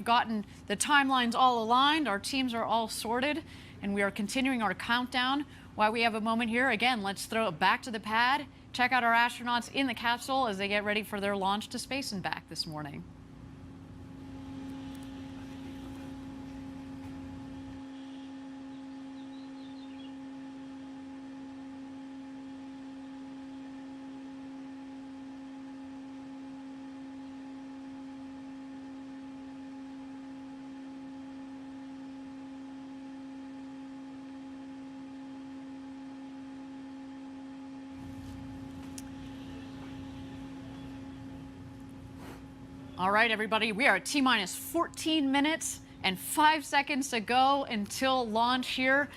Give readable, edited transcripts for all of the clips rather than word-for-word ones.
Gotten the timelines all aligned, our teams are all sorted, and we are continuing our countdown. While we have a moment here, again, let's throw it back to the pad, check out our astronauts in the capsule as they get ready for their launch to space and back this morning. All right, everybody, we are at T-minus 14 minutes and 5 seconds to go until launch here.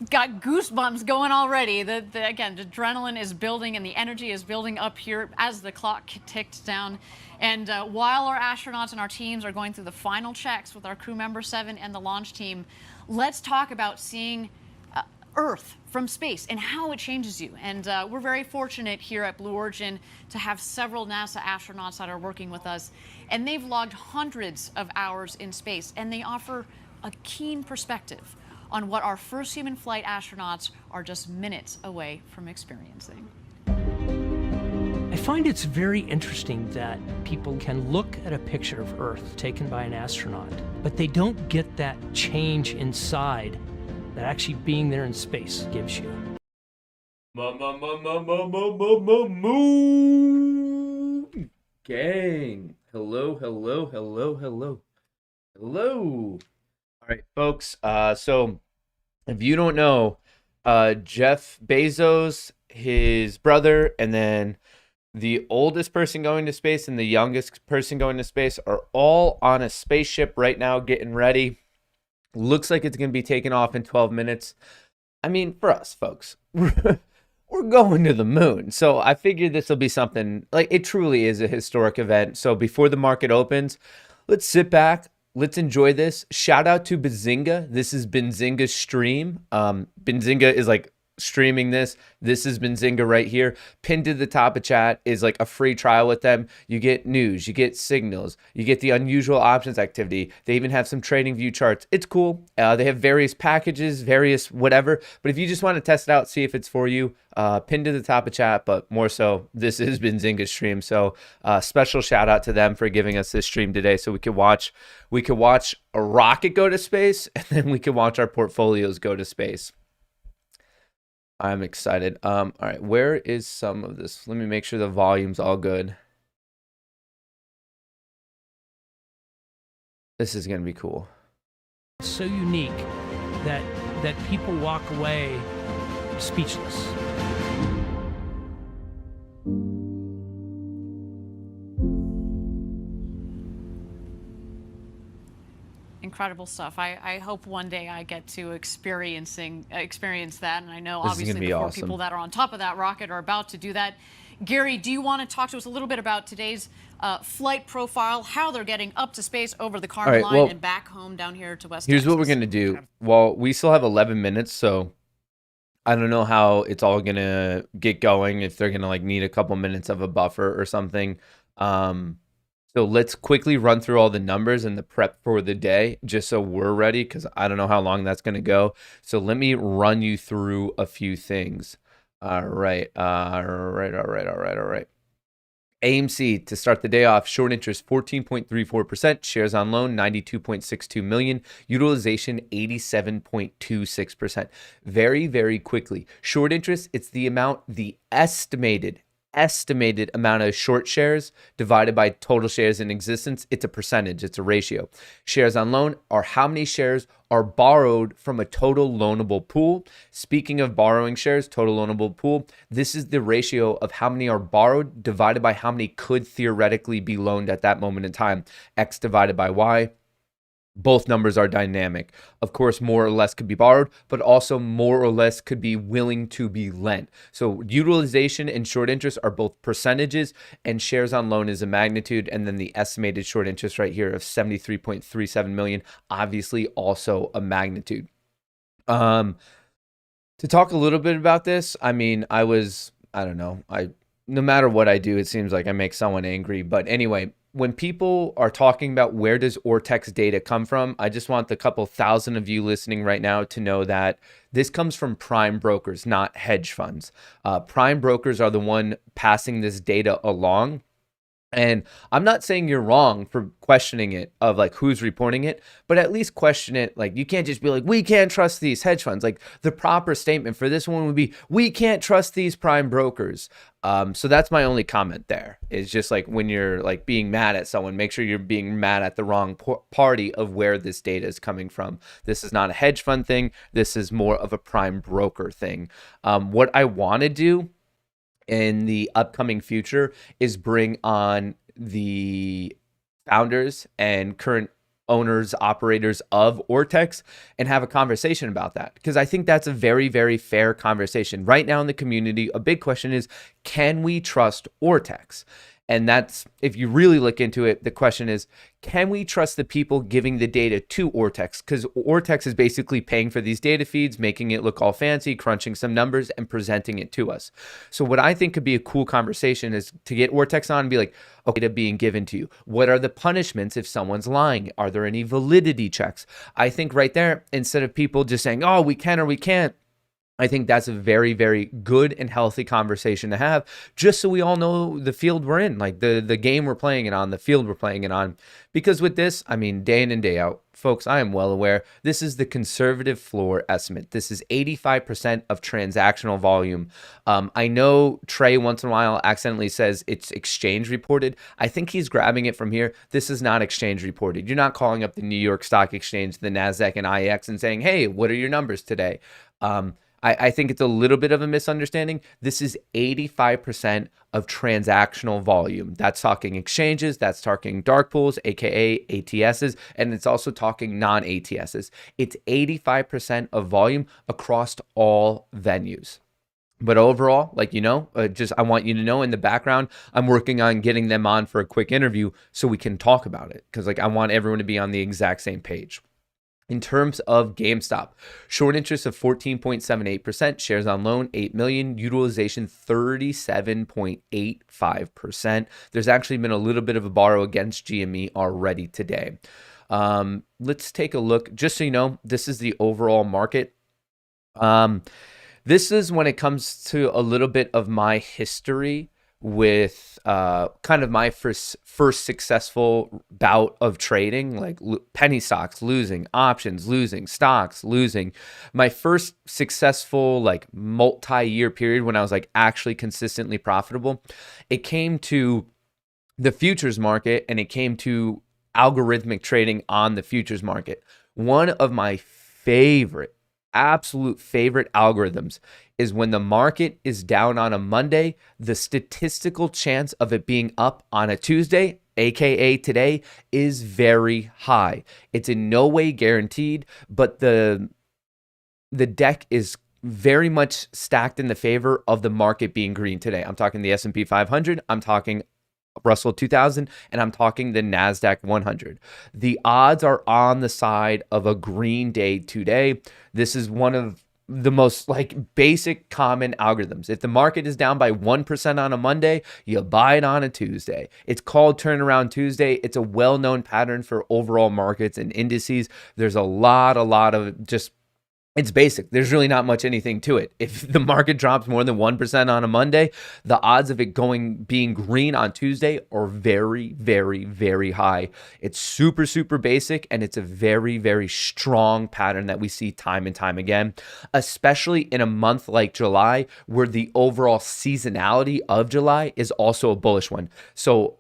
Got goosebumps going already. Again, the adrenaline is building and the energy is building up here as the clock ticks down. And while our astronauts and our teams are going through the final checks with our crew member 7 and the launch team, let's talk about seeing Earth from space and how it changes you. And we're very fortunate here at Blue Origin to have several NASA astronauts that are working with us, and they've logged hundreds of hours in space, and they offer a keen perspective on what our first human flight astronauts are just minutes away from experiencing. I find it's very interesting that people can look at a picture of Earth taken by an astronaut, but they don't get that change inside that actually being there in space gives you. Gang. Hello. All right, folks. So if you don't know, Jeff Bezos, his brother, and then the oldest person going to space and the youngest person going to space are all on a spaceship right now getting ready. Looks like it's going to be taken off in 12 minutes. I mean, for us, folks, we're going to the moon. So I figured this will be something, like, it truly is a historic event. So before the market opens, let's sit back. Let's enjoy this. Shout out to Benzinga. This is Benzinga's stream. Benzinga is like streaming this. This is Benzinga right here. Pinned to the top of chat is like a free trial with them. You get news, you get signals, you get the unusual options activity. They even have some trading view charts. It's cool. They have various packages, various whatever. But if you just want to test it out, see if it's for you, pinned to the top of chat. But more so, this is Benzinga's stream. So special shout out to them for giving us this stream today, so we could watch a rocket go to space, and then we could watch our portfolios go to space. I'm excited. All right, where is some of this? Let me make sure the volume's all good. This is gonna be cool. It's so unique that people walk away speechless. Incredible stuff. I hope one day I get to experience that, and I know obviously the four people that are on top of that rocket are about to do that. Gary, do you want to talk to us a little bit about today's flight profile, how they're getting up to space over the Kármán line and back home down here to West Texas? Here's what we're going to do. Well, we still have 11 minutes, so I don't know how it's all going to get going, if they're going to like need a couple minutes of a buffer or something. So let's quickly run through all the numbers and the prep for the day, just so we're ready, because I don't know how long that's going to go. So let me run you through a few things. All right. AMC to start the day off, short interest 14.34%, shares on loan 92.62 million, utilization 87.26%. Very, very quickly. Short interest, it's the amount, the estimated amount of short shares divided by total shares in existence. It's a percentage, it's a ratio. Shares on loan are how many shares are borrowed from a total loanable pool. Speaking of borrowing shares, total loanable pool, this is the ratio of how many are borrowed divided by how many could theoretically be loaned at that moment in time. X divided by Y. Both numbers are dynamic. Of course, more or less could be borrowed, but also more or less could be willing to be lent. So utilization and short interest are both percentages, and shares on loan is a magnitude. And then the estimated short interest right here of 73.37 million, obviously also a magnitude. To talk a little bit about this, I mean, no matter what I do, it seems like I make someone angry. But anyway, when people are talking about where does Ortex data come from, I just want the couple thousand of you listening right now to know that this comes from prime brokers, not hedge funds. Prime brokers are the one passing this data along. And I'm not saying you're wrong for questioning it of like who's reporting it, but at least question it. Like, you can't just be like, we can't trust these hedge funds. Like, the proper statement for this one would be, we can't trust these prime brokers. So that's my only comment there, is just like when you're like being mad at someone, make sure you're being mad at the wrong party of where this data is coming from. This is not a hedge fund thing. This is more of a prime broker thing. What I want to do in the upcoming future is bring on the founders and current owners, operators of Ortex and have a conversation about that, because I think that's a very, very fair conversation. Right now in the community, a big question is, can we trust Ortex? And that's, if you really look into it, the question is, can we trust the people giving the data to Ortex? Because Ortex is basically paying for these data feeds, making it look all fancy, crunching some numbers and presenting it to us. So what I think could be a cool conversation is to get Ortex on and be like, okay, data being given to you. What are the punishments if someone's lying? Are there any validity checks? I think right there, instead of people just saying, oh, we can or we can't, I think that's a very, very good and healthy conversation to have, just so we all know the field we're in, like the game we're playing it on, the field we're playing it on. Because with this, I mean, day in and day out, folks, I am well aware, this is the conservative floor estimate. This is 85% of transactional volume. I know Trey once in a while accidentally says it's exchange reported. I think he's grabbing it from here. This is not exchange reported. You're not calling up the New York Stock Exchange, the NASDAQ and IEX and saying, hey, what are your numbers today? I think it's a little bit of a misunderstanding. This is 85% of transactional volume. That's talking exchanges, that's talking dark pools, aka ATSs, and it's also talking non-ATSs. It's 85% of volume across all venues. But overall, like, I want you to know, in the background, I'm working on getting them on for a quick interview so we can talk about it, because I want everyone to be on the exact same page. In terms of GameStop, short interest of 14.78%, shares on loan 8 million, utilization 37.85%. There's actually been a little bit of a borrow against GME already today. Let's take a look. Just so you know, this is the overall market. This is when it comes to a little bit of my history with kind of my first successful bout of trading, like penny stocks losing, options losing, stocks losing. My first successful like multi-year period when I was like actually consistently profitable, it came to the futures market and it came to algorithmic trading on the futures market. One of my absolute favorite algorithms is when the market is down on a Monday, the statistical chance of it being up on a Tuesday, aka today, is very high. It's in no way guaranteed, but the deck is very much stacked in the favor of the market being green today. I'm talking the S&P 500, I'm talking Russell 2000, and I'm talking the NASDAQ 100. The odds are on the side of a green day today. This is one of the most like basic common algorithms. If the market is down by 1% on a Monday, you buy it on a Tuesday. It's called Turnaround Tuesday. It's a well-known pattern for overall markets and indices. There's a lot of just, it's basic. There's really not much anything to it. If the market drops more than 1% on a Monday, the odds of it being green on Tuesday are very, very, very high. It's super, super basic, and it's a very, very strong pattern that we see time and time again, especially in a month like July, where the overall seasonality of July is also a bullish one. So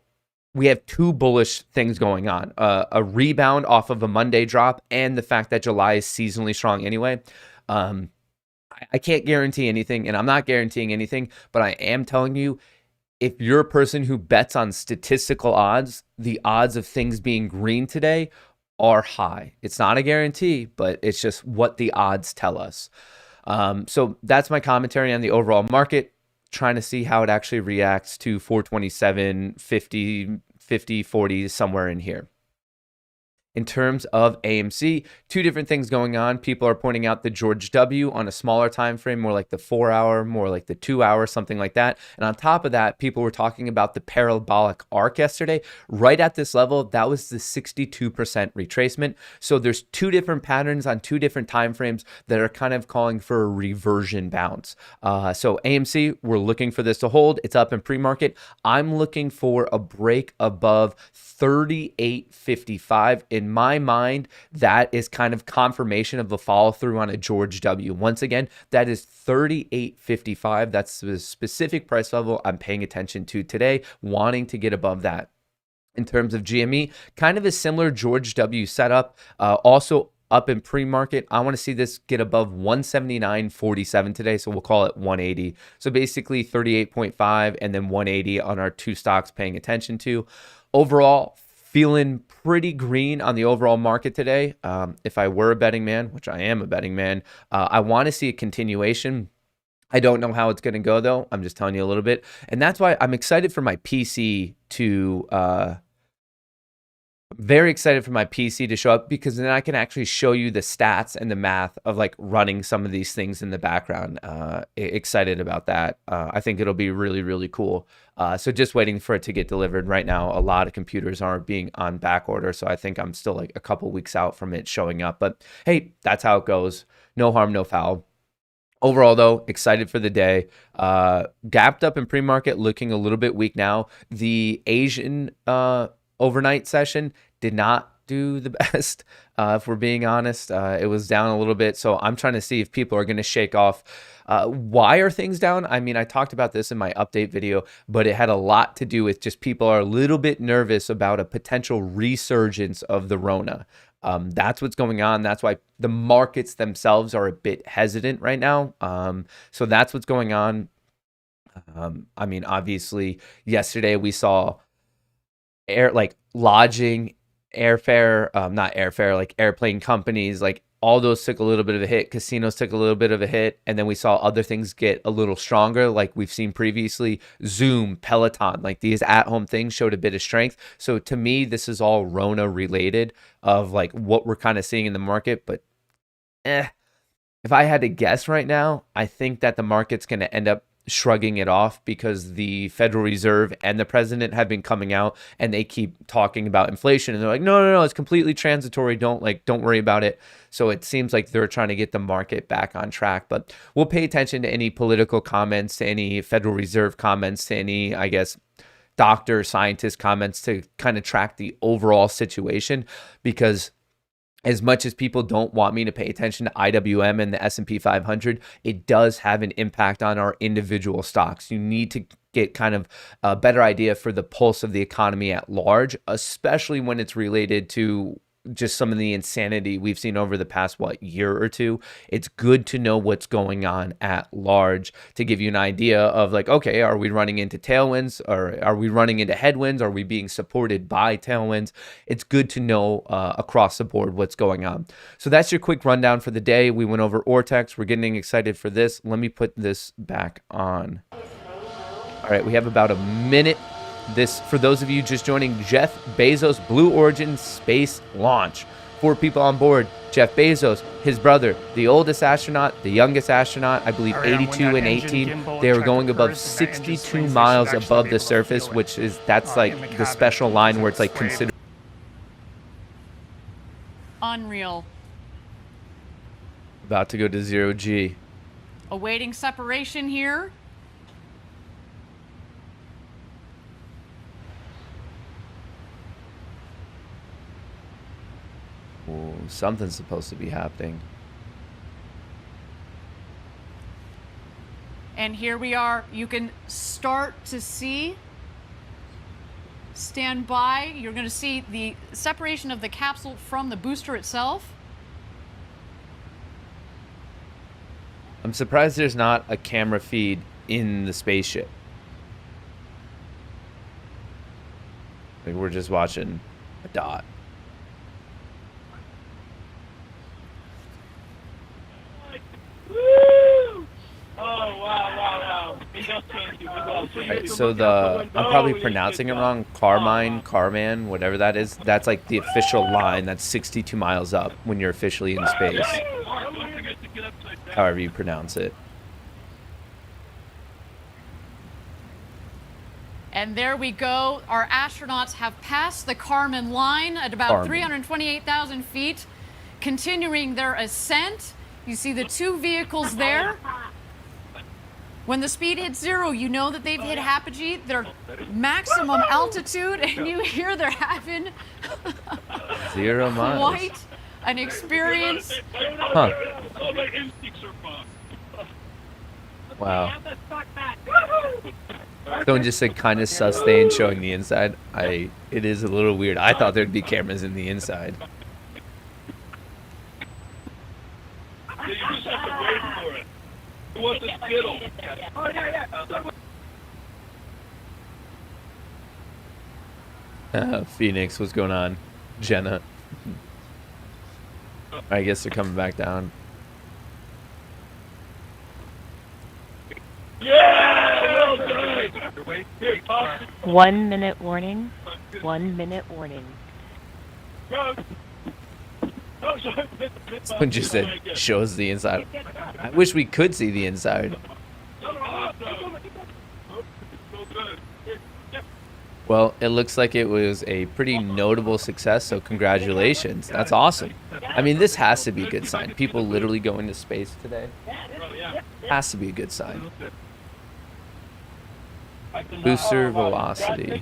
we have two bullish things going on, a rebound off of a Monday drop and the fact that July is seasonally strong anyway. I can't guarantee anything, and I'm not guaranteeing anything, but I am telling you, if you're a person who bets on statistical odds, the odds of things being green today are high. It's not a guarantee, but it's just what the odds tell us. So that's my commentary on the overall market, trying to see how it actually reacts to 427, 50, 40, somewhere in here. In terms of AMC, two different things going on. People are pointing out the George W on a smaller time frame, more like the 4 hour, more like the 2 hour, something like that. And on top of that, people were talking about the parabolic arc yesterday. Right at this level, that was the 62% retracement. So there's two different patterns on two different time frames that are kind of calling for a reversion bounce. So AMC, we're looking for this to hold. It's up in pre-market. I'm looking for a break above 38.55. In my mind, that is kind of confirmation of the follow through on a George W. Once again, that is 38.55. That's the specific price level I'm paying attention to today, wanting to get above that. In terms of GME, kind of a similar George W setup, also up in pre-market. I want to see this get above 179.47 today, so we'll call it 180. So basically 38.5 and then 180 on our two stocks paying attention to. Overall, feeling pretty green on the overall market today. If I were a betting man, which I am a betting man, I want to see a continuation. I don't know how it's going to go, though. I'm just telling you a little bit. And that's why I'm excited for my PC to very excited for my PC to show up, because then I can actually show you the stats and the math of like running some of these things in the background. Excited about that. I think it'll be really, really cool. So just waiting for it to get delivered. Right now, a lot of computers are being on back order. So I think I'm still like a couple weeks out from it showing up. But hey, that's how it goes. No harm, no foul. Overall, though, excited for the day. Gapped up in pre-market, looking a little bit weak now. The Asian overnight session did not do the best, if we're being honest. It was down a little bit, so I'm trying to see if people are going to shake off. Why are things down? I mean, I talked about this in my update video, but it had a lot to do with just people are a little bit nervous about a potential resurgence of the Rona. That's what's going on. That's why the markets themselves are a bit hesitant right now. So that's what's going on. I mean, obviously, yesterday we saw lodging, airfare, not airfare, like airplane companies, like all those took a little bit of a hit. Casinos took a little bit of a hit. And then we saw other things get a little stronger, like we've seen previously. Zoom, Peloton, like these at-home things showed a bit of strength. So to me, this is all Rona related of like what we're kind of seeing in the market. But if I had to guess right now, I think that the market's going to end up shrugging it off, because the Federal Reserve and the president have been coming out and they keep talking about inflation, and they're like, no, it's completely transitory. Don't worry about it. So it seems like they're trying to get the market back on track. But we'll pay attention to any political comments, to any Federal Reserve comments, to any, I guess, doctor, scientist comments, to kind of track the overall situation, because as much as people don't want me to pay attention to IWM and the S&P 500, it does have an impact on our individual stocks. You need to get kind of a better idea for the pulse of the economy at large, especially when it's related to just some of the insanity we've seen over the past, year or two. It's good to know what's going on at large to give you an idea of like, okay, are we running into tailwinds, or are we running into headwinds? Are we being supported by tailwinds? It's good to know across the board what's going on. So that's your quick rundown for the day. We went over Ortex. We're getting excited for this. Let me put this back on. All right, we have about a minute. This, for those of you just joining, Jeff Bezos Blue Origin space launch. 4 people on board. Jeff Bezos, his brother, the oldest astronaut, the youngest astronaut, I believe 82 and 18. They were going above 62 miles above the surface, that's like the special line where it's like considered Unreal. about to go to 0G. Awaiting separation here. Ooh, something's supposed to be happening. And here we are. You can start to see. Stand by. You're going to see the separation of the capsule from the booster itself. I'm surprised there's not a camera feed in the spaceship. Like we're just watching a dot. Woo! Oh, wow. Right, so I'm probably pronouncing it wrong. Carman, whatever that is. That's like the official line. That's 62 miles up when you're officially in space. However you pronounce it. And there we go. Our astronauts have passed the Kármán line at about 328,000 feet, continuing their ascent. You see the two vehicles there. When the speed hits 0, you know that they've hit apogee, their maximum altitude, and you hear they're having 0 miles. Quite an experience. Huh. Wow. Someone just said kind of sustained showing the inside. It is a little weird. I thought there'd be cameras in the inside. Yeah, you just have to wait for it. You want the Skittle. Oh, yeah. Phoenix, what's going on? Jenna. I guess they're coming back down. Yeah! Well done! 1 minute warning. 1 minute warning. Someone just said, shows the inside. I wish we could see the inside. Well, it looks like it was a pretty notable success, so congratulations. That's awesome. I mean, this has to be a good sign. People literally going to space today. Has to be a good sign. Booster velocity.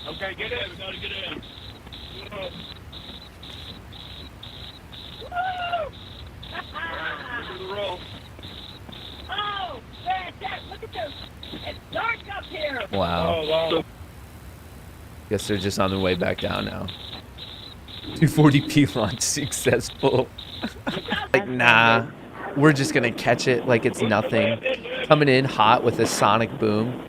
Okay, get in. We gotta get in. Oh, fantastic. Look at this. It's dark up here. Wow. Oh, wow. Guess they're just on their way back down now. 240p launch successful. Like, nah. We're just gonna catch it like it's nothing. Coming in hot with a sonic boom.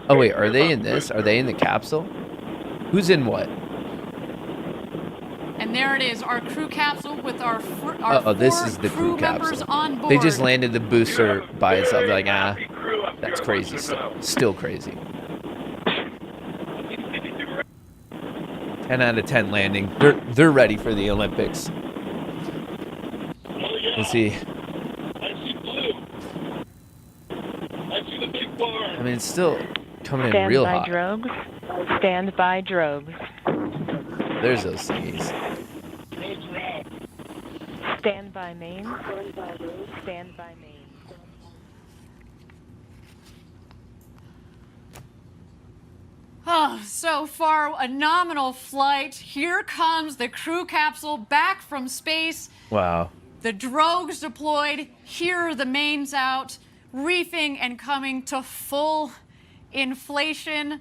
Oh wait, are they in this? Are they in the capsule? Who's in what? And there it is, our crew capsule with our this four is the crew crew members capsule. on board. They just landed the booster by itself. They're like, ah, that's crazy still. Still crazy. 10 out of 10 landing. They're ready for the Olympics. Let's see. I mean, it's still coming in real hot. Stand by drogues. There's those thingies. Stand by main. Stand by main. Oh, so far, a nominal flight. Here comes the crew capsule back from space. Wow. The drogues deployed. Here are the mains out, reefing and coming to full inflation.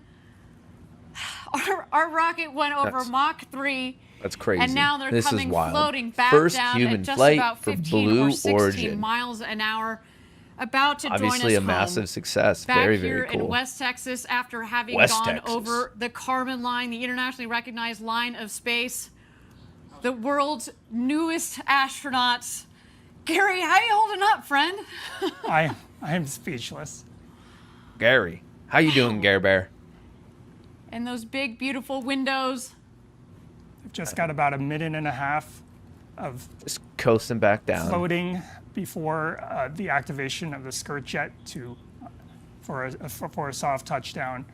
Our rocket went over Mach 3. That's crazy. And now they're this coming is wild. floating back First down human at just flight about for 15 Blue or 16 Origin. miles an hour. About to Obviously join us a home. massive success. Back Very, here very cool. in West Texas after having West gone Texas. over the Kármán line, the internationally recognized line of space. The world's newest astronauts. Gary, how you holding up, friend? I am speechless. Gary. How you doing, Gary Bear? And those big, beautiful windows. I've just got about a minute and a half of Just coasting back down. floating before the activation of the skirt jet for a soft touchdown.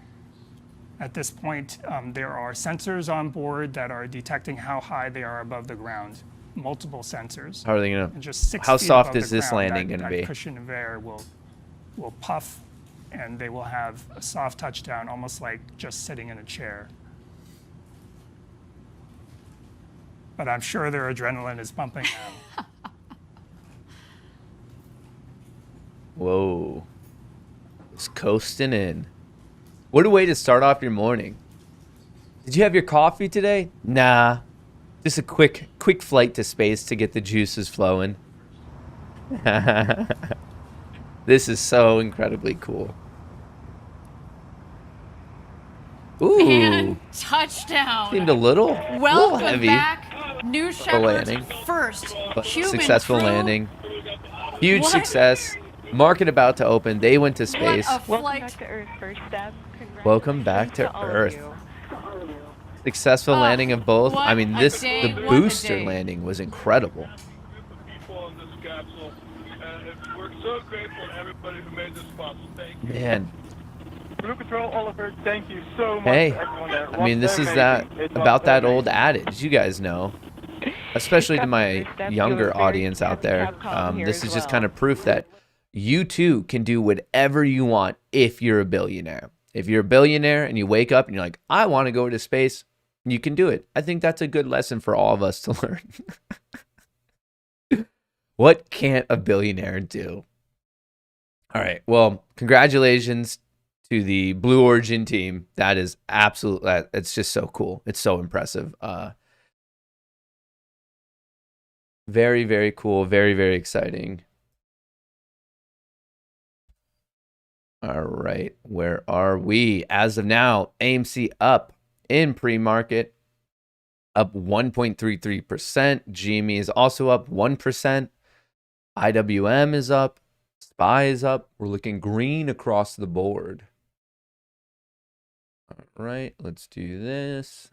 At this point, there are sensors on board that are detecting how high they are above the ground. Multiple sensors. How are they gonna? And just 6 How feet soft above is the this ground, landing that gonna be? cushion of air will puff, and they will have a soft touchdown, almost like just sitting in a chair. But I'm sure their adrenaline is pumping now. Whoa. Just coasting in. What a way to start off your morning. Did you have your coffee today? Nah. Just a quick flight to space to get the juices flowing. This is so incredibly cool. Ooh. And touchdown. Seemed a little Welcome heavy. back, New Shepard's landing. first But human successful crew landing. Huge What? success. Market about to open. They went to space. What a Welcome flight. back to Earth, first step. Welcome back to Congratulations all of Earth. you. Successful landing of both. I what mean, a the day, what a booster day. landing was incredible. People in this capsule, and we're so grateful to everybody who made this possible. Thank you. Man, Blue Patrol, Oliver, thank you so much hey, to everyone there. I mean, this is that about that old adage, you guys know. Especially to my younger audience out there, this is just kind of proof that you too can do whatever you want if you're a billionaire. If you're a billionaire and you wake up and you're like, I want to go to space, you can do it. I think that's a good lesson for all of us to learn. What can't a billionaire do? All right. Well, congratulations to the Blue Origin team. That is absolutely, it's just so cool. It's so impressive. Very, very cool. Very, very exciting. All right. Where are we? As of now, AMC up in pre-market, up 1.33%. GME is also up 1%. IWM is up. SPY is up. We're looking green across the board. All right. Let's do this.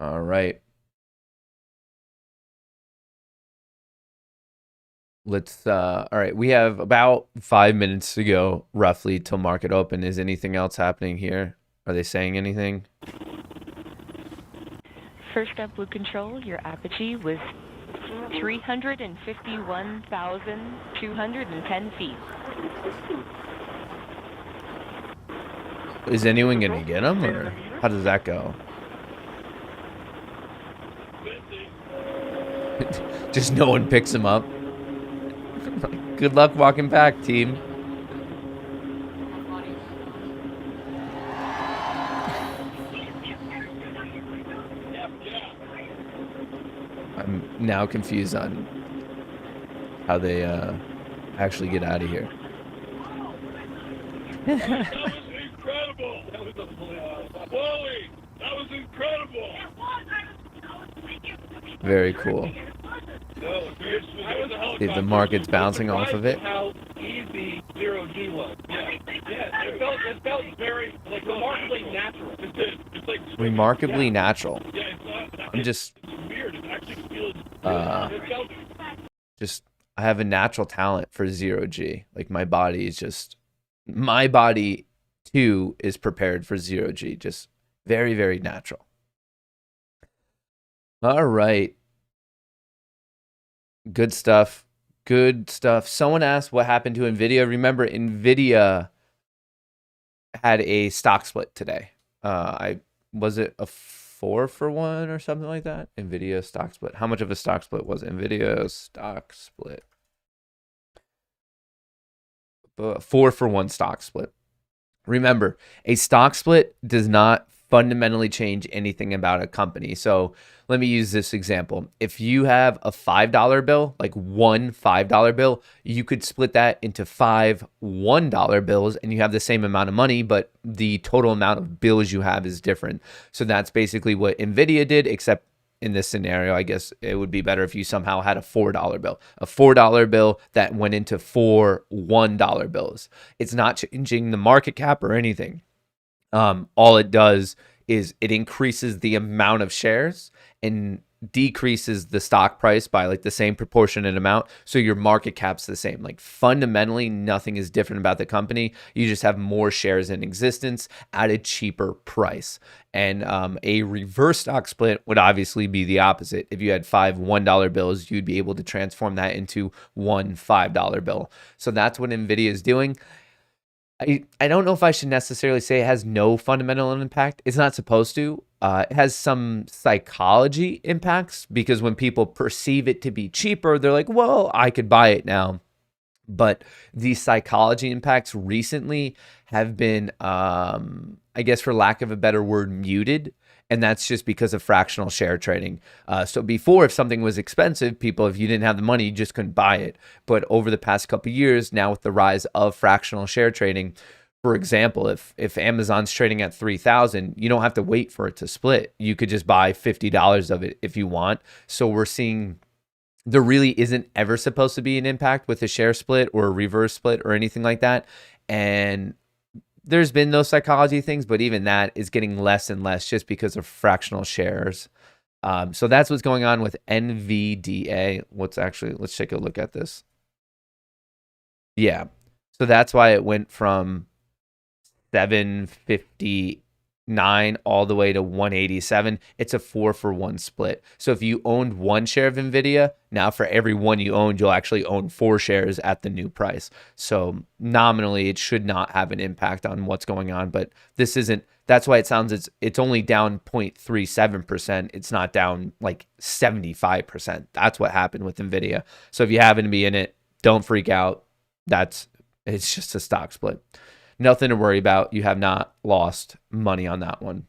All right. Let's all right, we have about 5 minutes to go roughly till market open. Is anything else happening here? Are they saying anything? First up, Blue Control, your apogee was 351,210 feet. Is anyone gonna get them, or how does that go? Just no one picks them up. Good luck walking back, team. I'm now confused on how they actually get out of here. That was incredible. That was Wally, that was incredible. Very cool. No, The market's bouncing off of it. How easy 0G was. Yeah, it felt very like remarkably natural. It did. It's like Remarkably natural. yeah, it's not. I'm just It's weird. It actually feels. It felt I have a natural talent for 0G. Like my body too is prepared for 0G. Just very, very natural. All right. Good stuff. Good stuff. Someone asked what happened to Nvidia. Remember, Nvidia had a stock split today. Was it a 4-for-1 or something like that? Nvidia stock split. How much of a stock split was it? Nvidia stock split? 4-for-1 stock split. Remember, a stock split does not fundamentally change anything about a company. So let me use this example. If you have a $5 bill, like one $5 bill, you could split that into 5 $1 bills and you have the same amount of money, but the total amount of bills you have is different. So that's basically what Nvidia did, except in this scenario, I guess it would be better if you somehow had a $4 bill, a $4 bill that went into 4 $1 bills. It's not changing the market cap or anything. All it does is it increases the amount of shares and decreases the stock price by like the same proportionate amount. So your market cap's the same. Like fundamentally, nothing is different about the company. You just have more shares in existence at a cheaper price. And a reverse stock split would obviously be the opposite. If you had 5 $1 bills, you'd be able to transform that into 1 $5 bill. So that's what Nvidia is doing. I don't know if I should necessarily say it has no fundamental impact. It's not supposed to. It has some psychology impacts because when people perceive it to be cheaper, they're like, well, I could buy it now. But the psychology impacts recently have been, I guess for lack of a better word, muted. And that's just because of fractional share trading. So before, if something was expensive, if you didn't have the money, you just couldn't buy it. But over the past couple of years, now with the rise of fractional share trading, for example, if Amazon's trading at 3,000, you don't have to wait for it to split. You could just buy $50 of it if you want. So we're seeing there really isn't ever supposed to be an impact with a share split or a reverse split or anything like that. And there's been those psychology things, but even that is getting less and less just because of fractional shares. So that's what's going on with NVDA. Let's take a look at this. Yeah. So that's why it went from 759 all the way to 187. It's a 4-for-1 split. So if you owned 1 share of Nvidia, now for every one you owned, you'll actually own 4 shares at the new price. So nominally, it should not have an impact on what's going on, but this isn't. That's why it sounds it's only down 0.37%. It's not down like 75%. That's what happened with Nvidia. So if you happen to be in it, don't freak out. It's just a stock split. Nothing to worry about. You have not lost money on that one.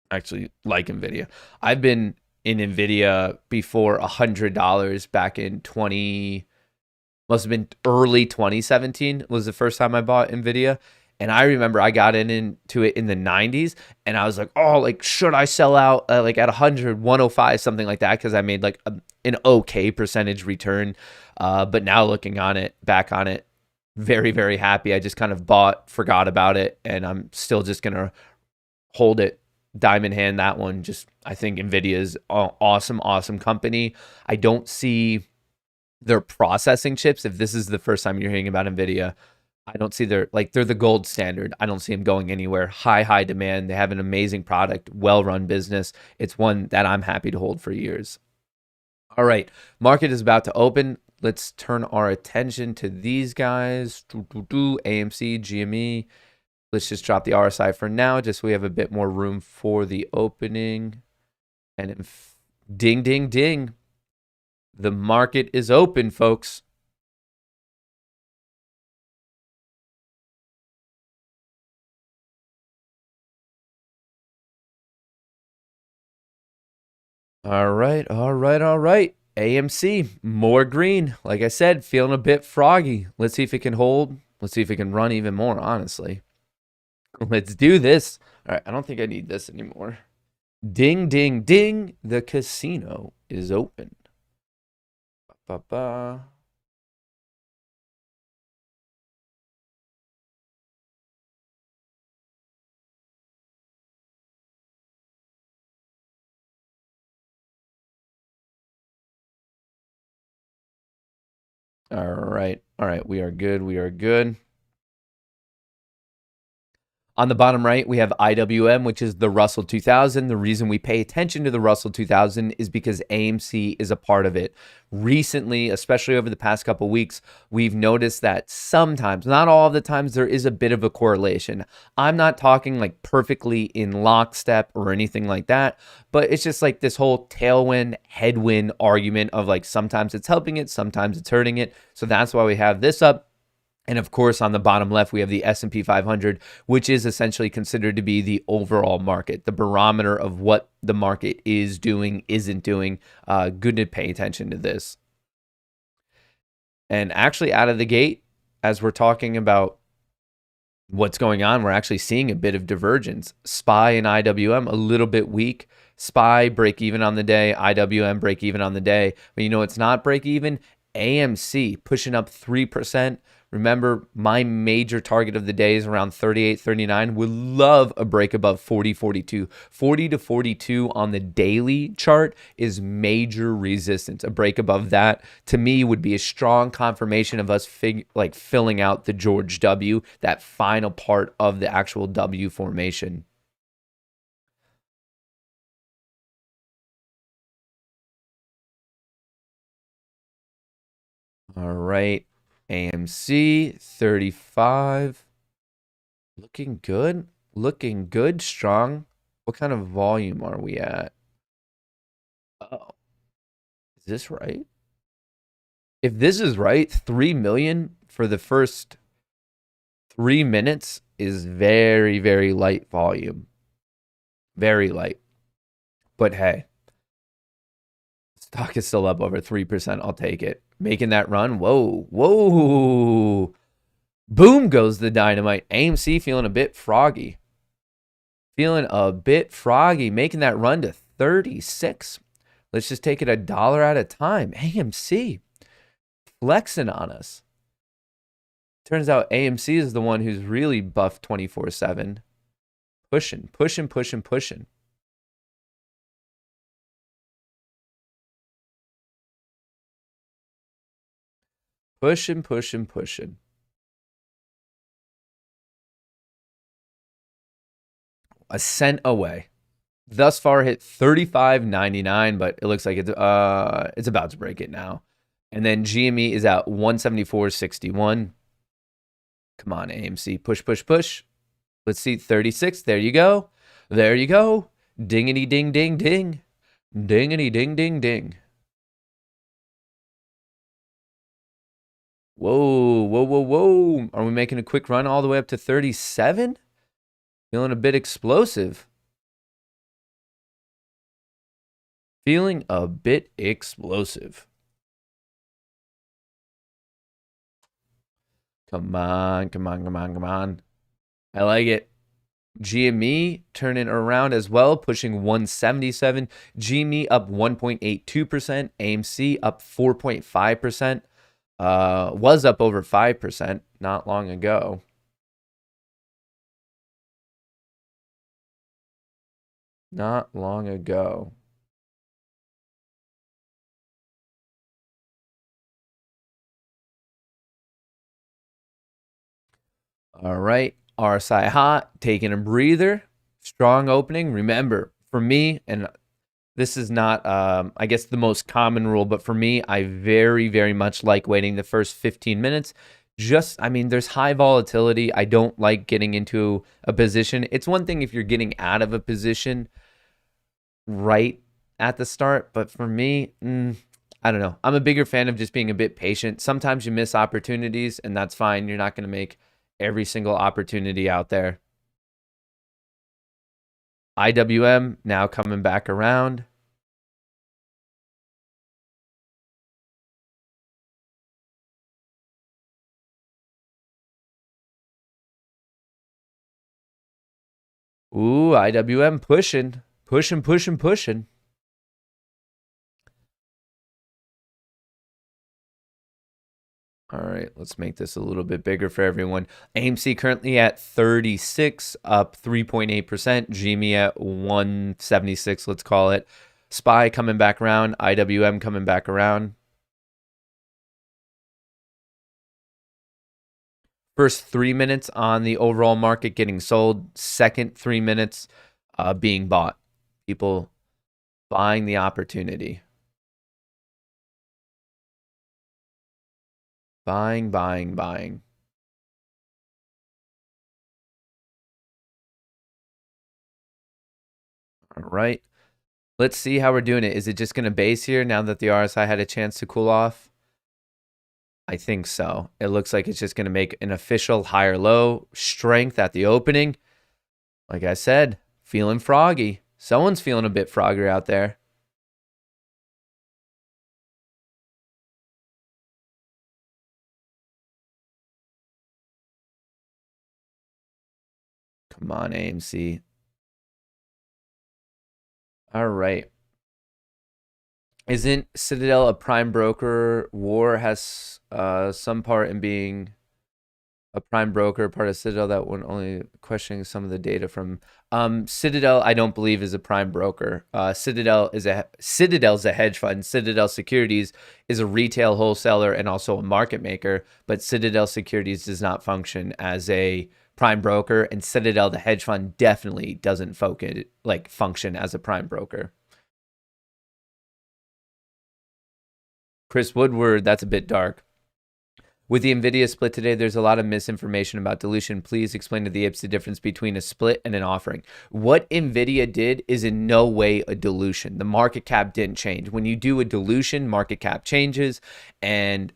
Actually, like Nvidia. I've been in Nvidia before $100 back in must have been early 2017 was the first time I bought Nvidia. And I remember I got into it in the 90s and I was like, oh, like, should I sell out like at 100, 105, something like that? Because I made like an okay percentage return. But now looking back on it, very, very happy. I just kind of forgot about it, and I'm still just going to hold it diamond hand. That one, I think Nvidia is an awesome company. I don't see their processing chips. If this is the first time you're hearing about Nvidia, I don't see they're the gold standard. I don't see them going anywhere. High demand. They have an amazing product, well-run business. It's one that I'm happy to hold for years. All right, market is about to open. Let's turn our attention to these guys. AMC, GME. Let's just drop the RSI for now, just so we have a bit more room for the opening. And ding, ding, ding. The market is open, folks. All right. AMC, more green. Like I said, feeling a bit froggy. Let's see if it can hold. Let's see if it can run even more, honestly. Let's do this. All right, I don't think I need this anymore. Ding, ding, ding. The casino is open. Ba-ba-ba. All right. We are good. On the bottom right, we have IWM, which is the Russell 2000. The reason we pay attention to the Russell 2000 is because AMC is a part of it. Recently, especially over the past couple of weeks, we've noticed that sometimes, not all of the times, there is a bit of a correlation. I'm not talking like perfectly in lockstep or anything like that, but it's just like this whole tailwind, headwind argument of like sometimes it's helping it, sometimes it's hurting it. So that's why we have this up. And of course, on the bottom left, we have the S&P 500, which is essentially considered to be the overall market, the barometer of what the market is doing, isn't doing. Good to pay attention to this. And actually, out of the gate, as we're talking about what's going on, we're actually seeing a bit of divergence. SPY and IWM, a little bit weak. SPY break even on the day, IWM break even on the day. But you know it's not break even? AMC pushing up 3%. Remember, my major target of the day is around 38, 39. Would love a break above 40, 42. 40 to 42 on the daily chart is major resistance. A break above that, to me, would be a strong confirmation of us filling out the George W, that final part of the actual W formation. All right. AMC 35. Looking good, strong. What kind of volume are we at? Oh, is this right? If this is right, 3 million for the first 3 minutes is very, very light volume. Very light. But hey, stock is still up over 3%. I'll take it. Making that run. Whoa. Boom goes the dynamite. AMC feeling a bit froggy. Feeling a bit froggy, making that run to 36. Let's just take it $1 at a time. AMC flexing on us. Turns out AMC is the one who's really buffed 24/7. Pushing. Pushing. Pushing. A cent away. Thus far hit 35.99, but it looks like it's about to break it now. And then GME is at 174.61. Come on, AMC. Push. Let's see, 36. There you go. Dingity ding ding ding. Dingity ding ding ding. Whoa. Are we making a quick run all the way up to 37? Feeling a bit explosive. Come on. I like it. GME turning around as well, pushing 177. GME up 1.82%. AMC up 4.5%. Was up over 5% not long ago. All right, RSI hot, taking a breather, strong opening. Remember, for me, and this is not, I guess, the most common rule, but for me, I very, very much like waiting the first 15 minutes. There's high volatility. I don't like getting into a position. It's one thing if you're getting out of a position right at the start, but for me, I don't know. I'm a bigger fan of just being a bit patient. Sometimes you miss opportunities, and that's fine. You're not going to make every single opportunity out there. IWM now coming back around. Ooh, IWM pushing. All right, let's make this a little bit bigger for everyone. AMC currently at 36, up 3.8%. GME at 176, let's call it. SPY coming back around. IWM coming back around. First 3 minutes on the overall market getting sold. Second 3 minutes being bought. People buying the opportunity. Buying. All right. Let's see how we're doing it. Is it just going to base here now that the RSI had a chance to cool off? I think so. It looks like it's just going to make an official higher low. Strength at the opening. Like I said, feeling froggy. Someone's feeling a bit froggy out there. Come on, AMC. All right. Isn't Citadel a prime broker? War has some part in being a prime broker, part of Citadel that when only questioning some of the data from Citadel, I don't believe is a prime broker. Citadel's a hedge fund. Citadel Securities is a retail wholesaler and also a market maker, but Citadel Securities does not function as a prime broker, and Citadel, the hedge fund, definitely doesn't function as a prime broker. Chris Woodward, that's a bit dark. With the Nvidia split today, there's a lot of misinformation about dilution. Please explain to the IPS the difference between a split and an offering. What Nvidia did is in no way a dilution. The market cap didn't change. When you do a dilution, market cap changes, and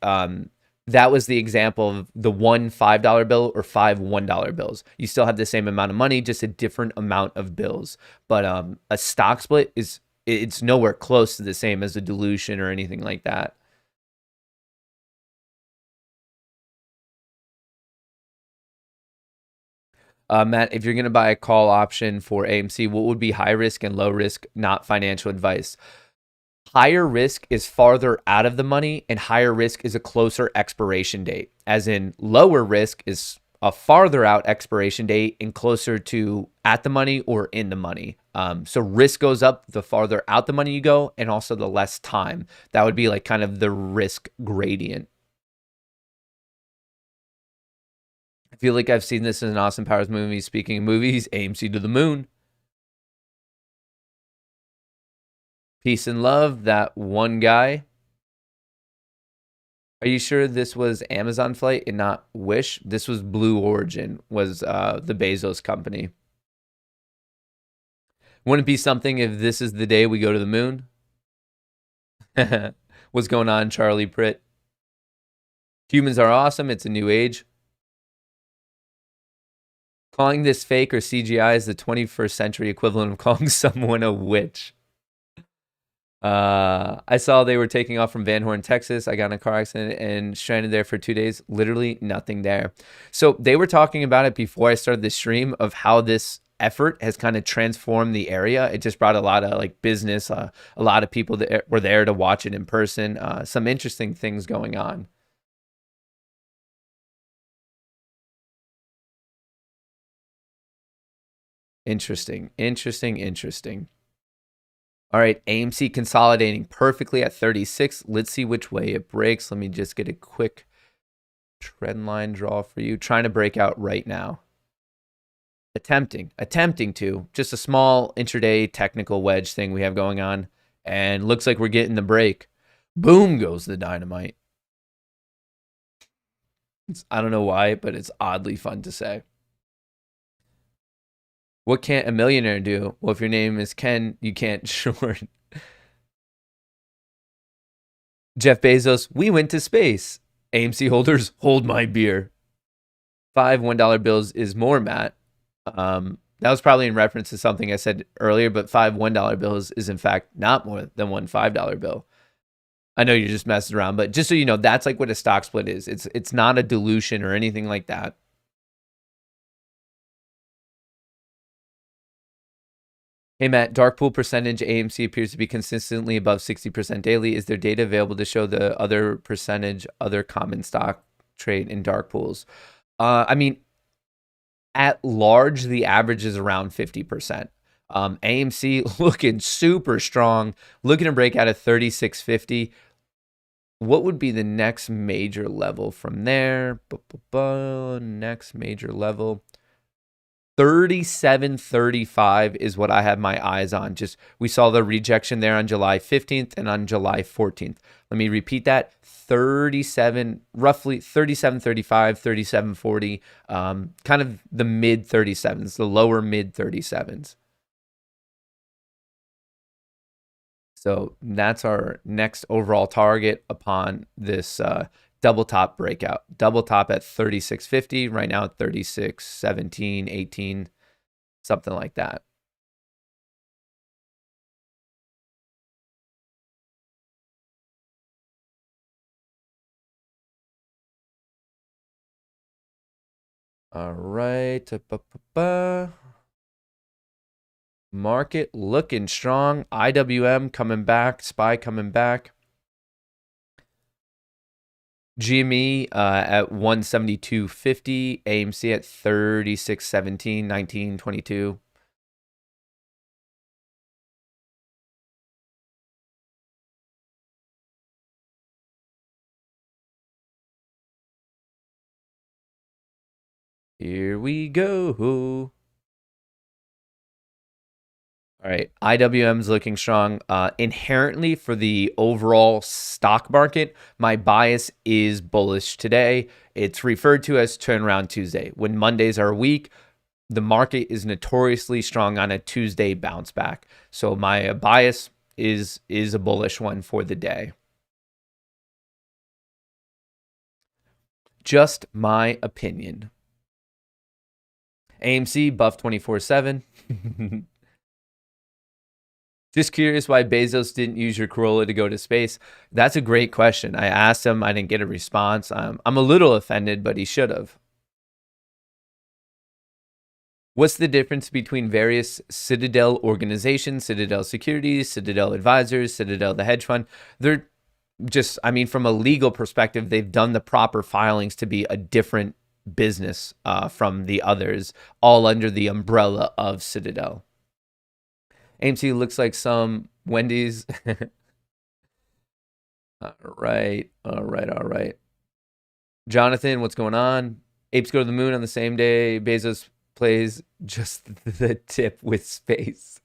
that was the example of the one $5 bill or 5 $1 bills. You still have the same amount of money, just a different amount of bills. But a stock split it's nowhere close to the same as a dilution or anything like that. Matt, if you're going to buy a call option for AMC, what would be high risk and low risk, not financial advice? Higher risk is farther out of the money, and higher risk is a closer expiration date. As in, lower risk is a farther out expiration date and closer to at the money or in the money. So risk goes up the farther out the money you go, and also the less time. That would be like kind of the risk gradient. I feel like I've seen this in an Austin Powers movie. Speaking of movies, AMC to the moon. Peace and love, that one guy. Are you sure this was Amazon flight and not Wish? This was Blue Origin, was the Bezos company. Wouldn't it be something if this is the day we go to the moon? What's going on, Charlie Pritt? Humans are awesome. It's a new age. Calling this fake or CGI is the 21st century equivalent of calling someone a witch. I saw they were taking off from Van Horn, Texas. I got in a car accident and stranded there for 2 days. Literally nothing there. So they were talking about it before I started the stream of how this effort has kind of transformed the area. It just brought a lot of like business, a lot of people that were there to watch it in person. Some interesting things going on. Interesting. All right, AMC consolidating perfectly at 36. Let's see which way it breaks. Let me just get a quick trend line draw for you. Trying to break out right now. Attempting to. Just a small intraday technical wedge thing we have going on. And looks like we're getting the break. Boom goes the dynamite. I don't know why, but it's oddly fun to say. What can't a millionaire do? Well, if your name is Ken, you can't short. Jeff Bezos, we went to space. AMC holders, hold my beer. 5 $1 bills is more, Matt. That was probably in reference to something I said earlier, but 5 $1 bills is in fact not more than 1 $5 bill. I know you're just messing around, but just so you know, that's like what a stock split is. It's not a dilution or anything like that. Hey, Matt, dark pool percentage AMC appears to be consistently above 60% daily. Is there data available to show the other percentage, other common stock trade in dark pools? I mean, at large, the average is around 50%. AMC looking super strong, looking to break out of 36.50. What would be the next major level from there? Next major level. 37.35 is what I have my eyes on. Just we saw the rejection there on July 15th and on July 14th. Let me repeat that. 37, roughly 37.35, 37.40, kind of the mid 37s, the lower mid 37s. So that's our next overall target upon this double top breakout. Double top at 36.50, right now at 36.17, 18, something like that. All right. Market looking strong. IWM coming back. SPY coming back. GME at 172.50, AMC at 36.17, 19.22. Here we go. All right, IWM's looking strong. Inherently for the overall stock market, my bias is bullish today. It's referred to as Turnaround Tuesday. When Mondays are weak, the market is notoriously strong on a Tuesday bounce back. So my bias is a bullish one for the day. Just my opinion. AMC, buff 24/7. Just curious why Bezos didn't use your Corolla to go to space. That's a great question. I asked him. I didn't get a response. I'm a little offended, but he should have. What's the difference between various Citadel organizations, Citadel Securities, Citadel Advisors, Citadel the hedge fund? They're just, I mean, from a legal perspective, they've done the proper filings to be a different business from the others, all under the umbrella of Citadel. AMC looks like some Wendy's. All right. Jonathan, what's going on? Apes go to the moon on the same day. Bezos plays just the tip with space.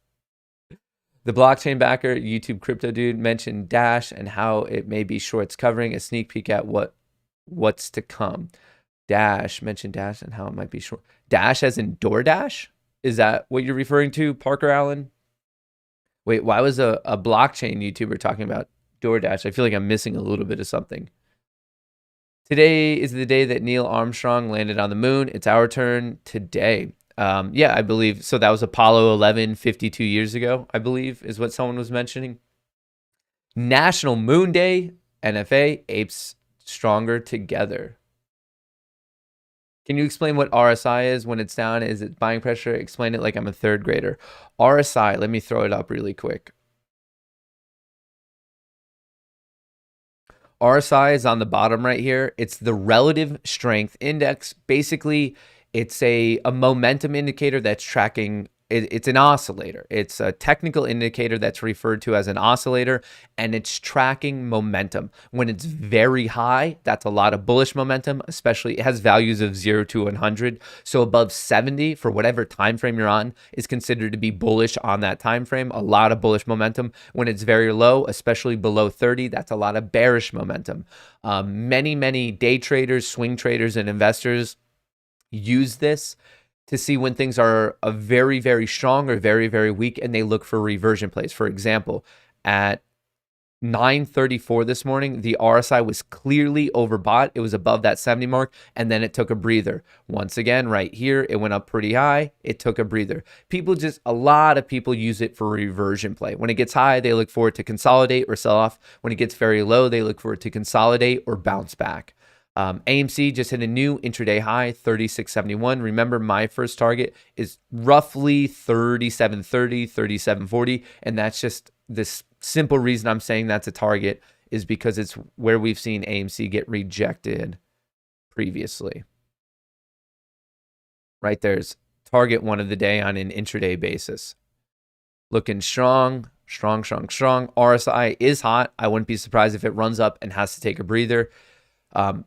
The blockchain backer, YouTube crypto dude, mentioned Dash and how it may be shorts covering a sneak peek at what's to come. Mentioned Dash and how it might be short. Dash as in DoorDash? Is that what you're referring to, Parker Allen? Wait, why was a blockchain YouTuber talking about DoorDash? I feel like I'm missing a little bit of something. Today is the day that Neil Armstrong landed on the moon. It's our turn today. Yeah, I believe. So that was Apollo 11, 52 years ago, I believe, is what someone was mentioning. National Moon Day, NFA, apes stronger together. Can you explain what RSI is when it's down? Is it buying pressure? Explain it like I'm a third grader. RSI, let me throw it up really quick. RSI is on the bottom right here. It's the relative strength index. Basically, it's a momentum indicator that's tracking. It's an oscillator. It's a technical indicator that's referred to as an oscillator, and it's tracking momentum. When it's very high, that's a lot of bullish momentum, especially it has values of 0 to 100. So above 70 for whatever time frame you're on is considered to be bullish on that time frame, a lot of bullish momentum. When it's very low, especially below 30, that's a lot of bearish momentum. Many day traders, swing traders, and investors use this to see when things are a very strong or very weak, and they look for reversion plays. For example, at 9:34 this morning, the RSI was clearly overbought. It was above that 70 mark, and then it took a breather. Once again, right here, it went up pretty high. It took a breather. A lot of people use it for reversion play. When it gets high, they look for it to consolidate or sell off. When it gets very low, they look for it to consolidate or bounce back. AMC just hit a new intraday high, 36.71. Remember, my first target is roughly 37.30, 37.40, and that's just this simple reason I'm saying that's a target is because it's where we've seen AMC get rejected previously. Right there's target one of the day on an intraday basis. Looking strong. RSI is hot. I wouldn't be surprised if it runs up and has to take a breather.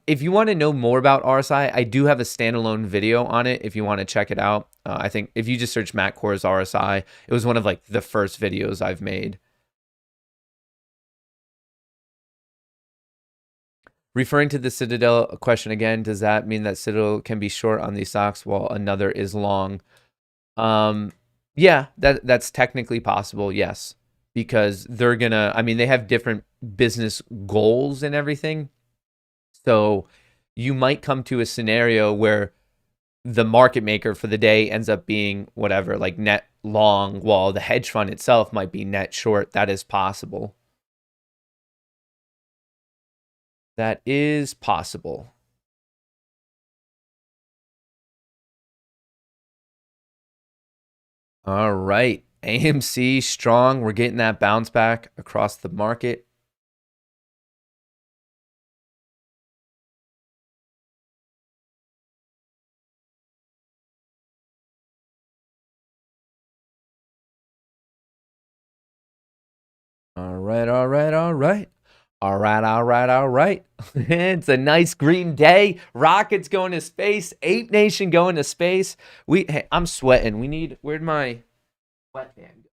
If you want to know more about RSI, I do have a standalone video on it if you want to check it out. I think if you just search Matt Kohrs RSI, it was one of like the first videos I've made. Referring to the Citadel question again, does that mean that Citadel can be short on these stocks while another is long? Yeah, that's technically possible, yes. Because they're gonna, I mean, they have different business goals and everything. So you might come to a scenario where the market maker for the day ends up being whatever, like net long, while the hedge fund itself might be net short. That is possible. That is possible. All right. AMC strong. We're getting that bounce back across the market. All right. It's a nice green day. Rockets going to space. Ape Nation going to space. Hey, I'm sweating. Where'd my sweatband go?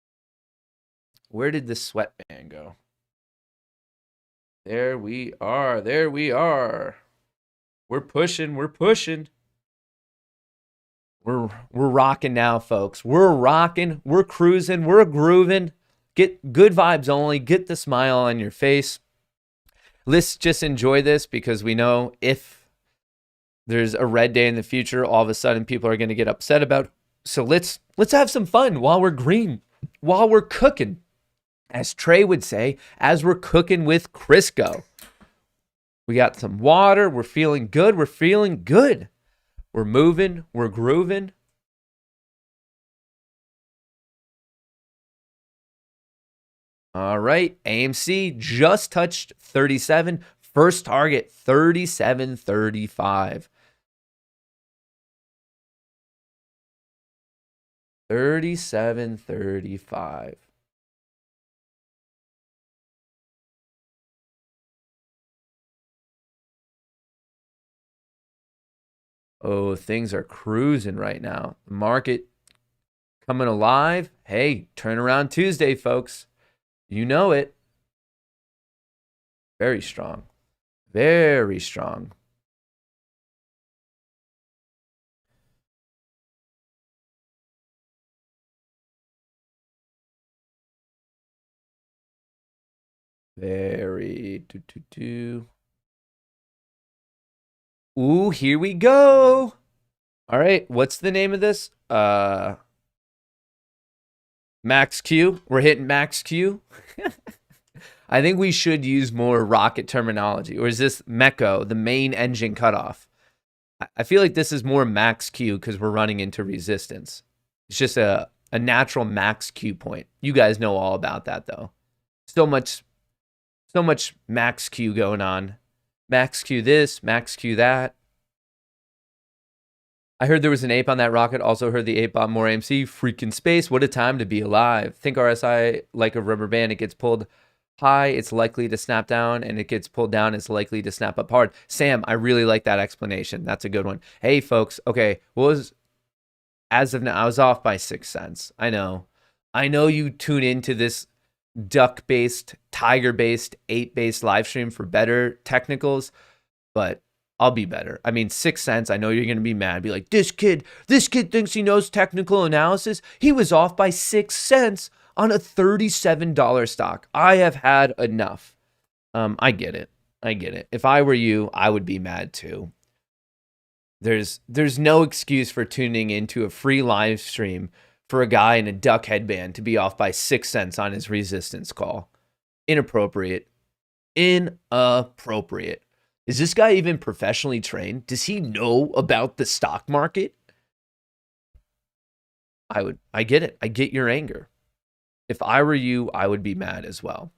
Where did the sweatband go? There we are. We're pushing. We're rocking now, folks. We're rocking. We're cruising. We're grooving. Get good vibes only. Get the smile on your face. Let's just enjoy this because we know if there's a red day in the future, all of a sudden people are going to get upset about. So let's have some fun while we're green, while we're cooking, as Trey would say, as we're cooking with Crisco. We got some water. We're feeling good. We're moving. We're grooving. All right, AMC just touched 37. First target, 37.35. 37.35. Oh, things are cruising right now. The market coming alive. Hey, turnaround Tuesday, folks. You know it. Very strong. Very strong. Very. Ooh, here we go. All right, what's the name of this? Max Q. We're hitting Max Q. I think we should use more rocket terminology. Or is this MECO, the main engine cutoff? I feel like this is more Max Q because we're running into resistance. It's just a natural Max Q point. You guys know all about that, though. So much Max Q going on. Max Q this, Max Q that. I heard there was an ape on that rocket. Also heard the ape on more AMC. Freaking space. What a time to be alive. Think RSI like a rubber band. It gets pulled high, it's likely to snap down, and it gets pulled down, it's likely to snap up hard. Sam, I really like that explanation. That's a good one. Hey, folks. Okay, as of now, I was off by 6 cents. I know you tune into this duck-based, tiger-based, ape-based live stream for better technicals, but I'll be better. I mean, 6 cents, I know you're going to be mad. Be like, this kid thinks he knows technical analysis. He was off by 6 cents on a $37 stock. I have had enough. I get it. If I were you, I would be mad too. There's no excuse for tuning into a free live stream for a guy in a duck headband to be off by 6 cents on his resistance call. Inappropriate. Is this guy even professionally trained? Does he know about the stock market? I get it. I get your anger. If I were you, I would be mad as well.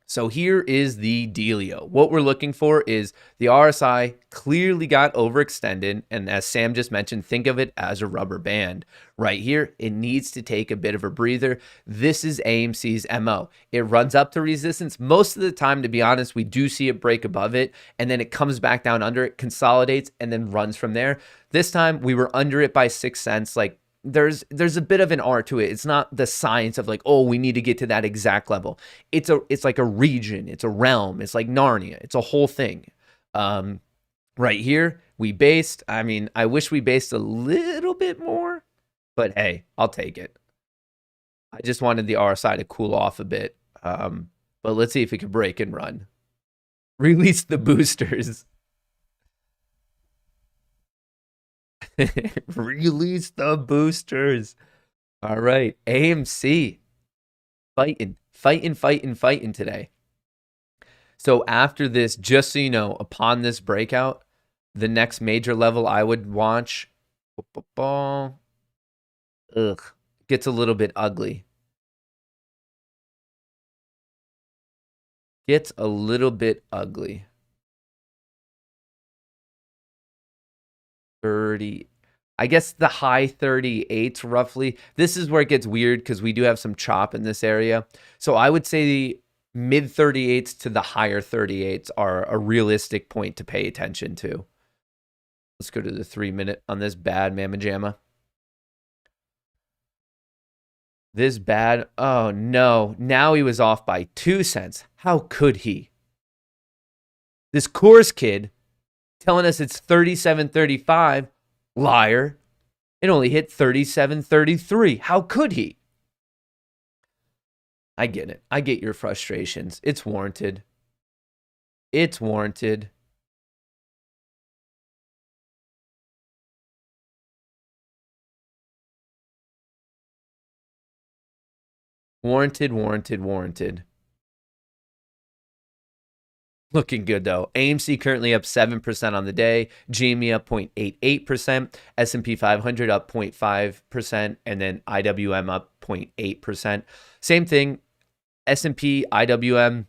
So here is the dealio. What we're looking for is the RSI clearly got overextended. And as Sam just mentioned, think of it as a rubber band. Right here, it needs to take a bit of a breather. This is AMC's MO. It runs up to resistance. Most of the time, to be honest, we do see it break above it. And then it comes back down under it, consolidates, and then runs from there. This time, we were under it by 6 cents. Like, there's a bit of an art to it. It's not the science of like, oh, we need to get to that exact level. It's like a region. It's a realm. It's like Narnia. It's a whole thing. Right here, we based. I mean, I wish we based a little bit more, but hey, I'll take it. I just wanted the RSI to cool off a bit. But let's see if it can break and run. Release the boosters. Release the boosters. All right, AMC fighting today. So after this, just so you know, upon this breakout, the next major level I would watch, gets a little bit ugly. Gets a little bit ugly. 30, I guess the high 38s roughly. This is where it gets weird because we do have some chop in this area. So I would say the mid 38s to the higher 38s are a realistic point to pay attention to. Let's go to the 3-minute on this bad Mamma Jamma. This bad. Oh no. Now he was off by 2 cents. How could he? This Kohrs kid telling us it's 37.35. Liar. It only hit 37.33. How could he? I get it. I get your frustrations. It's warranted. It's warranted. Warranted. Looking good, though. AMC currently up 7% on the day. GME up 0.88%. S&P 500 up 0.5%. And then IWM up 0.8%. Same thing. S&P, IWM,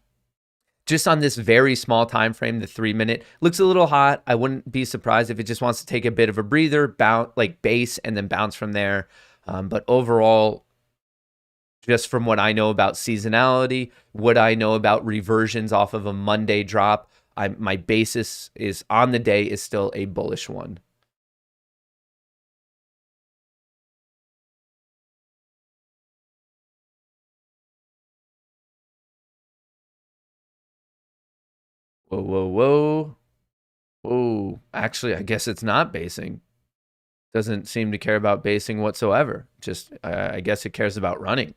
just on this very small time frame, the 3-minute looks a little hot. I wouldn't be surprised if it just wants to take a bit of a breather, bounce like base, and then bounce from there. But overall, just from what I know about seasonality, what I know about reversions off of a Monday drop, my basis is on the day is still a bullish one. Whoa, whoa, whoa. Whoa. Actually, I guess it's not basing. Doesn't seem to care about basing whatsoever. Just, I guess it cares about running.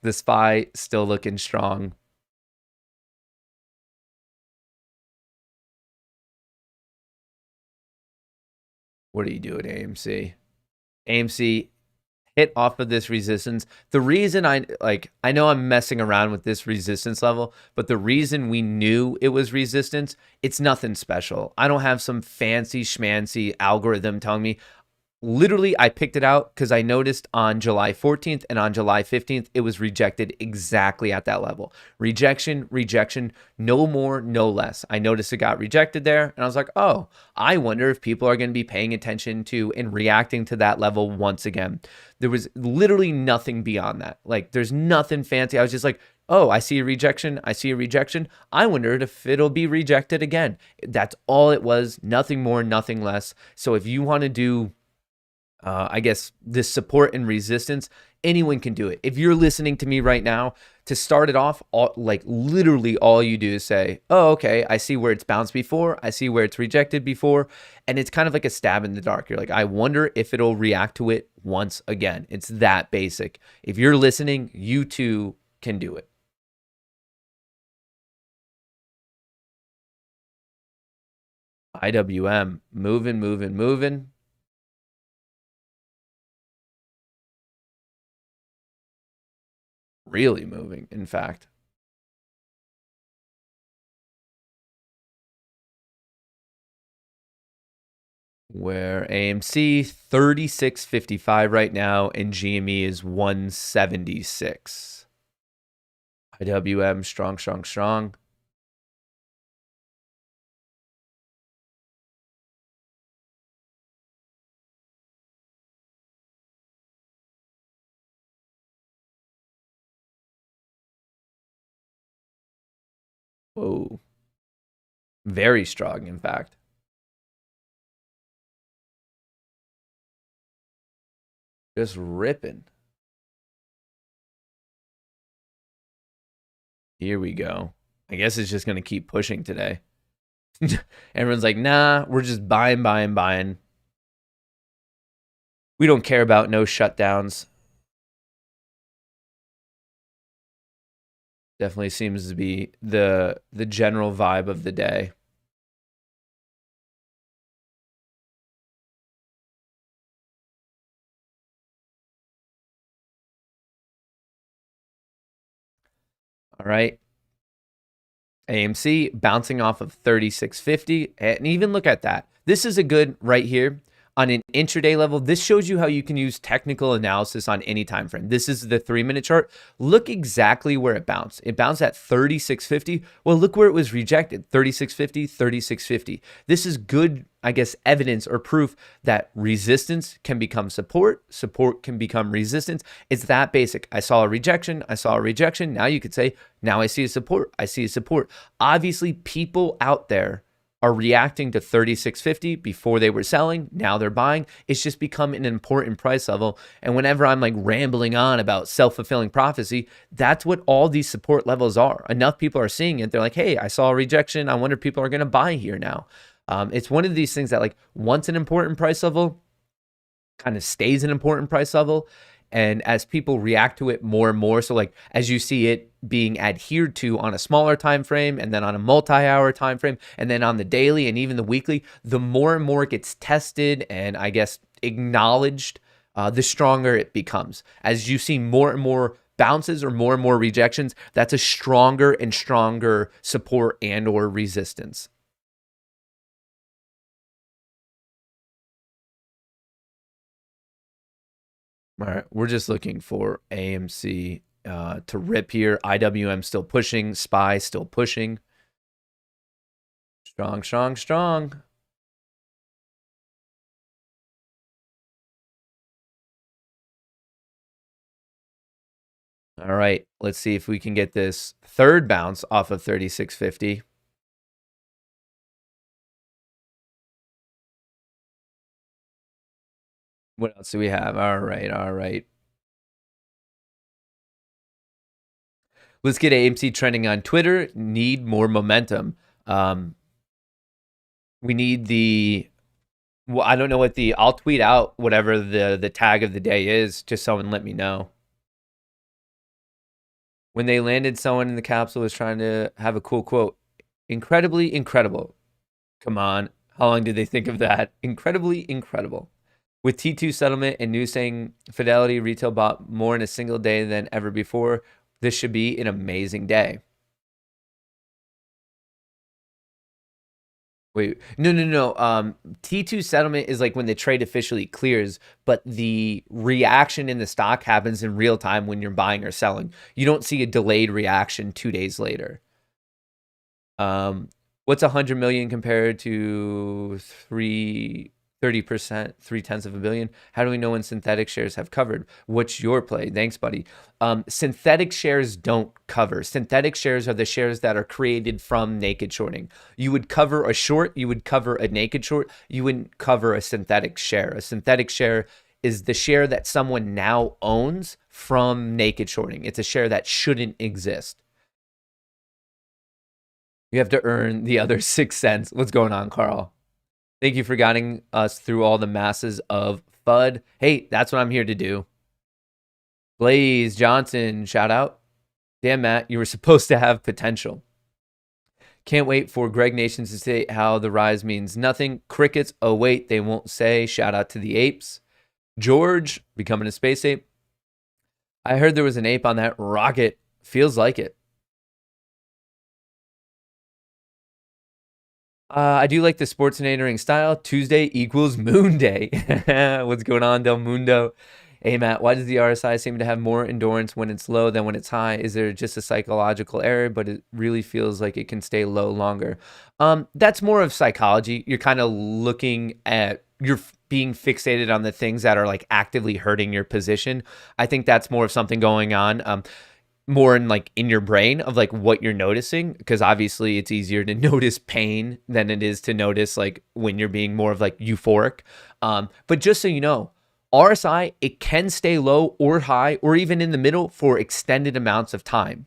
The SPY still looking strong. What are you doing, AMC? AMC hit off of this resistance. The reason I know I'm messing around with this resistance level, but the reason we knew it was resistance, it's nothing special. I don't have some fancy schmancy algorithm telling me. Literally, I picked it out because I noticed on July 14th and on July 15th, it was rejected exactly at that level. Rejection, rejection, no more, no less. I noticed it got rejected there, and I was like, oh, I wonder if people are going to be paying attention to and reacting to that level once again. There was literally nothing beyond that. Like, there's nothing fancy. I was just like, oh, I see a rejection. I see a rejection. I wondered if it'll be rejected again. That's all it was. Nothing more, nothing less. So if you want to do I guess this support and resistance, anyone can do it. If you're listening to me right now, to start it off, literally all you do is say, oh, okay, I see where it's bounced before. I see where it's rejected before. And it's kind of like a stab in the dark. You're like, I wonder if it'll react to it once again. It's that basic. If you're listening, you too can do it. IWM, moving, moving, moving. Really moving, in fact. Where AMC 36.55 right now and GME is 176. IWM strong, strong, strong. Whoa. Very strong, in fact. Just ripping. Here we go. I guess it's just going to keep pushing today. Everyone's like, nah, we're just buying, buying, buying. We don't care about no shutdowns. Definitely seems to be the general vibe of the day. All right. AMC bouncing off of 36.50. And even look at that. This is a good right here. On an intraday level, this shows you how you can use technical analysis on any time frame. This is the 3-minute chart. Look exactly where it bounced. It bounced at 36.50. Well, look where it was rejected. 36.50, 36.50. This is good, I guess, evidence or proof that resistance can become support. Support can become resistance. It's that basic. I saw a rejection. I saw a rejection. Now you could say, now I see a support. I see a support. Obviously, people out there are reacting to 36.50 before they were selling. Now they're buying. It's just become an important price level. And whenever I'm like rambling on about self-fulfilling prophecy, that's what all these support levels are. Enough people are seeing it. They're like, hey, I saw a rejection. I wonder if people are going to buy here now. It's one of these things that like once an important price level kind of stays an important price level. And as people react to it more and more, so like as you see it being adhered to on a smaller time frame and then on a multi-hour time frame and then on the daily and even the weekly, the more and more it gets tested and I guess acknowledged, the stronger it becomes. As you see more and more bounces or more rejections, that's a stronger and stronger support and or resistance. All right, we're just looking for AMC to rip here. IWM still pushing. SPY still pushing. Strong, strong, strong. All right, let's see if we can get this third bounce off of 3650. What else do we have? All right, all right. Let's get AMC trending on Twitter. Need more momentum. We need the, well, I don't know what the, I'll tweet out whatever the tag of the day is, just someone let me know. When they landed, someone in the capsule was trying to have a cool quote. Incredibly incredible. Come on. How long did they think of that? Incredibly incredible. With T2 settlement and news saying Fidelity retail bought more in a single day than ever before, this should be an amazing day. Wait, no. T2 settlement is like when the trade officially clears, but the reaction in the stock happens in real time when you're buying or selling. You don't see a delayed reaction 2 days later. What's 100 million compared to 30%, 0.3 of a billion? How do we know when synthetic shares have covered? What's your play? Thanks, buddy. Synthetic shares don't cover. Synthetic shares are the shares that are created from naked shorting. You would cover a short, you would cover a naked short, you wouldn't cover a synthetic share. A synthetic share is the share that someone now owns from naked shorting. It's a share that shouldn't exist. You have to earn the other 6 cents. What's going on, Carl? Thank you for guiding us through all the masses of FUD. Hey, that's what I'm here to do. Blaze Johnson, shout out. Damn, Matt, you were supposed to have potential. Can't wait for Greg Nations to say how the rise means nothing. Crickets, oh wait, they won't say. Shout out to the apes. George, becoming a space ape. I heard there was an ape on that rocket. Feels like it. I do like the sportsnatoring style. Tuesday equals Moon Day. What's going on, Del Mundo? Hey, Matt, why does the RSI seem to have more endurance when it's low than when it's high? Is there just a psychological error, but it really feels like it can stay low longer? That's more of psychology. You're kind of looking at, you're being fixated on the things that are like actively hurting your position. I think that's more of something going on. More in like in your brain of like what you're noticing, because obviously it's easier to notice pain than it is to notice like when you're being more of like euphoric. But just so you know, RSI, it can stay low or high or even in the middle for extended amounts of time.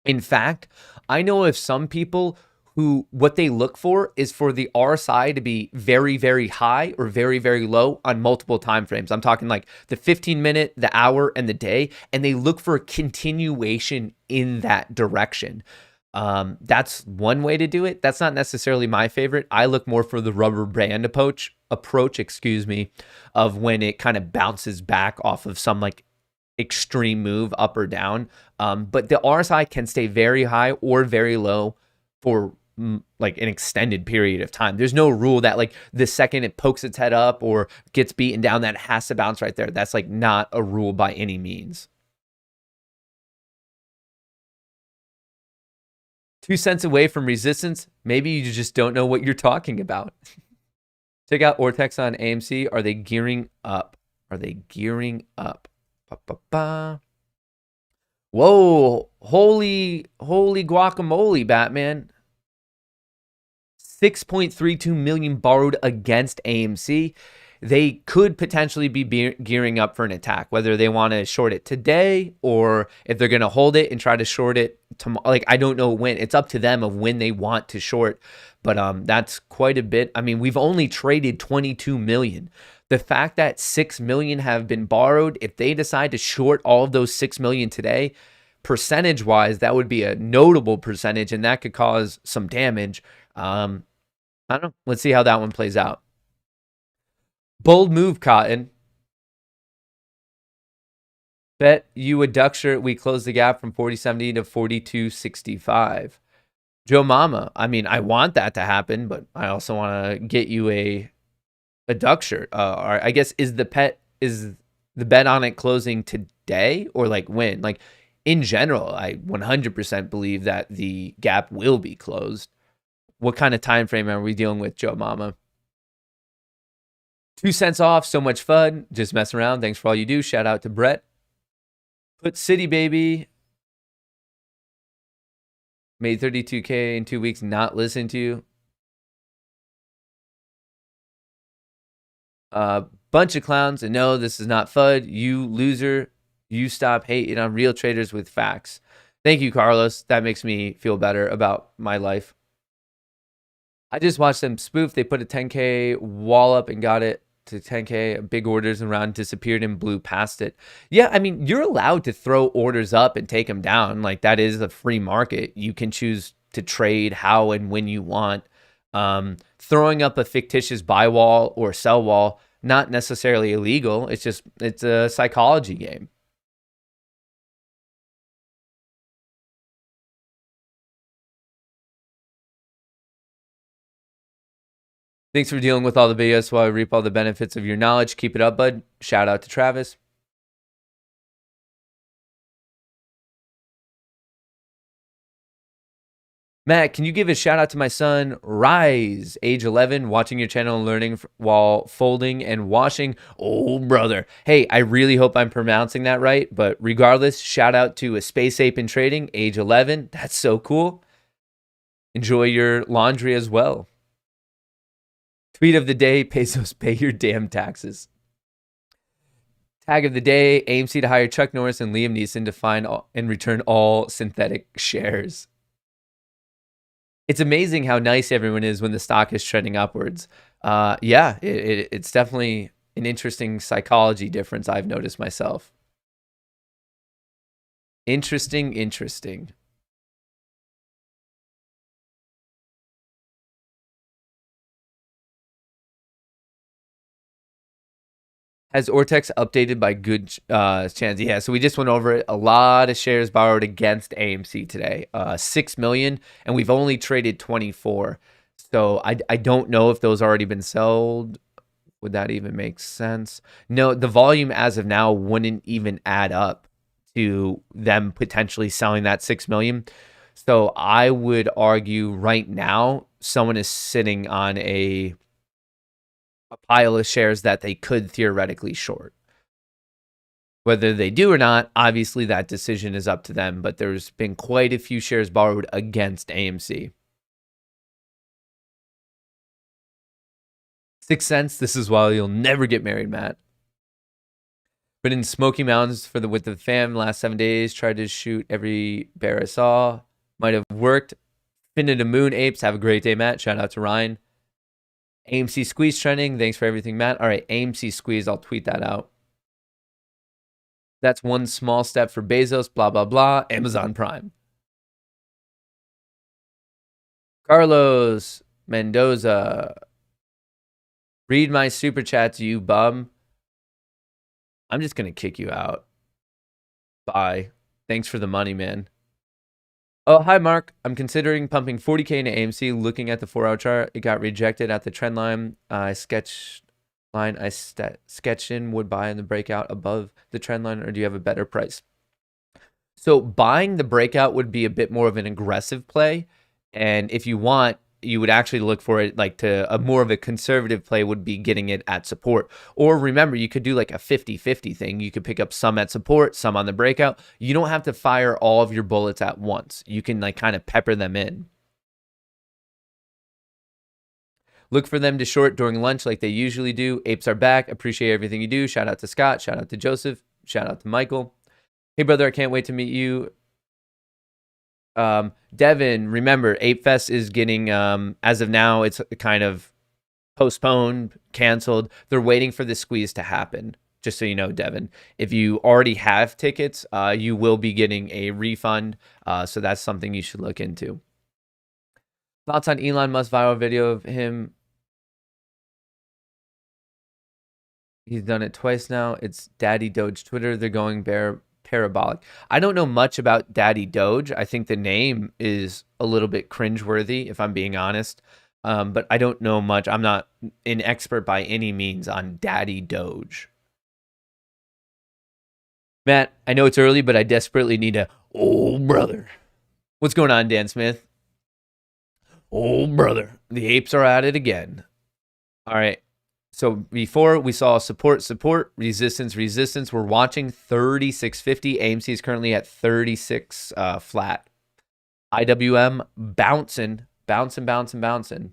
In fact, I know of some people who what they look for is for the RSI to be very, very high or very, very low on multiple time frames. I'm talking like the 15-minute, the hour, and the day, and they look for a continuation in that direction. That's one way to do it. That's not necessarily my favorite. I look more for the rubber band approach, of when it kind of bounces back off of some like extreme move up or down. But the RSI can stay very high or very low for like an extended period of time. There's no rule that like the second it pokes its head up or gets beaten down, that it has to bounce right there. That's like not a rule by any means. 2 cents away from resistance. Maybe you just don't know what you're talking about. Check out Ortex on AMC. Are they gearing up? Are they gearing up? Whoa, holy guacamole, Batman. 6.32 million borrowed against AMC. They could potentially be gearing up for an attack, whether they want to short it today or if they're going to hold it and try to short it tomorrow. Like, I don't know when. It's up to them of when they want to short, but that's quite a bit. I mean, we've only traded 22 million. The fact that 6 million have been borrowed, if they decide to short all of those 6 million today, percentage-wise, that would be a notable percentage, and that could cause some damage. I don't know. Let's see how that one plays out. Bold move, Cotton. Bet you a duck shirt. We close the gap from 40.70 to 42.65. Joe Mama. I mean, I want that to happen, but I also want to get you a duck shirt. Or I guess is the bet on it closing today or like when? Like in general, I 100% believe that the gap will be closed. What kind of time frame are we dealing with, Joe Mama? 2 cents off, so much fun. Just messing around. Thanks for all you do. Shout out to Brett. Put City Baby. Made 32K in 2 weeks. Not listen to you. Bunch of clowns. And no, this is not FUD. You loser. You stop hating on real traders with facts. Thank you, Carlos. That makes me feel better about my life. I just watched them spoof. They put a 10K wall up and got it to 10K. Big orders and round disappeared and blew past it. Yeah, I mean, you're allowed to throw orders up and take them down. Like, that is a free market. You can choose to trade how and when you want. Throwing up a fictitious buy wall or sell wall, not necessarily illegal. It's a psychology game. Thanks for dealing with all the videos while I reap all the benefits of your knowledge. Keep it up, bud. Shout out to Travis. Matt, can you give a shout out to my son, Rise, age 11, watching your channel and learning while folding and washing? Oh, brother. Hey, I really hope I'm pronouncing that right. But regardless, shout out to a space ape in trading, age 11. That's so cool. Enjoy your laundry as well. Tweet of the day, Bezos, pay your damn taxes. Tag of the day, AMC to hire Chuck Norris and Liam Neeson to find and return all synthetic shares. It's amazing how nice everyone is when the stock is trending upwards. Yeah, it's definitely an interesting psychology difference I've noticed myself. Interesting. Has Ortex updated by good chance? Yeah, so we just went over it. A lot of shares borrowed against AMC today. 6 million, and we've only traded 24. So I don't know if those already been sold. Would that even make sense? No, the volume as of now wouldn't even add up to them potentially selling that 6 million. So I would argue right now someone is sitting on a pile of shares that they could theoretically short. Whether they do or not, obviously that decision is up to them, but there's been quite a few shares borrowed against AMC. 6 cents, this is why you'll never get married, Matt. Been in Smoky Mountains with the fam last 7 days, tried to shoot every bear I saw. Might have worked. Fin to the moon, apes. Have a great day, Matt. Shout out to Ryan. AMC squeeze trending. Thanks for everything, Matt. All right, AMC squeeze. I'll tweet that out. That's one small step for Bezos. Blah, blah, blah. Amazon Prime. Carlos Mendoza. Read my super chats, you bum. I'm just going to kick you out. Bye. Thanks for the money, man. Oh, hi, Mark. I'm considering pumping 40K into AMC. Looking at the 4-hour chart, it got rejected at the trend line. I sketched in would buy in the breakout above the trend line, or do you have a better price? So buying the breakout would be a bit more of an aggressive play. And if you want, you would actually look for it like to a more of a conservative play would be getting it at support. Or remember, you could do like a 50-50 thing. You could pick up some at support, some on the breakout. You don't have to fire all of your bullets at once. You can like kind of pepper them in. Look for them to short during lunch like they usually do. Apes are back. Appreciate everything you do. Shout out to Scott. Shout out to Joseph. Shout out to Michael. Hey, brother, I can't wait to meet you. Devin, remember, Ape Fest is getting, as of now, it's kind of postponed, canceled. They're waiting for the squeeze to happen. Just so you know, Devin, if you already have tickets, you will be getting a refund. So that's something you should look into. Thoughts on Elon Musk viral video of him? He's done it twice now. It's Daddy Doge Twitter. They're going parabolic. I don't know much about Daddy Doge. I think the name is a little bit cringeworthy, if I'm being honest. But I don't know much. I'm not an expert by any means on Daddy Doge. Matt, I know it's early, but I desperately need a old brother. What's going on, Dan Smith? Old brother. The apes are at it again. All right. So before we saw support, resistance. We're watching 3650. AMC is currently at 36 flat. IWM bouncing. Bouncing.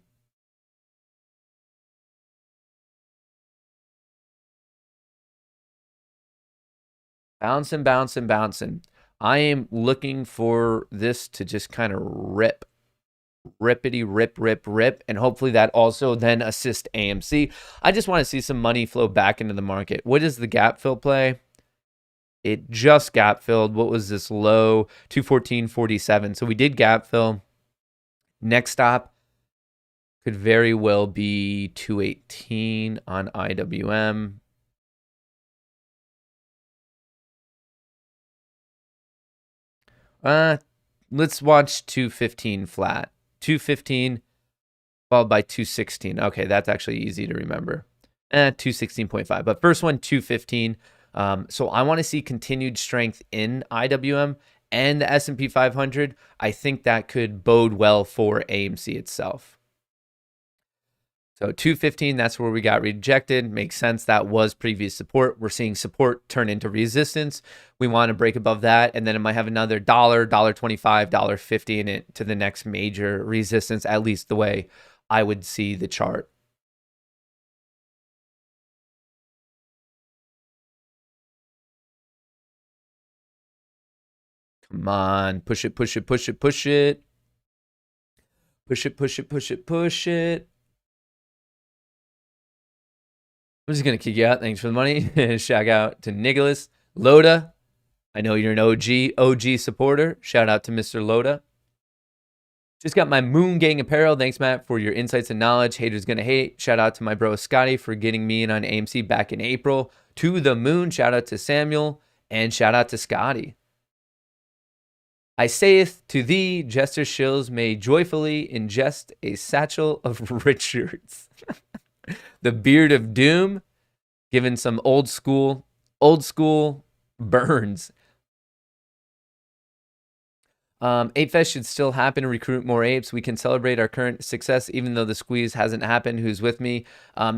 I am looking for this to just kind of rip. Rippity rip, and hopefully that also then assist AMC. I just want to see some money flow back into the market. What is the gap fill play? It just gap filled. What was this low? 214.47. So we did gap fill. Next stop could very well be 218 on IWM. Let's watch 215 flat. 215 followed by 216. Okay, that's actually easy to remember. 216.5. But first one, 215. So I want to see continued strength in IWM and the S&P 500. I think that could bode well for AMC itself. So 215, that's where we got rejected. Makes sense. That was previous support. We're seeing support turn into resistance. We want to break above that, and then it might have another $1, $1.25, $1.50 in it to the next major resistance, at least the way I would see the chart. Come on, push it. Push it. I'm just going to kick you out. Thanks for the money. Shout out to Nicholas. Loda, I know you're an OG supporter. Shout out to Mr. Loda. Just got my Moon Gang apparel. Thanks, Matt, for your insights and knowledge. Haters gonna hate. Shout out to my bro Scotty for getting me in on AMC back in April. To the moon. Shout out to Samuel. And shout out to Scotty. I saith to thee, jester shills may joyfully ingest a satchel of Richards. The beard of doom, given some old school burns. Ape Fest should still happen to recruit more apes. We can celebrate our current success even though the squeeze hasn't happened. Who's with me?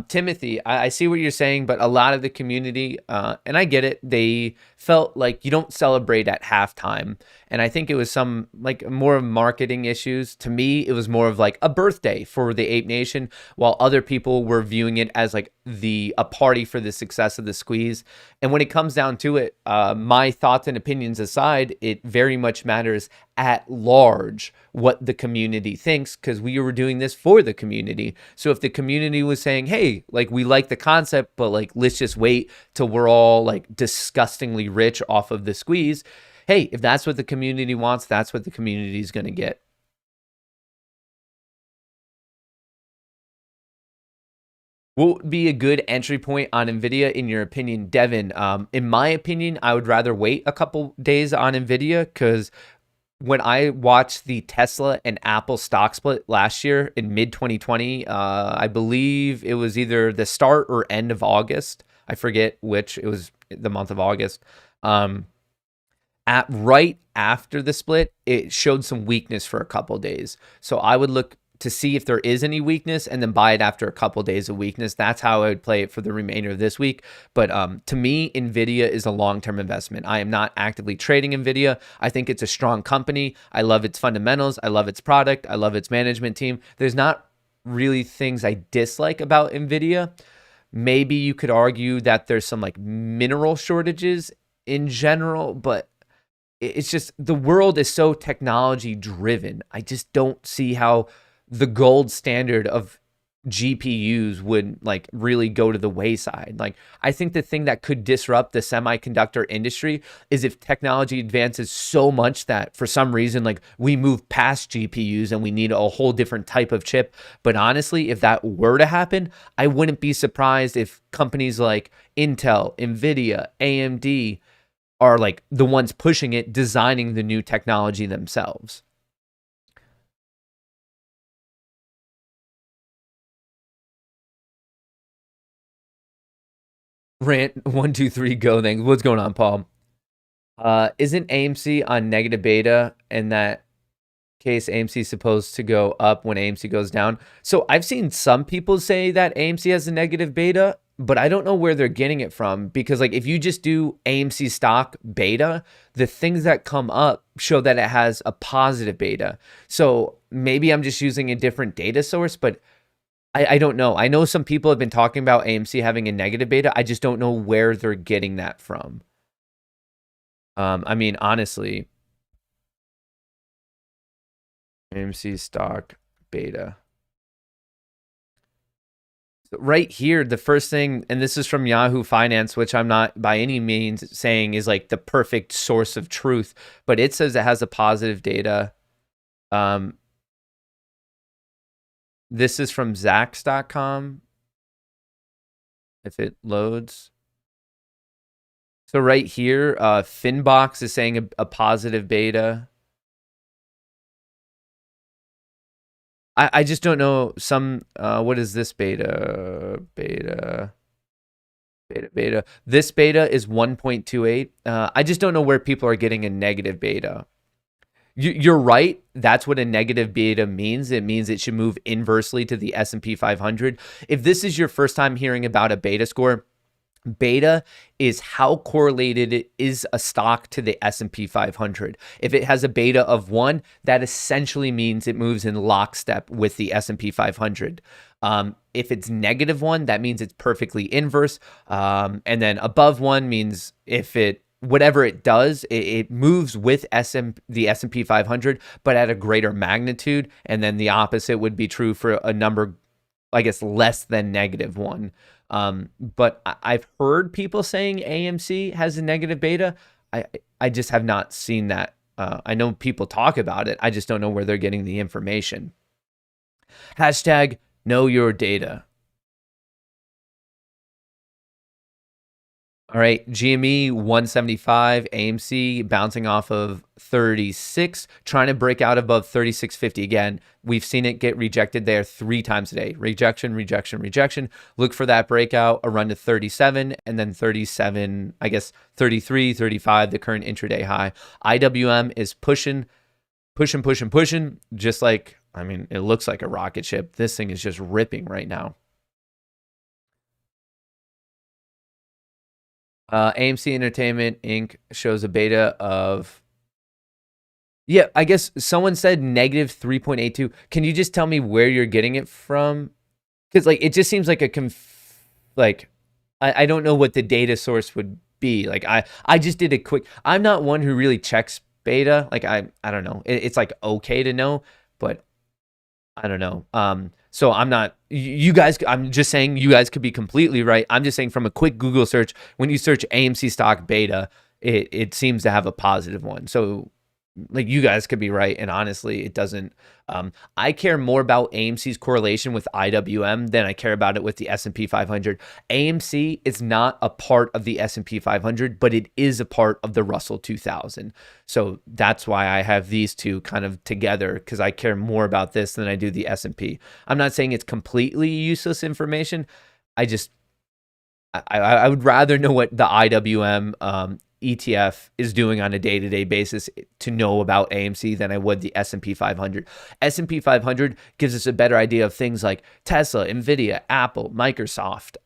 Timothy, I see what you're saying, but a lot of the community, and I get it, they felt like you don't celebrate at halftime. And I think it was some like more of marketing issues. To me, it was more of like a birthday for the Ape Nation, while other people were viewing it as like a party for the success of the squeeze. And when it comes down to it, my thoughts and opinions aside, it very much matters at large what the community thinks, because we were doing this for the community. So if the community was saying, hey, like we like the concept, but like let's just wait till we're all like disgustingly rich off of the squeeze, hey, if that's what the community wants, that's what the community is going to get. What would be a good entry point on Nvidia in your opinion, Devin? In my opinion, I would rather wait a couple days on Nvidia, because when I watched the Tesla and Apple stock split last year in mid 2020, I believe it was either the start or end of August. I forget which. It was the month of August. Right after the split, it showed some weakness for a couple days. So I would look to see if there is any weakness and then buy it after a couple days of weakness. That's how I would play it for the remainder of this week. But to me, Nvidia is a long-term investment. I am not actively trading Nvidia. I think it's a strong company. I love its fundamentals. I love its product. I love its management team. There's not really things I dislike about Nvidia. Maybe you could argue that there's some like mineral shortages in general, but it's just the world is so technology driven. I just don't see how the gold standard of GPUs would like really go to the wayside. Like, I think the thing that could disrupt the semiconductor industry is if technology advances so much that for some reason, like we move past GPUs and we need a whole different type of chip. But honestly, if that were to happen, I wouldn't be surprised if companies like Intel, Nvidia, AMD are like the ones pushing it, designing the new technology themselves. Rant 1, 2, 3, go. Thanks. What's going on, Paul? Isn't AMC on negative beta? In that case, AMC is supposed to go up when AMC goes down. So I've seen some people say that AMC has a negative beta, but I don't know where they're getting it from, because like if you just do AMC stock beta, the things that come up show that it has a positive beta. So maybe I'm just using a different data source, but I don't know. I know some people have been talking about AMC having a negative beta. I just don't know where they're getting that from. I mean, honestly, AMC stock beta. So right here, the first thing, and this is from Yahoo Finance, which I'm not by any means saying is like the perfect source of truth, but it says it has a positive data. This is from Zacks.com. If it loads. So right here, Finbox is saying a positive beta. I just don't know some, what is this beta? Beta. This beta is 1.28. I just don't know where people are getting a negative beta. You're right. That's what a negative beta means. It means it should move inversely to the S&P 500. If this is your first time hearing about a beta score, beta is how correlated is a stock to the S&P 500. If it has a beta of 1, that essentially means it moves in lockstep with the S&P 500. If it's -1, that means it's perfectly inverse. And then above 1 means if it, whatever it does, it moves with the S&P 500, but at a greater magnitude. And then the opposite would be true for a number, I guess, less than -1. But I've heard people saying AMC has a negative beta. I just have not seen that. I know people talk about it. I just don't know where they're getting the information. Hashtag know your data. All right, GME 175, AMC bouncing off of 36, trying to break out above 36.50 again. We've seen it get rejected there 3 times today. Rejection, rejection, rejection. Look for that breakout, a run to 37, and then 37, I guess 33, 35, the current intraday high. IWM is pushing, just like, I mean, it looks like a rocket ship. This thing is just ripping right now. AMC Entertainment Inc. shows a beta of, yeah, I guess someone said -3.82. Can you just tell me where you're getting it from? Because like it just seems like I don't know what the data source would be. Like I just did a quick. I'm not one who really checks beta. Like I don't know. It's like okay to know, but I don't know. So I'm not, you guys, I'm just saying you guys could be completely right. I'm just saying from a quick Google search, when you search AMC stock beta, it seems to have a positive one. So like you guys could be right. And honestly, it doesn't, I care more about AMC's correlation with IWM than I care about it with the S&P 500. AMC is not a part of the S&P 500, but it is a part of the Russell 2000. So that's why I have these two kind of together, because I care more about this than I do the S&P. I'm not saying it's completely useless information. I would rather know what the IWM ETF is doing on a day-to-day basis to know about AMC than I would the S&P 500. S&P 500 gives us a better idea of things like Tesla, Nvidia, Apple, Microsoft.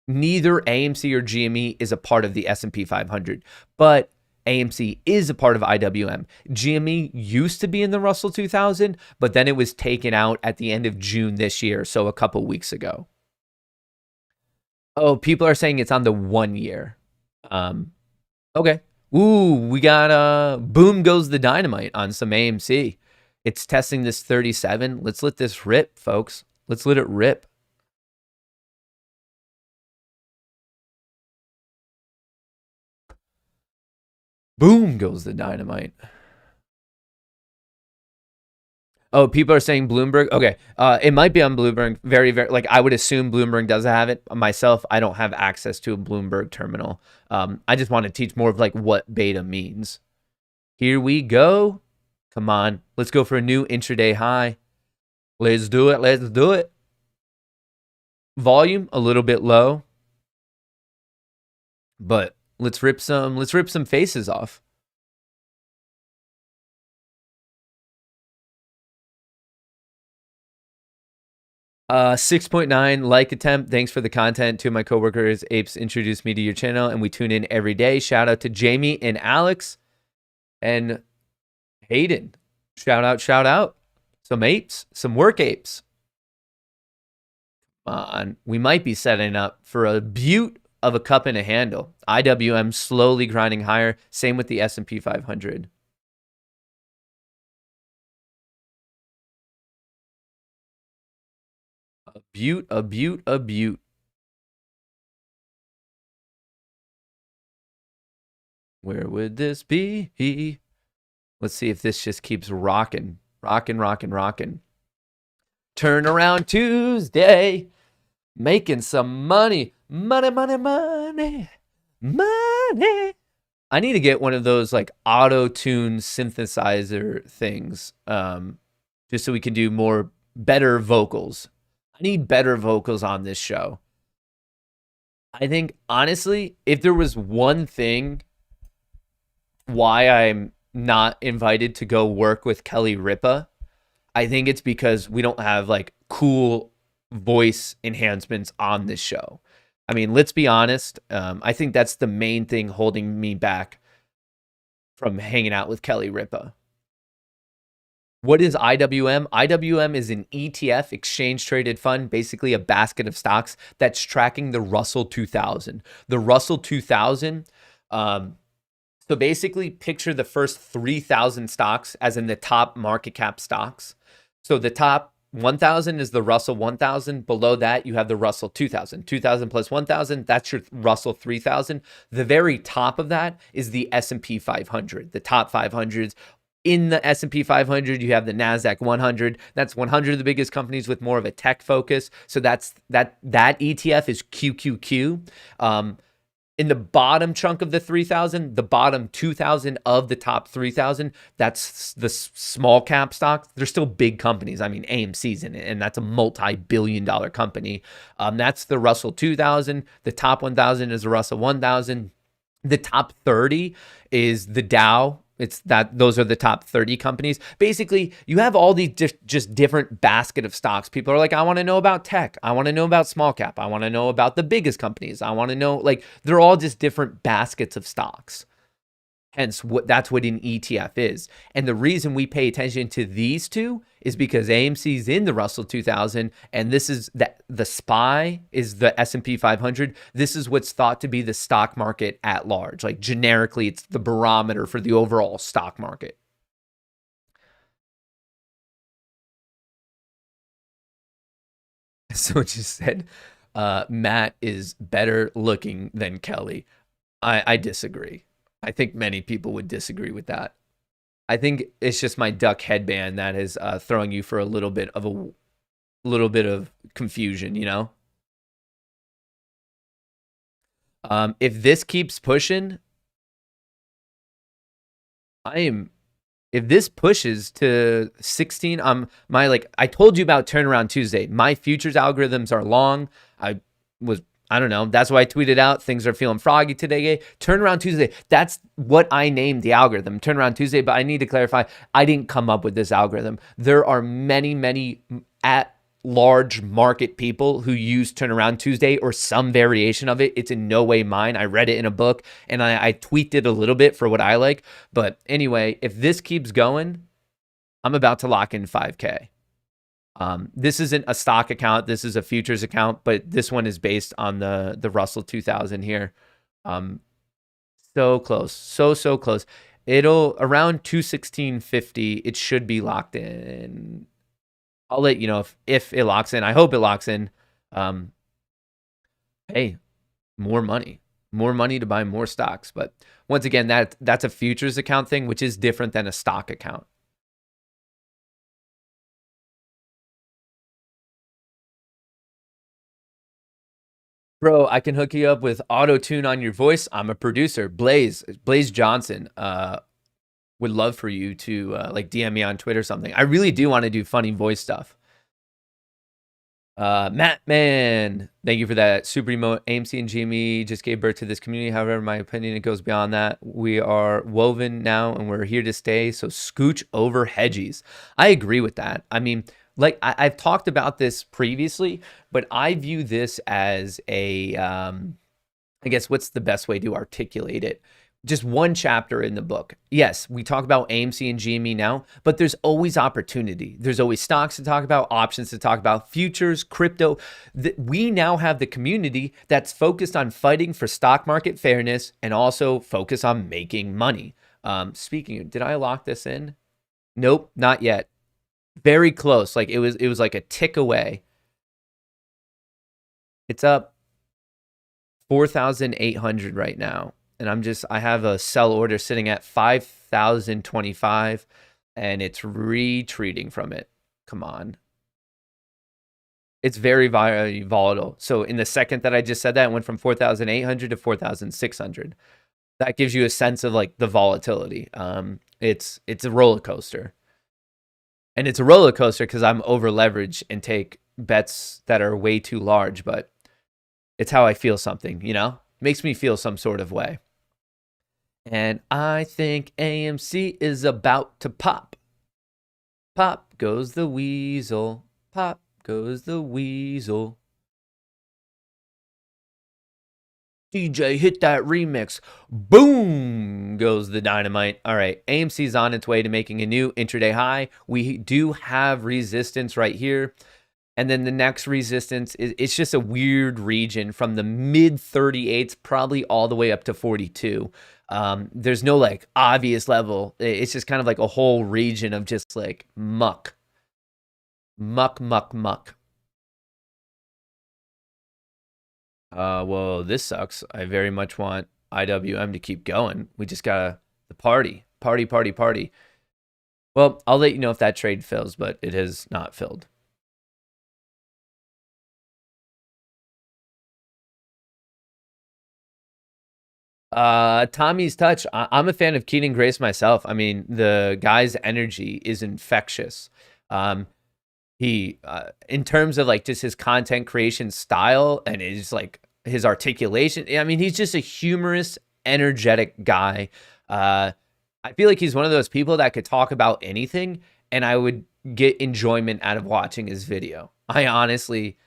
Neither AMC or GME is a part of the S&P 500, but AMC is a part of IWM. GME used to be in the Russell 2000, but then it was taken out at the end of June this year, so a couple weeks ago. Oh, people are saying it's on the 1 year. Okay. Ooh, we got boom goes the dynamite on some AMC. It's testing this 37. Let's let this rip, folks. Let's let it rip. Boom goes the dynamite. Oh, people are saying Bloomberg. Okay. It might be on Bloomberg. Very, very, like I would assume Bloomberg does have it. Myself, I don't have access to a Bloomberg terminal. I just want to teach more of like what beta means. Here we go. Come on. Let's go for a new intraday high. Let's do it. Let's do it. Volume a little bit low, but Let's rip some faces off. Uh, 6.9 like attempt. Thanks for the content. Two of my coworkers, Apes, introduced me to your channel, and we tune in every day. Shout out to Jamie and Alex and Hayden. Shout out. Some apes, some work apes. Come on, we might be setting up for a beaut of a cup and a handle. IWM slowly grinding higher. Same with the S&P 500. A beaut. Where would this be? Let's see if this just keeps rocking. Turnaround Tuesday. Making some money. Money. I need to get one of those like auto-tune synthesizer things. Just so we can do better vocals. I need better vocals on this show. I think, honestly, if there was one thing why I'm not invited to go work with Kelly Ripa, I think it's because we don't have like cool voice enhancements on this show. I mean, let's be honest. I think that's the main thing holding me back from hanging out with Kelly Ripa. What is IWM? IWM is an ETF, exchange traded fund, basically a basket of stocks that's tracking the Russell 2000. The Russell 2000, so basically picture the first 3,000 stocks as in the top market cap stocks. So the top 1,000 is the Russell 1,000. Below that, you have the Russell 2,000. 2,000 plus 1,000, that's your Russell 3,000. The very top of that is the S&P 500, the top 500s. In the S&P 500, you have the NASDAQ 100. That's 100 of the biggest companies with more of a tech focus. So that ETF is QQQ. In the bottom chunk of the 3,000, the bottom 2,000 of the top 3,000, that's the small cap stocks. They're still big companies. I mean, AMC's in it, and that's a multi-billion-dollar company. That's the Russell 2000. The top 1,000 is the Russell 1,000. The top 30 is the Dow. Those are the top 30 companies. Basically, you have all these just different basket of stocks. People are like, I want to know about tech. I want to know about small cap. I want to know about the biggest companies. I want to know, like, they're all just different baskets of stocks. Hence, that's what an ETF is. And the reason we pay attention to these two is because AMC is in the Russell 2000, and this is the SPY is the S&P 500. This is what's thought to be the stock market at large. Like generically, it's the barometer for the overall stock market. So just said, Matt is better looking than Kelly. I disagree. I think many people would disagree with that. I think it's just my duck headband that is throwing you for a little bit of confusion, you know? If this keeps pushing, if this pushes to 16, I told you about Turnaround Tuesday. My futures algorithms are long. I don't know. That's why I tweeted out, things are feeling froggy today. Turnaround Tuesday. That's what I named the algorithm, Turnaround Tuesday. But I need to clarify, I didn't come up with this algorithm. There are many at large market people who use Turnaround Tuesday or some variation of it. It's in no way mine. I read it in a book and I tweaked it a little bit for what I like. But anyway, if this keeps going, I'm about to lock in 5K. This isn't a stock account. This is a futures account, but this one is based on the Russell 2000 here. So close, so close. It'll around 216.50. It should be locked in. I'll let you know if it locks in. I hope it locks in. Hey, more money to buy more stocks. But once again, that's a futures account thing, which is different than a stock account. Bro, I can hook you up with auto tune on your voice. I'm a producer. Blaze Johnson would love for you to like DM me on Twitter or something. I really do want to do funny voice stuff. Matt Man, thank you for that super emote. AMC and GME just gave birth to this community. However, in my opinion, it goes beyond that. We are woven now and we're here to stay. So scooch over hedgies. I agree with that. I mean, like I've talked about this previously, but I view this as a, I guess what's the best way to articulate it? Just one chapter in the book. Yes, we talk about AMC and GME now, but there's always opportunity. There's always stocks to talk about, options to talk about, futures, crypto. We now have the community that's focused on fighting for stock market fairness and also focus on making money. Speaking of, did I lock this in? Nope, not yet. Very close. Like it was like a tick away. It's up 4,800 right now. And I have a sell order sitting at 5,025 and it's retreating from it. Come on. It's very volatile. So in the second that I just said that, it went from 4,800 to 4,600. That gives you a sense of like the volatility. It's a roller coaster. And it's a roller coaster because I'm over leveraged and take bets that are way too large, but it's how I feel something, you know? Makes me feel some sort of way. And I think AMC is about to pop. Pop goes the weasel. Pop goes the weasel. DJ, hit that remix. Boom goes the dynamite. All right, AMC's on its way to making a new intraday high. We do have resistance right here. And then the next resistance, it's just a weird region from the mid 38s, probably all the way up to 42. There's no like obvious level. It's just kind of like a whole region of just like muck. Muck. Well, this sucks. I very much want IWM to keep going. We just gotta the party. Well, I'll let you know if that trade fills, but it has not filled. Tommy's touch. I'm a fan of Keaton Grace myself. I mean, the guy's energy is infectious. He, in terms of like just his content creation style and his like his articulation. I mean, he's just a humorous, energetic guy. I feel like he's one of those people that could talk about anything, and I would get enjoyment out of watching his video. I honestly,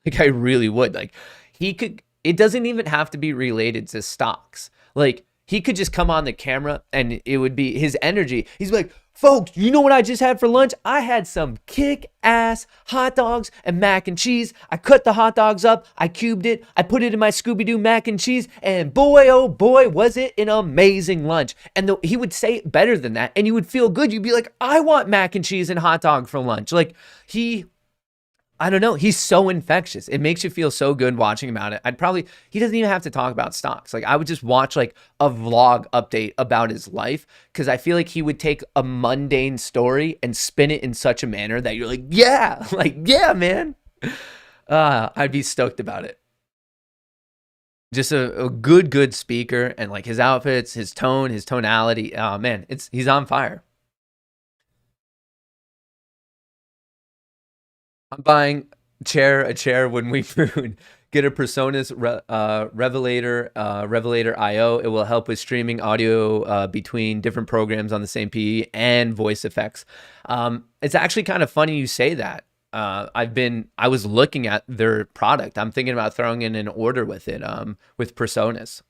like, I really would. Like, he could. It doesn't even have to be related to stocks. Like, he could just come on the camera and it would be his energy. He's like, folks, you know what I just had for lunch? I had some kick-ass hot dogs and mac and cheese. I cut the hot dogs up. I cubed it. I put it in my Scooby-Doo mac and cheese. And boy, oh boy, was it an amazing lunch. And he would say it better than that. And you would feel good. You'd be like, I want mac and cheese and hot dog for lunch. Like, I don't know. He's so infectious. It makes you feel so good watching him it. He doesn't even have to talk about stocks. Like, I would just watch like a vlog update about his life because I feel like he would take a mundane story and spin it in such a manner that you're like, yeah, man. I'd be stoked about it. Just a good speaker, and like his outfits, his tone, his tonality. Oh man, he's on fire. I'm buying a chair when we moon. Get a Personas Revelator IO. It will help with streaming audio between different programs on the same PE and voice effects. It's actually kind of funny you say that. I was looking at their product. I'm thinking about throwing in an order with it, with Personas.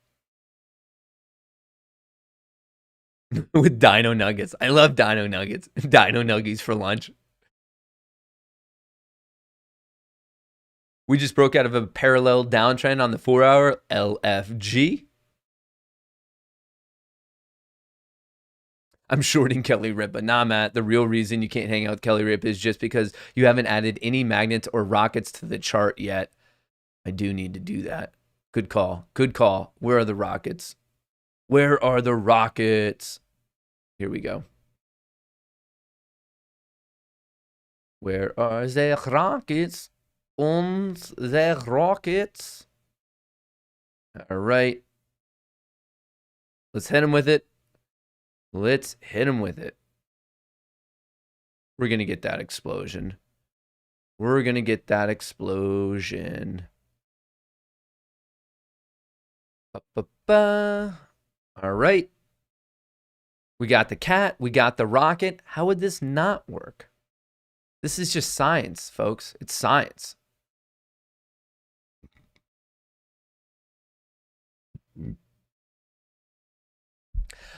With Dino Nuggets. I love Dino Nuggets. Dino Nuggies for lunch. We just broke out of a parallel downtrend on the 4-hour LFG. I'm shorting Kelly Rip, but nah, Matt. The real reason you can't hang out with Kelly Rip is just because you haven't added any magnets or rockets to the chart yet. I do need to do that. Good call. Where are the rockets? Here we go. Where are the rockets? Und the rockets. All right. Let's hit him with it. We're going to get that explosion. We're going to get that explosion. Ba-ba-ba. All right. We got the cat. We got the rocket. How would this not work? This is just science, folks. It's science.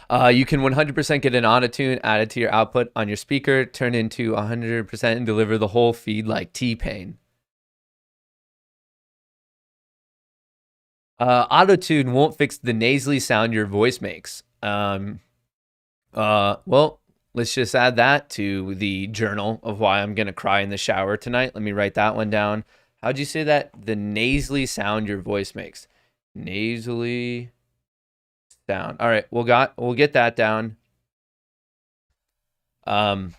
You can 100% get an auto-tune added to your output on your speaker, turn into 100% and deliver the whole feed like T-Pain. Auto-tune won't fix the nasally sound your voice makes. Well, let's just add that to the journal of why I'm going to cry in the shower tonight. Let me write that one down. How'd you say that? The nasally sound your voice makes. Nasally sound. All right, we'll get that down. My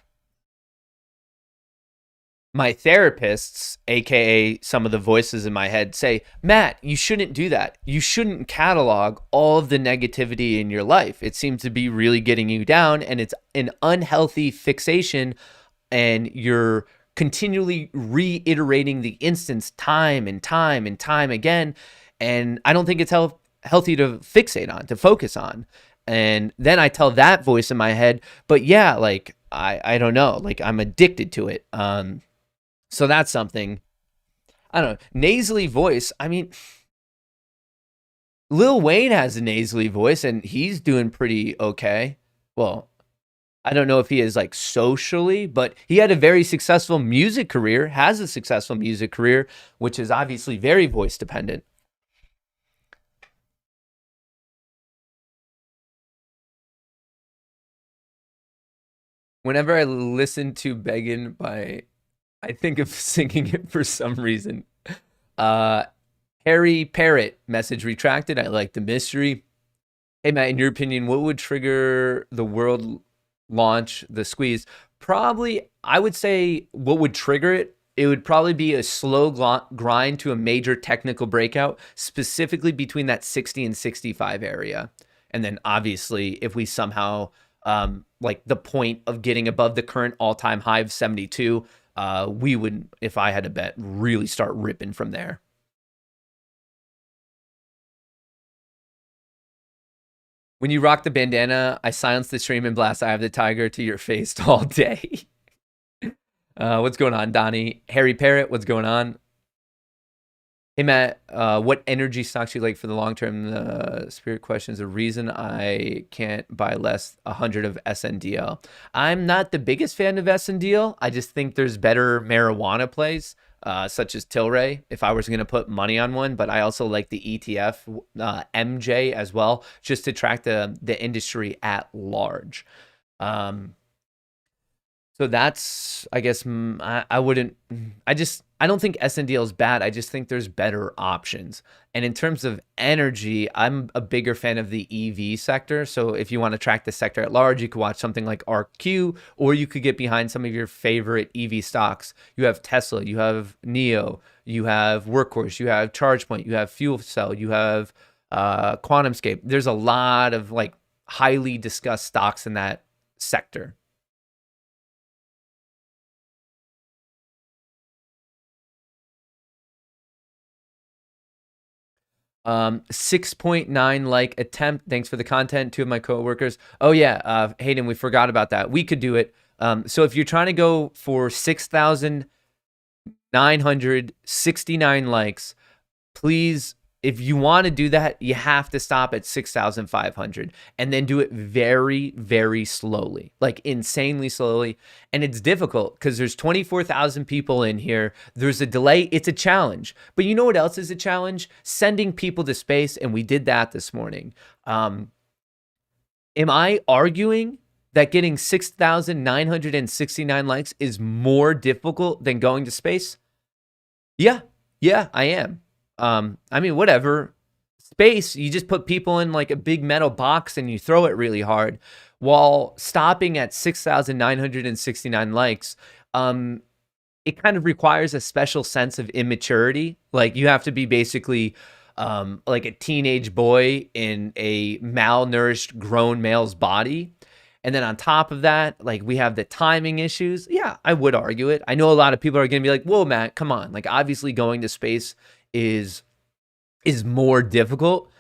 therapists, aka some of the voices in my head, say, Matt, you shouldn't do that. You shouldn't catalog all of the negativity in your life. It seems to be really getting you down, and it's an unhealthy fixation, and you're continually reiterating the instance time and time and time again. And I don't think it's healthy to fixate on, to focus on. And then I tell that voice in my head, but yeah, like, I don't know, like I'm addicted to it. So that's something. I don't know. Nasally voice. I mean, Lil Wayne has a nasally voice and he's doing pretty okay. Well, I don't know if he is like socially, but he had a very successful music career, has a successful music career, which is obviously very voice dependent. Whenever I listen to Beggin' by, I think of singing it for some reason. Harry Parrot, message retracted. I like the mystery. Hey, Matt, in your opinion, what would trigger the world launch, the squeeze? Probably, I would say what would trigger it, it would probably be a slow grind to a major technical breakout, specifically between that 60 and 65 area. And then obviously, if we somehow, like the point of getting above the current all-time high of 72, we would, if I had to bet, really start ripping from there. When you rock the bandana, I silence the stream and blast Eye of the Tiger to your face all day. What's going on, Donnie? Harry Parrot, what's going on? Hey, Matt, what energy stocks you like for the long term? Spirit questions. The reason I can't buy less 100 of SNDL. I'm not the biggest fan of SNDL. I just think there's better marijuana plays, such as Tilray, if I was going to put money on one. But I also like the ETF, MJ as well, just to track the industry at large. So that's, I guess, I don't think SNDL is bad. I just think there's better options. And in terms of energy, I'm a bigger fan of the EV sector. So if you want to track the sector at large, you could watch something like RQ, or you could get behind some of your favorite EV stocks. You have Tesla, you have NIO, you have Workhorse, you have ChargePoint, you have Fuel Cell, you have QuantumScape. There's a lot of like highly discussed stocks in that sector. 6.9 like attempt. Thanks for the content. 2 of my coworkers. Oh yeah, Hayden, we forgot about that. We could do it. So if you're trying to go for 6,969 likes, please, if you want to do that, you have to stop at 6,500 and then do it very, very slowly, like insanely slowly. And it's difficult because there's 24,000 people in here. There's a delay. It's a challenge. But you know what else is a challenge? Sending people to space. And we did that this morning. Am I arguing that getting 6,969 likes is more difficult than going to space? Yeah, I am. I mean, whatever. Space, you just put people in like a big metal box and you throw it really hard. While stopping at 6,969 likes, it kind of requires a special sense of immaturity. Like you have to be basically like a teenage boy in a malnourished grown male's body. And then on top of that, like we have the timing issues. Yeah, I would argue it. I know a lot of people are going to be like, whoa, Matt, come on. Like obviously going to space is more difficult.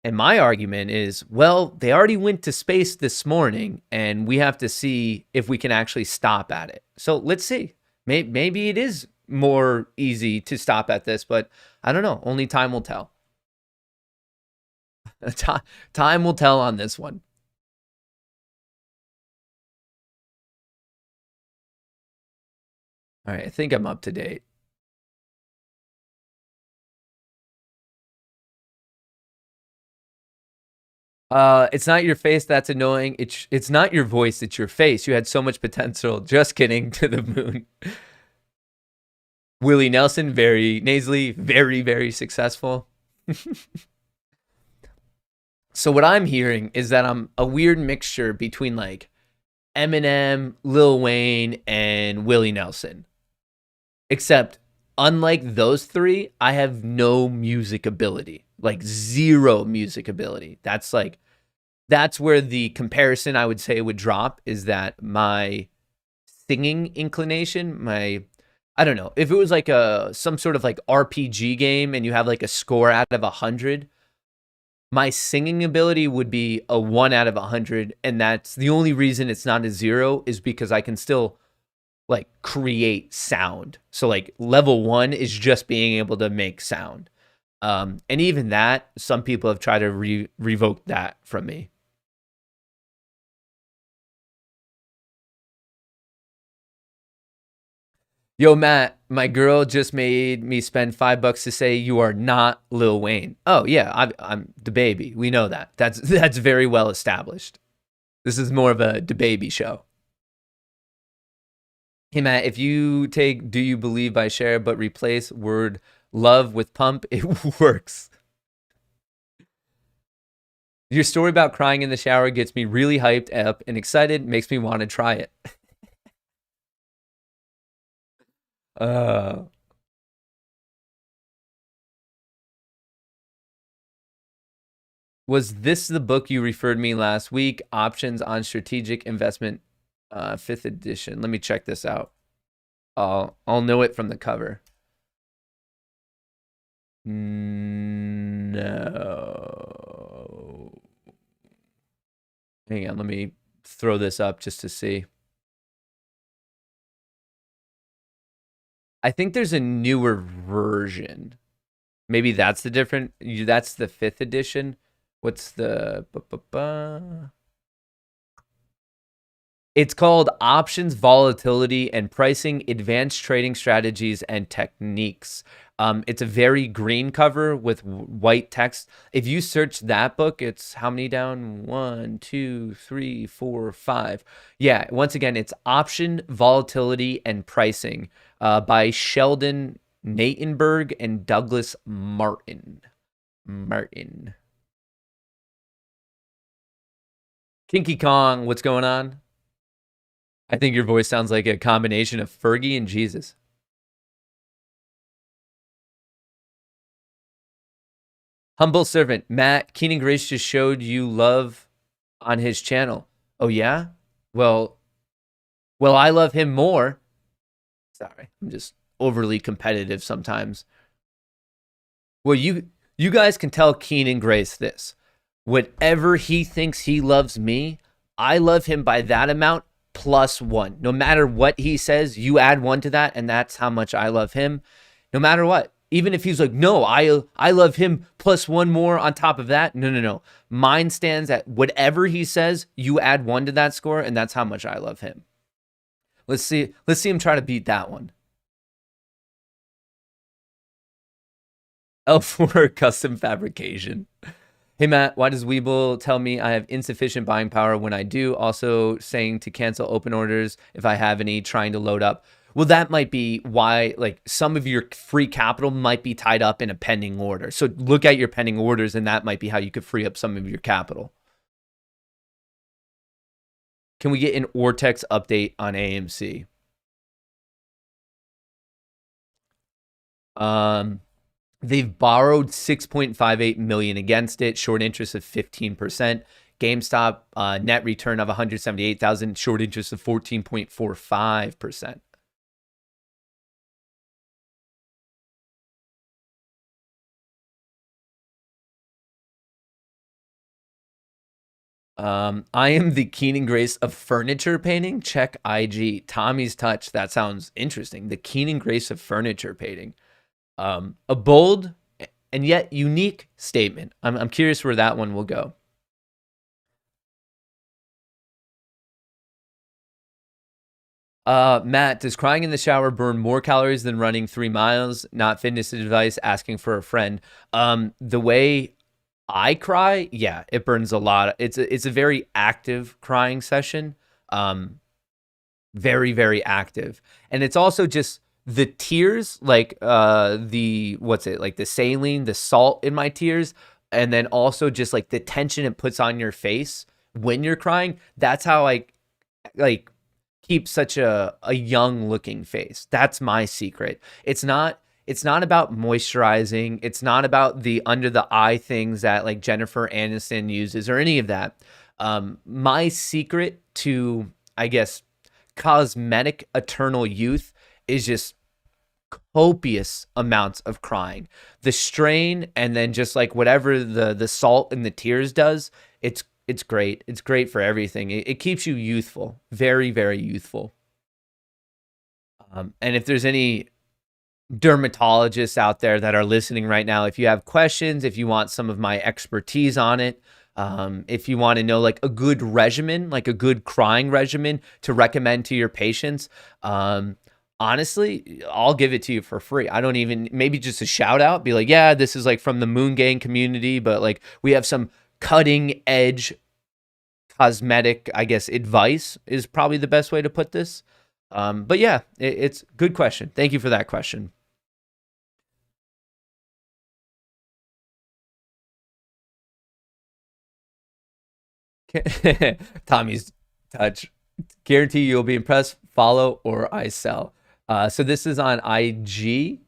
And my argument is, well, they already went to space this morning and we have to see if we can actually stop at it. So let's see. Maybe it is more easy to stop at this, but I don't know. Only time will tell. Time will tell on this one. All right, I think I'm up to date. It's not your face that's annoying. It's not your voice, it's your face. You had so much potential. Just kidding. To the moon. Willie Nelson, very nasally, very, very successful. So what I'm hearing is that I'm a weird mixture between like Eminem, Lil Wayne, and Willie Nelson. Except, unlike those three, I have no music ability. Like zero music ability. That's where the comparison I would say would drop, is that my singing inclination, I don't know, if it was like some sort of like RPG game and you have like a score out of 100, my singing ability would be a 1 out of 100, and that's the only reason it's not a 0 is because I can still like create sound. So like level 1 is just being able to make sound. And even that, some people have tried to revoke that from me. Yo, Matt, my girl just made me spend $5 to say you are not Lil Wayne. Oh yeah, I'm the baby. We know that. That's very well established. This is more of a DaBaby show. Hey Matt, if you take "Do You Believe" by Cher but replace word love with pump, it works. Your story about crying in the shower gets me really hyped up and excited, makes me want to try it. Was this the book you referred me last week? Options on Strategic Investment, 5th edition. Let me check this out. I'll know it from the cover. No. Hang on, let me throw this up just to see. I think there's a newer version. Maybe that's the different. That's the 5th edition. What's the? It's called Options, Volatility, and Pricing: Advanced Trading Strategies and Techniques. It's a very green cover with white text. If you search that book, it's how many down? 1, 2, 3, 4, 5. Yeah, once again, it's Option, Volatility, and Pricing by Sheldon Natenberg and Douglas Martin. Kinky Kong, what's going on? I think your voice sounds like a combination of Fergie and Jesus. Humble servant, Matt, Keenan Grace just showed you love on his channel. Oh yeah? Well, I love him more. Sorry, I'm just overly competitive sometimes. Well, you guys can tell Keenan Grace this. Whatever he thinks he loves me, I love him by that amount plus 1. No matter what he says, you add 1 to that, and that's how much I love him. No matter what. Even if he's like, no, I love him plus 1 more on top of that. No. Mine stands at whatever he says, you add 1 to that score, and that's how much I love him. Let's see him try to beat that one. L4 custom fabrication. Hey Matt, why does Weeble tell me I have insufficient buying power when I do? Also saying to cancel open orders if I have any, trying to load up. Well, that might be why, like, some of your free capital might be tied up in a pending order. So look at your pending orders, and that might be how you could free up some of your capital. Can we get an Ortex update on AMC? They've borrowed $6.58 million against it, short interest of 15%. GameStop net return of 178,000, short interest of 14.45%. I am the Keenan Grace of furniture painting. Check IG. Tommy's touch. That sounds interesting. The Keenan Grace of furniture painting. A bold and yet unique statement. I'm curious where that one will go. Matt, does crying in the shower burn more calories than running 3 miles? Not fitness advice, asking for a friend. The way I cry, yeah, it burns a lot. It's a very active crying session. Very, very active. And it's also just the tears, like like the saline, the salt in my tears, and then also just like the tension it puts on your face when you're crying. That's how I like keep such a young looking face. That's my secret. It's not about moisturizing. It's not about the under the eye things that like Jennifer Aniston uses or any of that. My secret to, I guess, cosmetic eternal youth is just copious amounts of crying. The strain and then just like whatever the salt and the tears does, it's great. It's great for everything. It keeps you youthful, very, very youthful. And if there's any dermatologists out there that are listening right now, if you have questions, if you want some of my expertise on it, if you want to know like a good regimen, like a good crying regimen to recommend to your patients, honestly, I'll give it to you for free. I don't even, maybe just a shout out, be like, yeah, this is like from the Moon Gang community, but like we have some cutting edge cosmetic, I guess, advice is probably the best way to put this. But yeah, it's good question. Thank you for that question. Tommy's touch. Guarantee you'll be impressed. Follow or I sell. So this is on IG.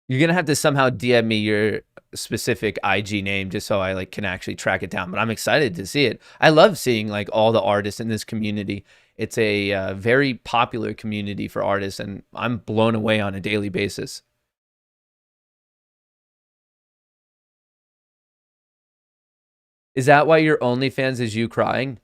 You're gonna have to somehow DM me your specific IG name just so I like can actually track it down. But I'm excited to see it. I love seeing like all the artists in this community. It's a very popular community for artists, and I'm blown away on a daily basis. Is that why your OnlyFans is you crying?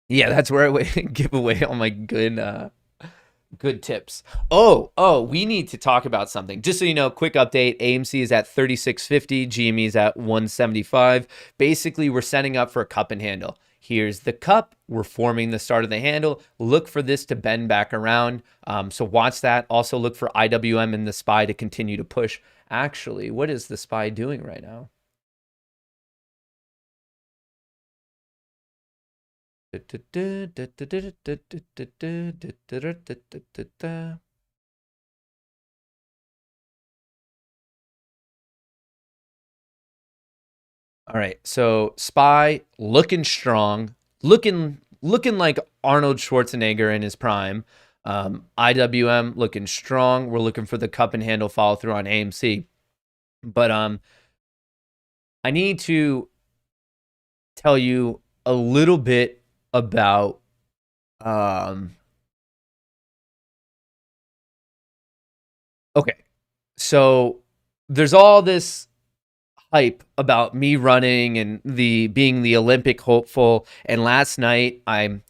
Yeah, that's where I give away all my good tips. Oh, we need to talk about something. Just so you know, quick update. AMC is at 36.50, GME is at 175. Basically, we're setting up for a cup and handle. Here's the cup. We're forming the start of the handle. Look for this to bend back around. So watch that. Also look for IWM and the SPY to continue to push. Actually, what is the SPY doing right now? All right, so SPY looking strong, looking like Arnold Schwarzenegger in his prime. IWM looking strong. We're looking for the cup and handle follow through on AMC. But I need to tell you a little bit about okay, so there's all this hype about me running and being the Olympic hopeful, and last night I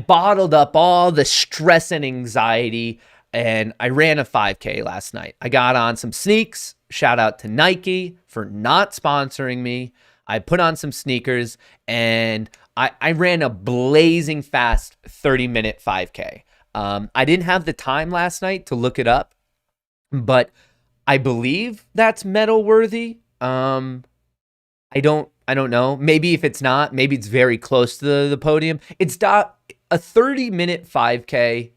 bottled up all the stress and anxiety and I ran a 5K last night. I got on some sneaks. Shout out to Nike for not sponsoring me. I put on some sneakers and I ran a blazing fast 30-minute 5K. I didn't have the time last night to look it up, but I believe that's medal worthy. I don't know. Maybe if it's not, maybe it's very close to the podium. It's not a 30-minute 5K.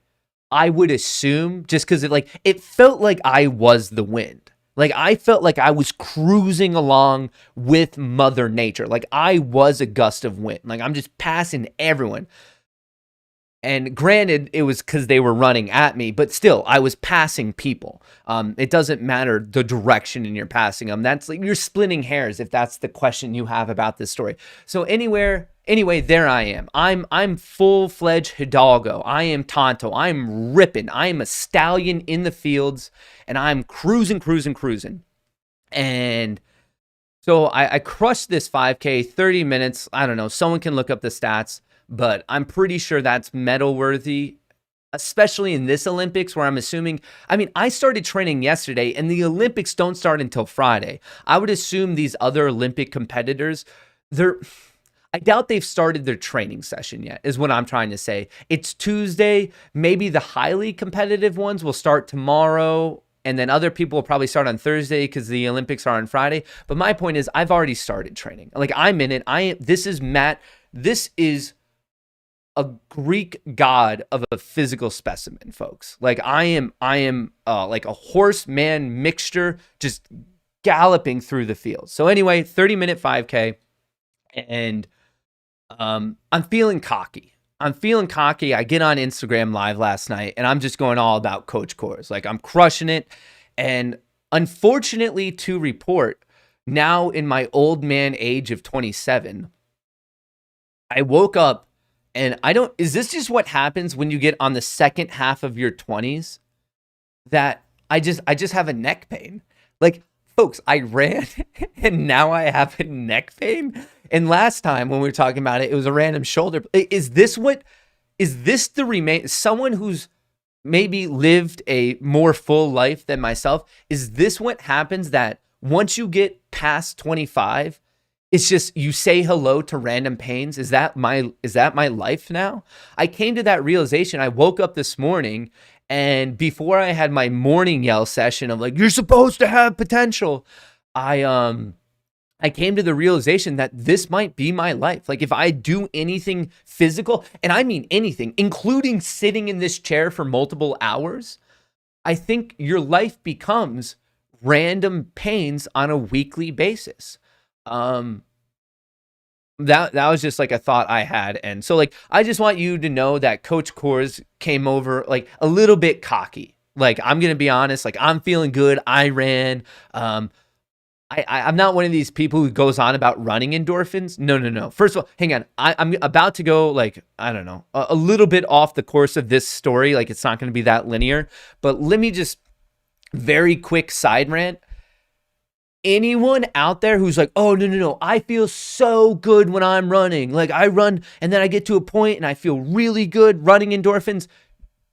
I would assume just because it felt like I was the wind. Like I felt like I was cruising along with Mother Nature. Like I was a gust of wind. Like I'm just passing everyone. And granted, it was because they were running at me, but still, I was passing people. It doesn't matter the direction in you're passing them. That's like you're splitting hairs if that's the question you have about this story. So anyway, there I am. I'm full-fledged Hidalgo. I am Tonto. I'm ripping. I am a stallion in the fields, and I'm cruising. And so I crushed this 5K, 30 minutes. I don't know. Someone can look up the stats. But I'm pretty sure that's medal worthy, especially in this Olympics where I'm assuming, I mean, I started training yesterday and the Olympics don't start until Friday. I would assume these other Olympic competitors, I doubt they've started their training session yet, is what I'm trying to say. It's Tuesday. Maybe the highly competitive ones will start tomorrow. And then other people will probably start on Thursday because the Olympics are on Friday. But my point is, I've already started training. Like, I'm in it. This is Matt. This is a Greek god of a physical specimen, folks. Like I am like a horseman mixture, just galloping through the field. So anyway, 30-minute 5K, and I'm feeling cocky. I get on Instagram Live last night, and I'm just going all about Coach Kohrs. Like I'm crushing it, and unfortunately to report, now in my old man age of 27, I woke up. And is this just what happens when you get on the second half of your 20s? That I just have a neck pain. Like, folks, I ran and now I have a neck pain. And last time when we were talking about it, it was a random shoulder. Is this someone who's maybe lived a more full life than myself? Is this what happens that once you get past 25, it's just you say hello to random pains? Is that my life now? I came to that realization. I woke up this morning, and before I had my morning yell session of like, you're supposed to have potential, I came to the realization that this might be my life. Like if I do anything physical, and I mean anything, including sitting in this chair for multiple hours, I think your life becomes random pains on a weekly basis. That was just like a thought I had. And so like, I just want you to know that Coach Kohrs came over like a little bit cocky. Like, I'm going to be honest, like I'm feeling good. I ran. I'm not one of these people who goes on about running endorphins. No. First of all, hang on. I'm about to go like, I don't know, a little bit off the course of this story. Like it's not going to be that linear, but let me just very quick side rant. Anyone out there who's like, oh, no, I feel so good when I'm running. Like I run and then I get to a point and I feel really good running endorphins.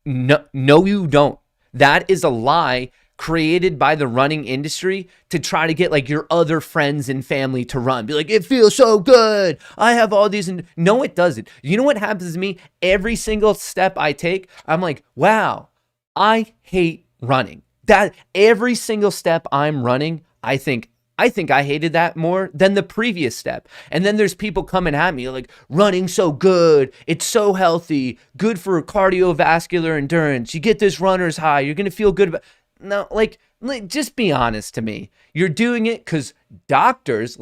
No, you don't. That is a lie created by the running industry to try to get like your other friends and family to run. Be like, it feels so good. I have all these. No, it doesn't. You know what happens to me? Every single step I take, I'm like, wow, I hate running. That every single step I'm running, I think I hated that more than the previous step. And then there's people coming at me like, running so good. It's so healthy. Good for cardiovascular endurance. You get this runner's high. You're going to feel good about. No, like, just be honest to me. You're doing it because doctors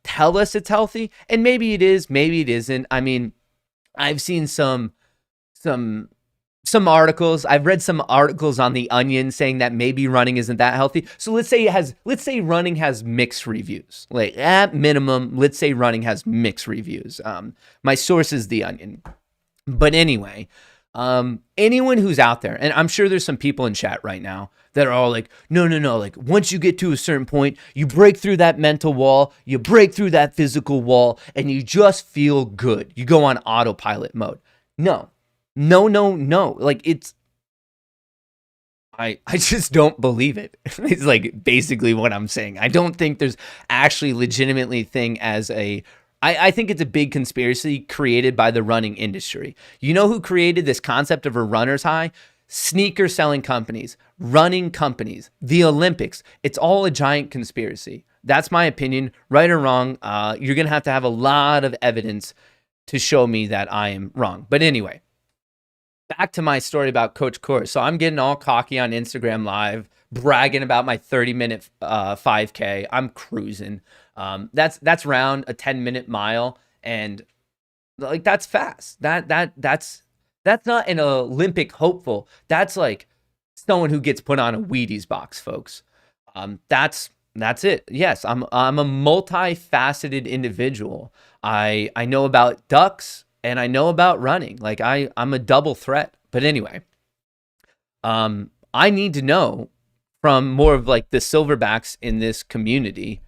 tell us it's healthy. And maybe it is, maybe it isn't. I mean, I've seen some articles. I've read some articles on The Onion saying that maybe running isn't that healthy. So let's say running has mixed reviews. Like at minimum, let's say running has mixed reviews. My source is The Onion. But anyway, anyone who's out there, and I'm sure there's some people in chat right now that are all like, no. Like once you get to a certain point, you break through that mental wall, you break through that physical wall, and you just feel good. You go on autopilot mode. No. Like I just don't believe it. It's like basically what I'm saying. I don't think there's actually legitimately thing as I think it's a big conspiracy created by the running industry. You know who created this concept of a runner's high? Sneaker selling companies, running companies, the Olympics. It's all a giant conspiracy. That's my opinion. Right or wrong, you're going to have a lot of evidence to show me that I am wrong. But anyway, back to my story about Coach Kohrs. So I'm getting all cocky on Instagram Live, bragging about my 30-minute 5K. I'm cruising. That's around a 10-minute mile. And Like that's fast. That's not an Olympic hopeful. That's like someone who gets put on a Wheaties box, folks. That's it. Yes, I'm a multifaceted individual. I know about ducks and I know about running. Like I'm a double threat. But anyway, I need to know from more of like the silverbacks in this community,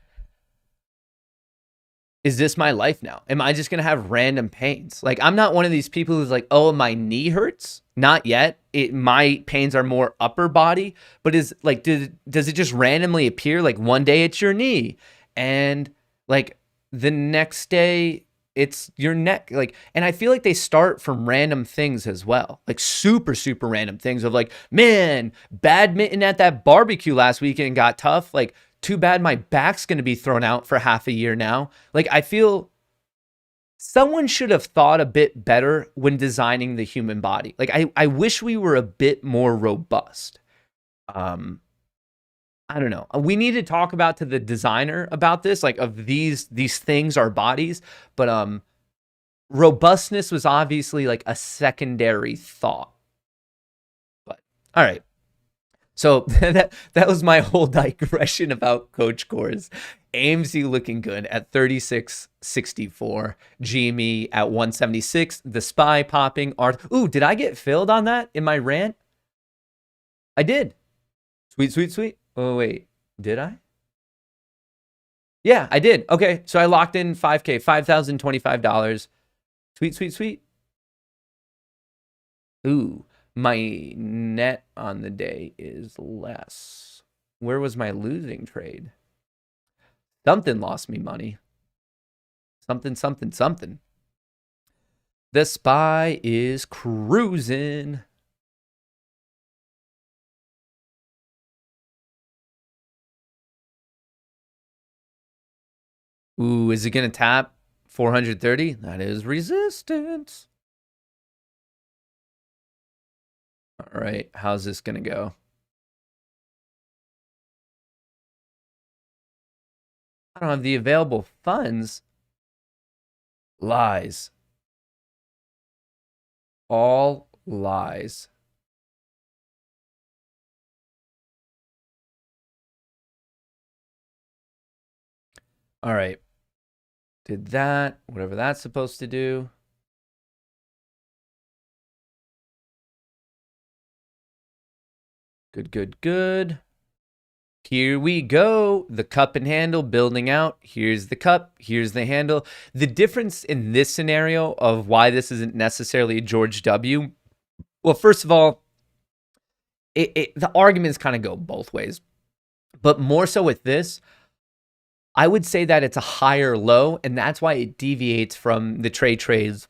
is this my life now? Am I just going to have random pains? Like, I'm not one of these people who's like, oh, my knee hurts. Not yet. My pains are more upper body, but is like, does it just randomly appear? Like one day it's your knee and like the next day it's your neck. Like, and I feel like they start from random things as well. Like super, super random things of like, man, badminton at that barbecue last weekend got tough. Like, too bad my back's going to be thrown out for half a year now. Like, I feel someone should have thought a bit better when designing the human body. Like, I wish we were a bit more robust. I don't know. We need to talk about to the designer about this, like of these things are bodies, but robustness was obviously like a secondary thought. But all right. So that was my whole digression about Coach Kohrs. AMC looking good at 36.64, GME at 176, the SPY popping. Ooh, did I get filled on that in my rant? I did. Sweet, sweet, sweet. Oh, wait, did I? Yeah, I did. Okay, so I locked in 5K, $5,025. Sweet, sweet, sweet. Ooh. My net on the day is less. Where was my losing trade? Something lost me money. Something. The SPY is cruising. Ooh, is it going to tap 430? That is resistance. All right, how's this going to go? I don't have the available funds. Lies. All lies. All right. Did that, whatever that's supposed to do. Good. Here we go. The cup and handle building out. Here's the cup. Here's the handle. The difference in this scenario of why this isn't necessarily George W. Well, first of all, the arguments kind of go both ways. But more so with this, I would say that it's a higher low, and that's why it deviates from the trades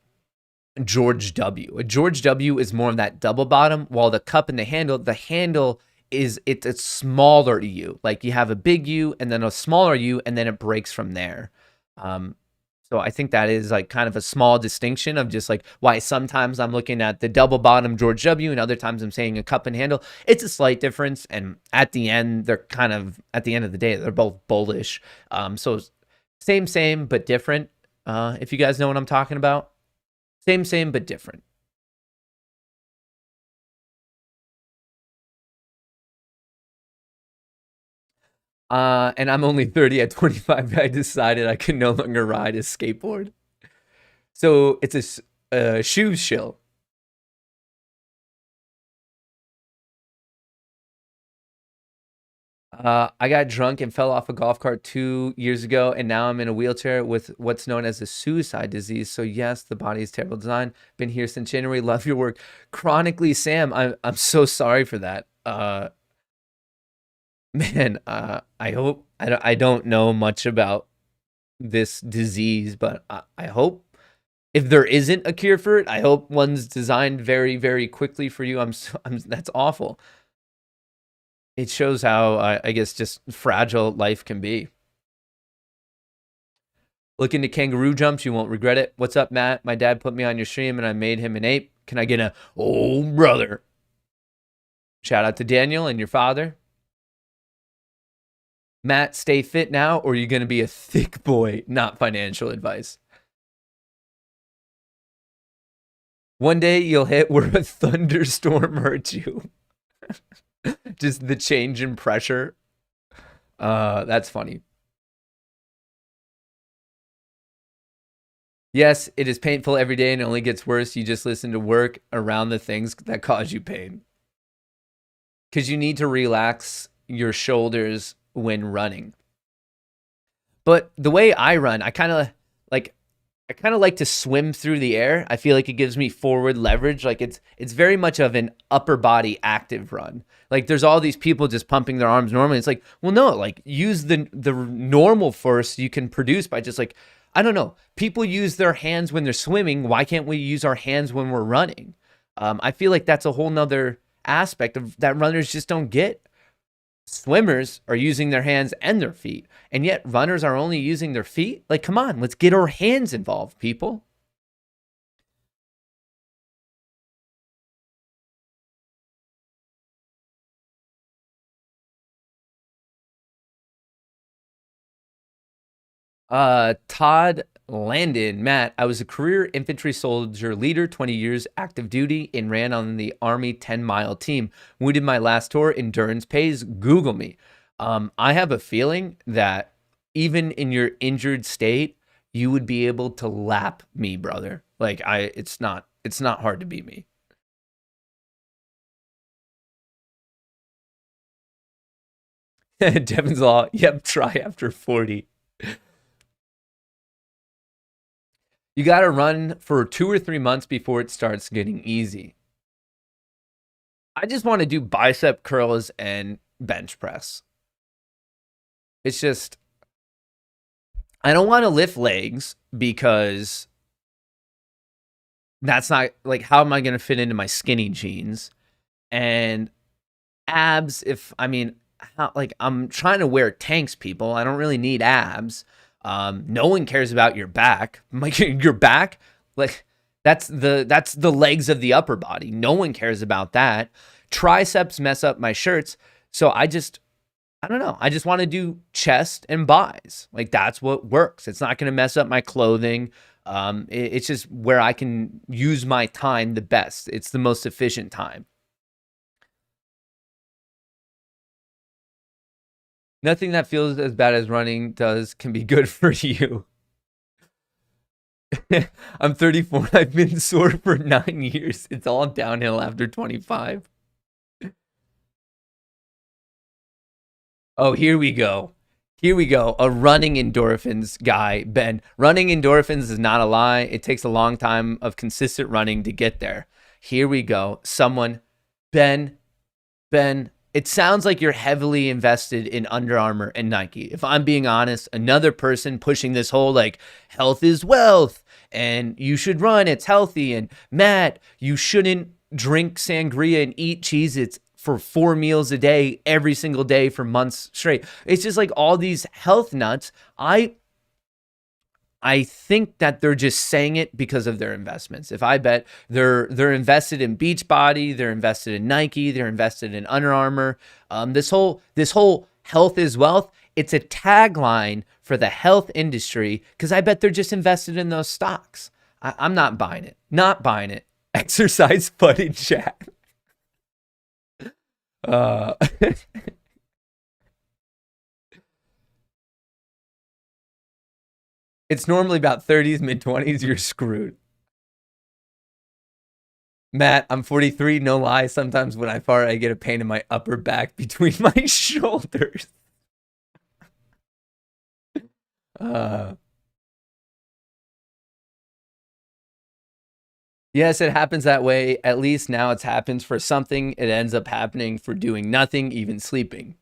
George W. A George W is more of that double bottom, while the cup and the handle is it's a smaller U. Like you have a big U and then a smaller U, and then it breaks from there. So I think that is like kind of a small distinction of just like why sometimes I'm looking at the double bottom George W and other times I'm saying a cup and handle. It's a slight difference, and at the end they're kind of at the end of the day they're both bullish. So same but different. If you guys know what I'm talking about. Same, but different. And I'm only 30 at 25. I decided I could no longer ride a skateboard. So it's a shoe shill. I got drunk and fell off a golf cart 2 years ago, and now I'm in a wheelchair with what's known as a suicide disease. So yes, the body is terrible design. Been here since January. Love your work. Chronically, Sam, I'm so sorry for that. Man, I hope I don't know much about this disease, but I hope if there isn't a cure for it, I hope one's designed very, very quickly for you. That's awful. It shows how, I guess, just fragile life can be. Look into kangaroo jumps. You won't regret it. What's up, Matt? My dad put me on your stream, and I made him an ape. Can I get a, oh, brother? Shout out to Daniel and your father. Matt, stay fit now, or you're going to be a thick boy. Not financial advice. One day you'll hit where a thunderstorm hurts you. Just the change in pressure. That's funny. Yes, it is painful every day and it only gets worse. You just listen to work around the things that cause you pain. Because you need to relax your shoulders when running. But the way I run, I kind of like to swim through the air. I feel like it gives me forward leverage. Like it's very much of an upper body active run. Like there's all these people just pumping their arms normally. It's like, well, no, like use the normal force you can produce by just like, I don't know. People use their hands when they're swimming. Why can't we use our hands when we're running? I feel like that's a whole nother aspect of that runners just don't get. Swimmers are using their hands and their feet, and yet runners are only using their feet. Like, come on, let's get our hands involved, people. Todd Landon, Matt, I was a career infantry soldier leader, 20 years active duty, and ran on the Army 10-mile team. Wounded my last tour, endurance pays, Google me. I have a feeling that even in your injured state, you would be able to lap me, brother. Like it's not hard to beat me. Devin's Law, yep, try after 40. You got to run for 2 or 3 months before it starts getting easy. I just want to do bicep curls and bench press. It's just, I don't want to lift legs because that's not, like, how am I going to fit into my skinny jeans? And abs, I'm trying to wear tanks, people. I don't really need abs. No one cares about your back. Like your back, like that's the legs of the upper body. No one cares about that. Triceps mess up my shirts. So I don't know. I just want to do chest and buys. Like that's what works. It's not going to mess up my clothing. It's just where I can use my time the best. It's the most efficient time. Nothing that feels as bad as running does can be good for you. I'm 34. I've been sore for 9 years. It's all downhill after 25. Oh, here we go. Here we go. A running endorphins guy, Ben. Running endorphins is not a lie. It takes a long time of consistent running to get there. Here we go. Someone, Ben. It sounds like you're heavily invested in Under Armour and Nike. If I'm being honest, another person pushing this whole like health is wealth and you should run, it's healthy. And Matt, you shouldn't drink sangria and eat Cheez-Its for 4 meals a day, every single day for months straight. It's just like all these health nuts. I think that they're just saying it because of their investments. If I bet they're invested in Beachbody, they're invested in Nike, they're invested in Under Armour. This whole health is wealth. It's a tagline for the health industry because I bet they're just invested in those stocks. I'm not buying it. Not buying it. Exercise fun in chat. It's normally about 30s, mid-20s. You're screwed. Matt, I'm 43. No lie. Sometimes when I fart, I get a pain in my upper back between my shoulders. Yes, it happens that way. At least now it happens for something. It ends up happening for doing nothing, even sleeping.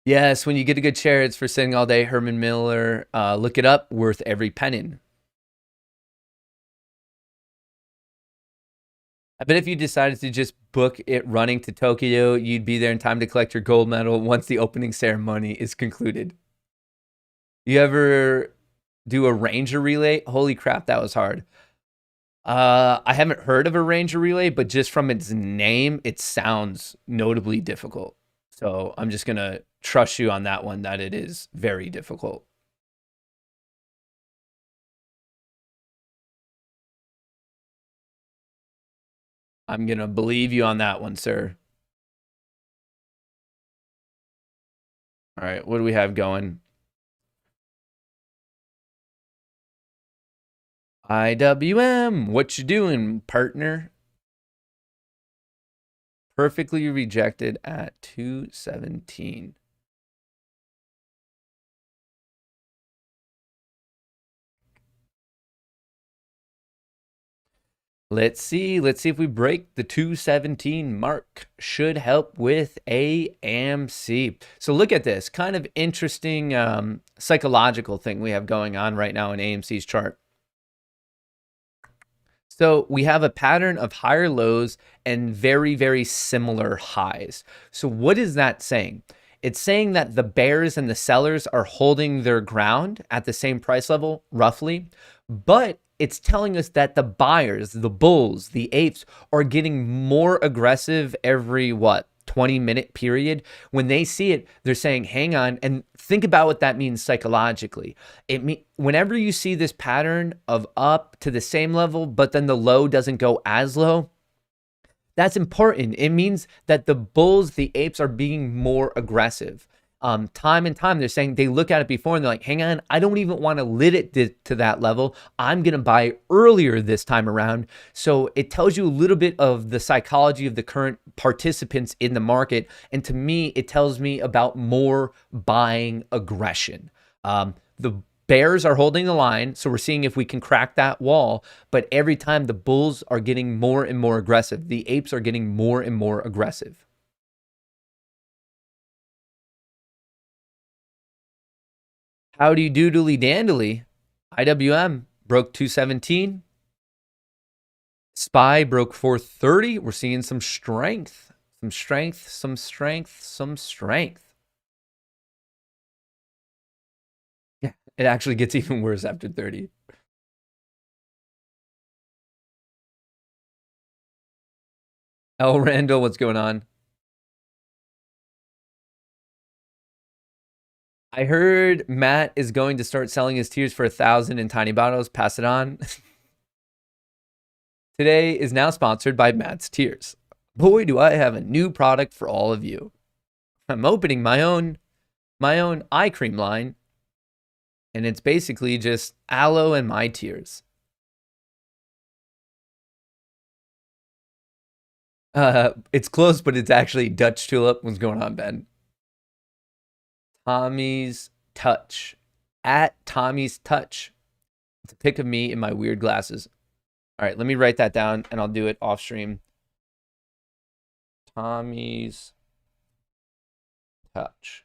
Yes, when you get a good chair, it's for sitting all day. Herman Miller, look it up, worth every penny. I bet if you decided to just book it running to Tokyo, you'd be there in time to collect your gold medal once the opening ceremony is concluded. You ever do a Ranger relay? Holy crap, that was hard. I haven't heard of a Ranger relay, but just from its name, it sounds notably difficult. So I'm just going to trust you on that one, that it is very difficult. I'm going to believe you on that one, sir. All right, what do we have going? IWM, what you doing, partner? Perfectly rejected at 217. Let's see if we break the 217 mark. Should help with AMC. So look at this kind of interesting psychological thing we have going on right now in AMC's chart. So we have a pattern of higher lows and very, very similar highs. So what is that saying? It's saying that the bears and the sellers are holding their ground at the same price level, roughly, but it's telling us that the buyers, the bulls, the apes are getting more aggressive every, 20-minute period. When they see it, they're saying, hang on, and think about what that means psychologically. Whenever you see this pattern of up to the same level, but then the low doesn't go as low, that's important. It means that the bulls, the apes are being more aggressive. Time and time, they're saying they look at it before and they're like, hang on, I don't even want to lit it to that level. I'm going to buy earlier this time around. So it tells you a little bit of the psychology of the current participants in the market. And to me, it tells me about more buying aggression. The bears are holding the line, so we're seeing if we can crack that wall. But every time the bulls are getting more and more aggressive, the apes are getting more and more aggressive. Howdy doodly dandly. IWM broke 217. SPY broke 430. We're seeing some strength. Some strength, some strength, some strength. Yeah, it actually gets even worse after 30. El Randall, what's going on? I heard Matt is going to start selling his tears for 1,000 in tiny bottles. Pass it on. Today is now sponsored by Matt's Tears. Boy, do I have a new product for all of you. I'm opening my own eye cream line, and it's basically just aloe and my tears. It's close, but it's actually Dutch tulip. What's going on, Ben? Tommy's Touch. At Tommy's Touch. It's a pic of me in my weird glasses. All right, let me write that down, and I'll do it off stream. Tommy's Touch.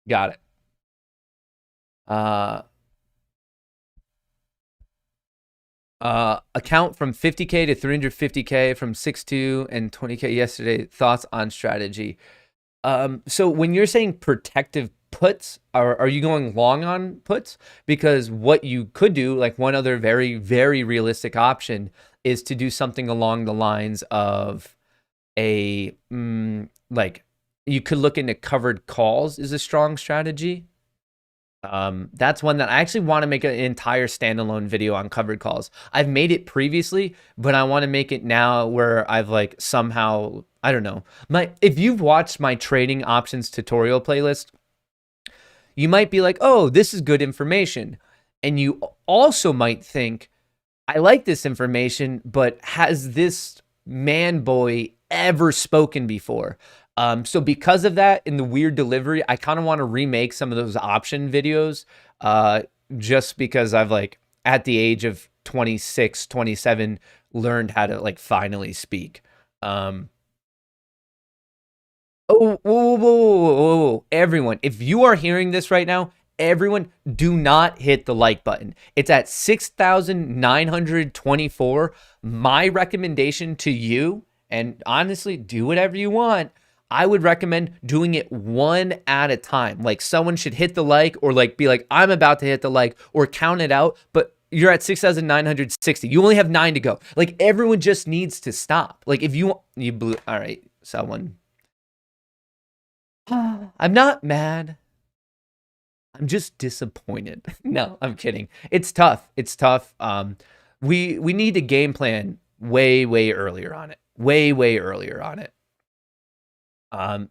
Got it. Account from 50K to 350K from 6.2 and 20K yesterday. Thoughts on strategy? So when you're saying protective puts, are you going long on puts? Because what you could do, like one other very, very realistic option, is to do something along the lines of a, like you could look into covered calls is a strong strategy. That's one that I actually want to make an entire standalone video on covered calls. I've made it previously, but I want to make it now where I've like somehow, I don't know. If you've watched my trading options tutorial playlist, you might be like, oh, this is good information. And you also might think, I like this information, but has this man boy ever spoken before? So because of that, in the weird delivery, I kind of want to remake some of those option videos, just because I've like at the age of 26, 27, learned how to like finally speak. Whoa. Everyone, if you are hearing this right now, everyone, do not hit the like button. It's at 6,924. My recommendation to you, and honestly, do whatever you want, I would recommend doing it one at a time. Like someone should hit the like, or like be like, I'm about to hit the like, or count it out, but you're at 6,960. You only have 9 to go. Like everyone just needs to stop. Like if you blew, all right, someone. I'm not mad. I'm just disappointed. No, I'm kidding. It's tough. We need a game plan way earlier on it. Way earlier on it.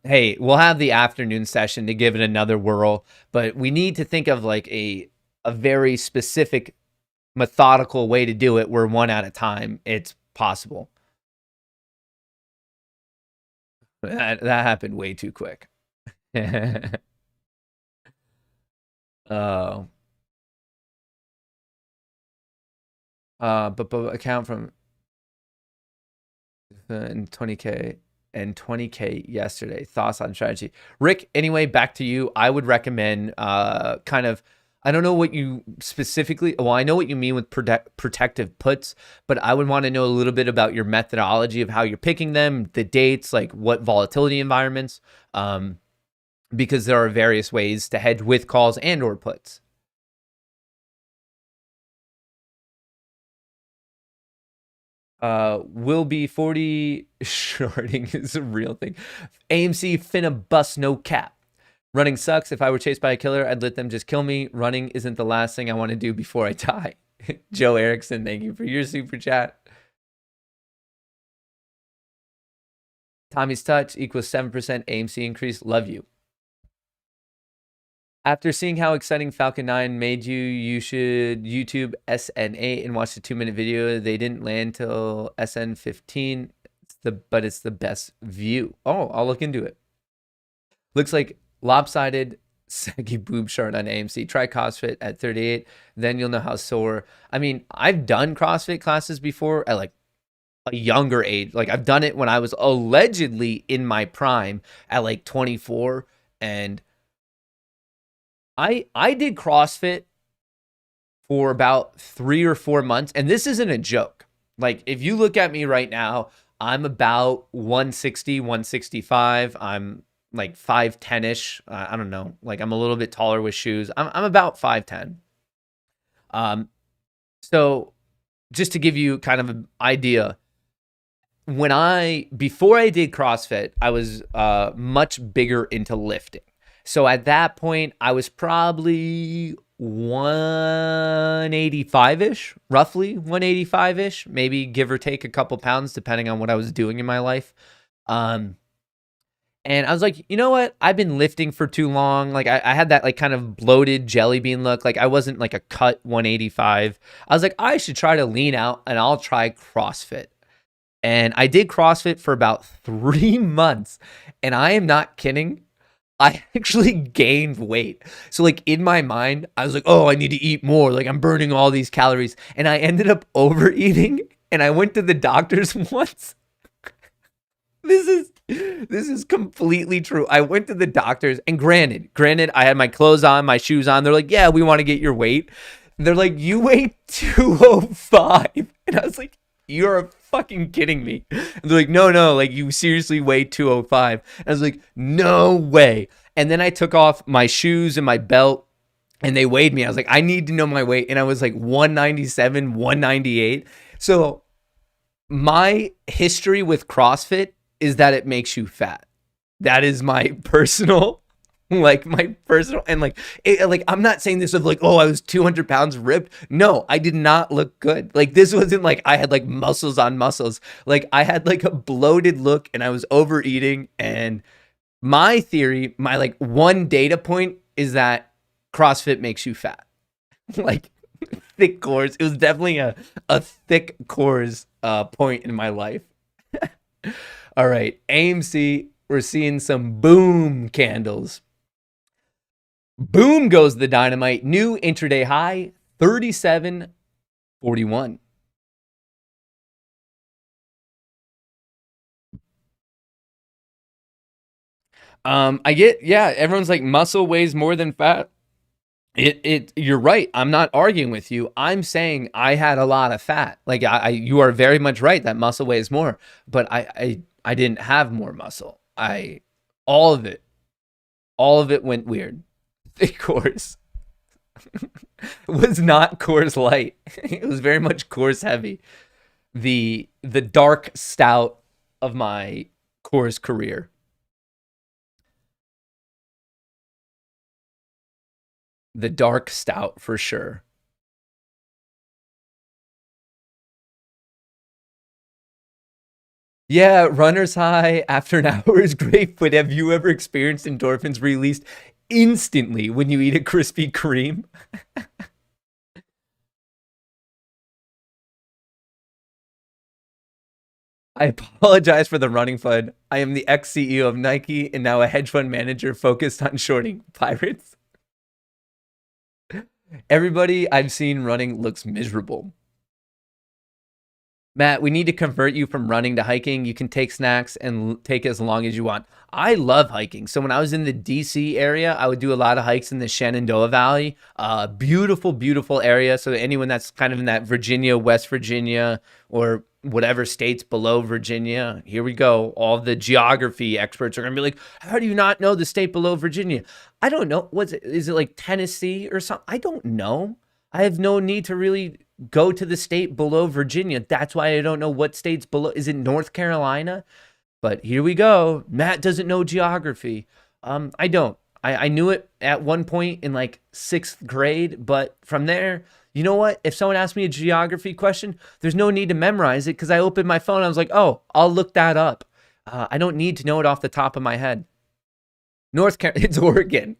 Hey, we'll have the afternoon session to give it another whirl, but we need to think of like a very specific, methodical way to do it where one at a time it's possible. That happened way too quick. But account from and 20K and 20K yesterday. Thoughts on strategy, Rick? Anyway, back to you. I would recommend kind of, I don't know what you specifically, well, I know what you mean with protective puts, but I would want to know a little bit about your methodology of how you're picking them, the dates, like what volatility environments, because there are various ways to hedge with calls and or puts. Will be 40 shorting is a real thing. AMC finna bust no cap. Running sucks. If I were chased by a killer, I'd let them just kill me. Running isn't the last thing I want to do before I die. Joe Erickson, thank you for your super chat. Tommy's touch equals 7% AMC increase. Love you. After seeing how exciting Falcon 9 made you, you should YouTube SN8 and watch the 2-minute video. They didn't land till SN15, but it's the best view. Oh, I'll look into it. Looks like lopsided saggy boob chart on AMC. Try CrossFit at 38, then you'll know how sore. I mean, I've done CrossFit classes before at like a younger age. Like I've done it when I was allegedly in my prime at like 24, and I did CrossFit for about 3 or 4 months, and this isn't a joke. Like if you look at me right now, I'm about 160, 165. I'm like 5'10"-ish. I don't know. Like I'm a little bit taller with shoes. I'm about 5'10". So just to give you kind of an idea, before I did CrossFit, I was much bigger into lifting. So at that point, I was probably 185-ish, roughly 185-ish, maybe give or take a couple pounds, depending on what I was doing in my life. And I was like, you know what? I've been lifting for too long. Like I had that like kind of bloated jelly bean look. Like I wasn't like a cut 185. I was like, I should try to lean out and I'll try CrossFit. And I did CrossFit for about 3 months. And I am not kidding. I actually gained weight. So like in my mind, I was like, oh, I need to eat more. Like I'm burning all these calories. And I ended up overeating. And I went to the doctors once. This is completely true. I went to the doctors, and granted, I had my clothes on, my shoes on. They're like, yeah, we want to get your weight. And they're like, you weigh 205. And I was like, you're fucking kidding me. And they're like, no, like you seriously weigh 205. And I was like, no way. And then I took off my shoes and my belt, and they weighed me. I was like, I need to know my weight. And I was like 197, 198. So my history with CrossFit is that it makes you fat. That is my personal, and like, I'm not saying this of like, oh, I was 200 pounds ripped. No, I did not look good. Like this wasn't like I had like muscles on muscles. Like I had like a bloated look, and I was overeating. And my theory, my like one data point is that CrossFit makes you fat. Like thick Kohrs. It was definitely a thick Kohrs point in my life. All right, AMC, we're seeing some boom candles. Boom goes the dynamite. New intraday high, 37.41. Everyone's like muscle weighs more than fat. You're right. I'm not arguing with you. I'm saying I had a lot of fat. Like you are very much right that muscle weighs more, but I didn't have more muscle. All of it went weird. Thick Kohrs was not Kohrs light. It was very much Kohrs heavy. The dark stout of my Kohrs career. The dark stout for sure. Yeah, runner's high after an hour is great, but have you ever experienced endorphins released instantly when you eat a Krispy Kreme? I apologize for the running fund. I am the ex-CEO of Nike and now a hedge fund manager focused on shorting pirates. Everybody I've seen running looks miserable. Matt, we need to convert you from running to hiking. You can take snacks and take as long as you want. I love hiking. So when I was in the DC area, I would do a lot of hikes in the Shenandoah Valley. Beautiful, beautiful area. So anyone that's kind of in that Virginia, West Virginia, or whatever states below Virginia, here we go. All the geography experts are going to be like, how do you not know the state below Virginia? I don't know. Is it like Tennessee or something? I don't know. I have no need to really go to the state below Virginia. That's why I don't know what states below. Is it North Carolina? But here we go. Matt doesn't know geography. I don't. I knew it at one point in like 6th grade, but from there, you know what? If someone asked me a geography question, there's no need to memorize it because I opened my phone. I was like, oh, I'll look that up. I don't need to know it off the top of my head. North Carolina, it's Oregon.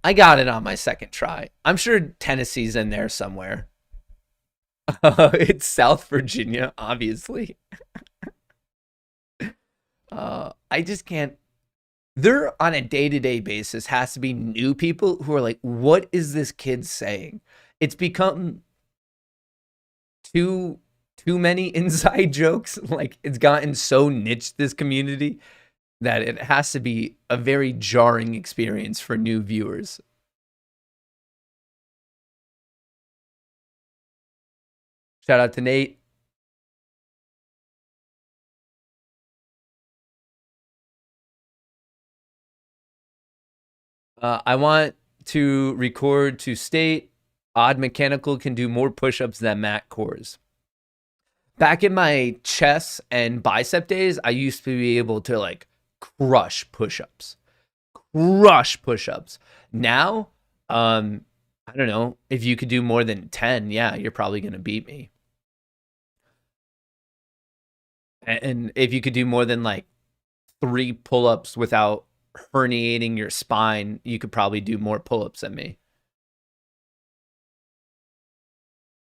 I got it on my second try. I'm sure Tennessee's in there somewhere. It's South Virginia, obviously. I just can't. There, on a day-to-day basis, has to be new people who are like, what is this kid saying? It's become too many inside jokes. Like, it's gotten so niche, this community, that it has to be a very jarring experience for new viewers. Shout out to Nate. I want to record to state Odd Mechanical can do more push-ups than Matt Kohrs. Back in my chest and bicep days, I used to be able to like crush push-ups. Now, I don't know, if you could do more than 10, yeah, you're probably going to beat me. And if you could do more than like 3 pull-ups without herniating your spine, you could probably do more pull-ups than me.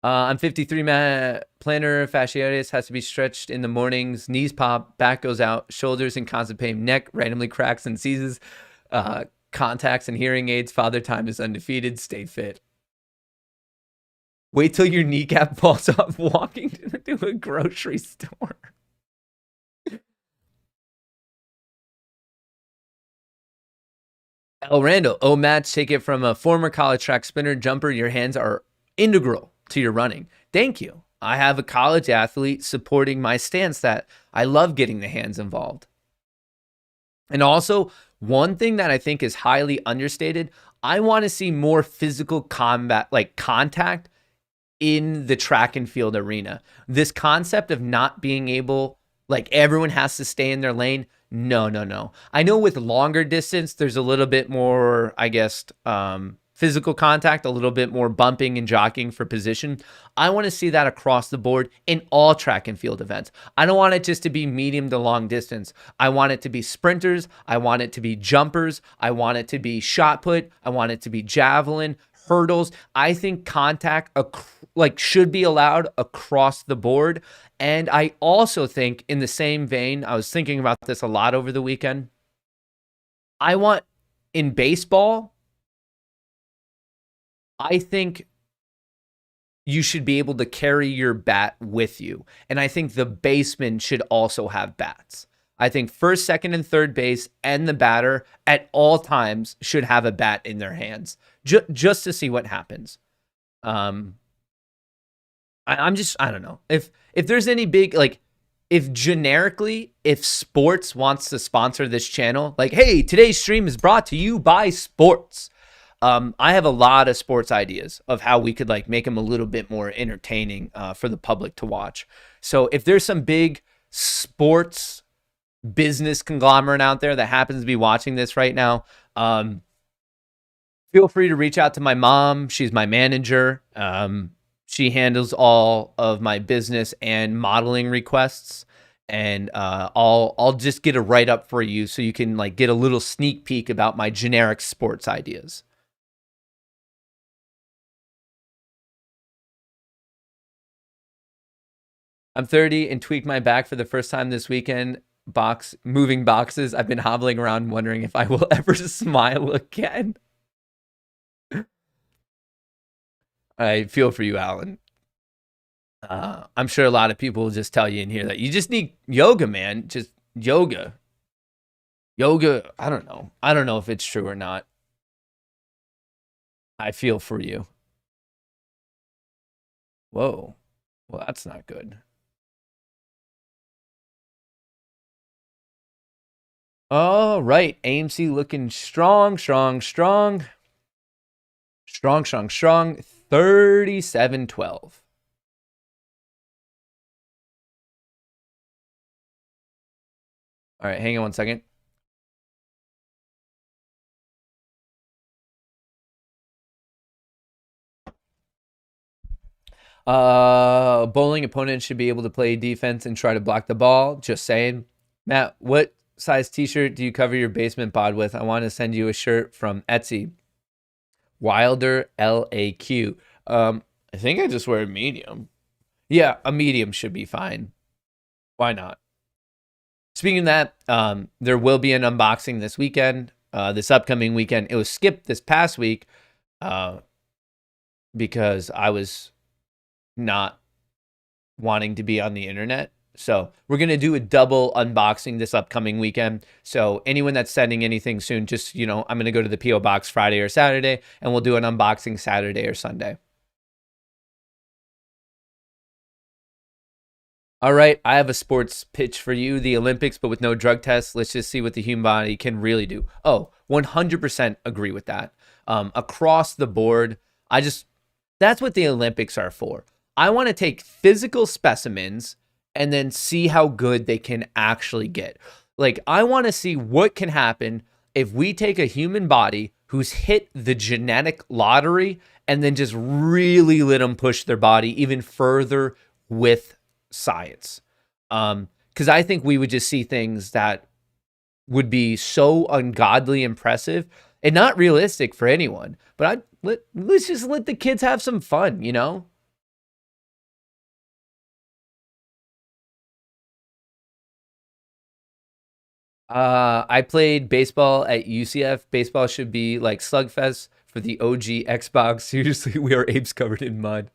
I'm 53, Matt. Plantar fasciitis has to be stretched in the mornings. Knees pop, back goes out, shoulders in constant pain, neck randomly cracks and seizes. Contacts and hearing aids. Father time is undefeated. Stay fit. Wait till your kneecap falls off walking to a grocery store. El Rando, oh, Matt, take it from a former college track spinner jumper. Your hands are integral to your running. Thank you. I have a college athlete supporting my stance that I love getting the hands involved. And also, one thing that I think is highly understated, I want to see more physical combat, like contact in the track and field arena. This concept of not being able, like everyone has to stay in their lane. No. I know with longer distance, there's a little bit more, I guess, physical contact, a little bit more bumping and jockeying for position. I want to see that across the board in all track and field events. I don't want it just to be medium to long distance. I want it to be sprinters. I want it to be jumpers. I want it to be shot put. I want it to be javelin, hurdles. I think contact should be allowed across the board. And I also think, in the same vein, I was thinking about this a lot over the weekend. I want, in baseball, I think you should be able to carry your bat with you. And I think the baseman should also have bats. I think first, second, and third base and the batter at all times should have a bat in their hands just to see what happens. I don't know. If there's any big, like, if generically, if sports wants to sponsor this channel, like, hey, today's stream is brought to you by sports. I have a lot of sports ideas of how we could like make them a little bit more entertaining for the public to watch. So if there's some big sports business conglomerate out there that happens to be watching this right now, feel free to reach out to my mom. She's my manager. she handles all of my business and modeling requests. And I'll just get a write-up for you so you can like get a little sneak peek about my generic sports ideas. I'm 30 and tweaked my back for the first time this weekend. Moving boxes. I've been hobbling around wondering if I will ever smile again. I feel for you, Alan. I'm sure a lot of people will just tell you in here that you just need yoga, man. Just yoga. Yoga, I don't know. I don't know if it's true or not. I feel for you. Whoa. Well, that's not good. All right. AMC looking strong, strong, strong. Strong, strong, strong. 37.12. All right, hang on one second. Bowling opponents should be able to play defense and try to block the ball. Just saying. Matt, what size t-shirt do you cover your basement bod with? I want to send you a shirt from Etsy. Wilder LAQ. I think I just wear a medium. Yeah, a medium should be fine. Why not? Speaking of that, there will be an unboxing this weekend, this upcoming weekend. It was skipped this past week because I was not wanting to be on the internet. So we're going to do a double unboxing this upcoming weekend. So anyone that's sending anything soon, just, I'm going to go to the P.O. Box Friday or Saturday, and we'll do an unboxing Saturday or Sunday. All right, I have a sports pitch for you, the Olympics, but with no drug tests. Let's just see what the human body can really do. Oh, 100% agree with that. Across the board, that's what the Olympics are for. I want to take physical specimens and then see how good they can actually get. Like, I want to see what can happen if we take a human body who's hit the genetic lottery and then just really let them push their body even further with science. Because I think we would just see things that would be so ungodly impressive and not realistic for anyone. But let's just let the kids have some fun, I played baseball at UCF. Baseball should be like Slugfest for the OG Xbox. Seriously, we are apes covered in mud.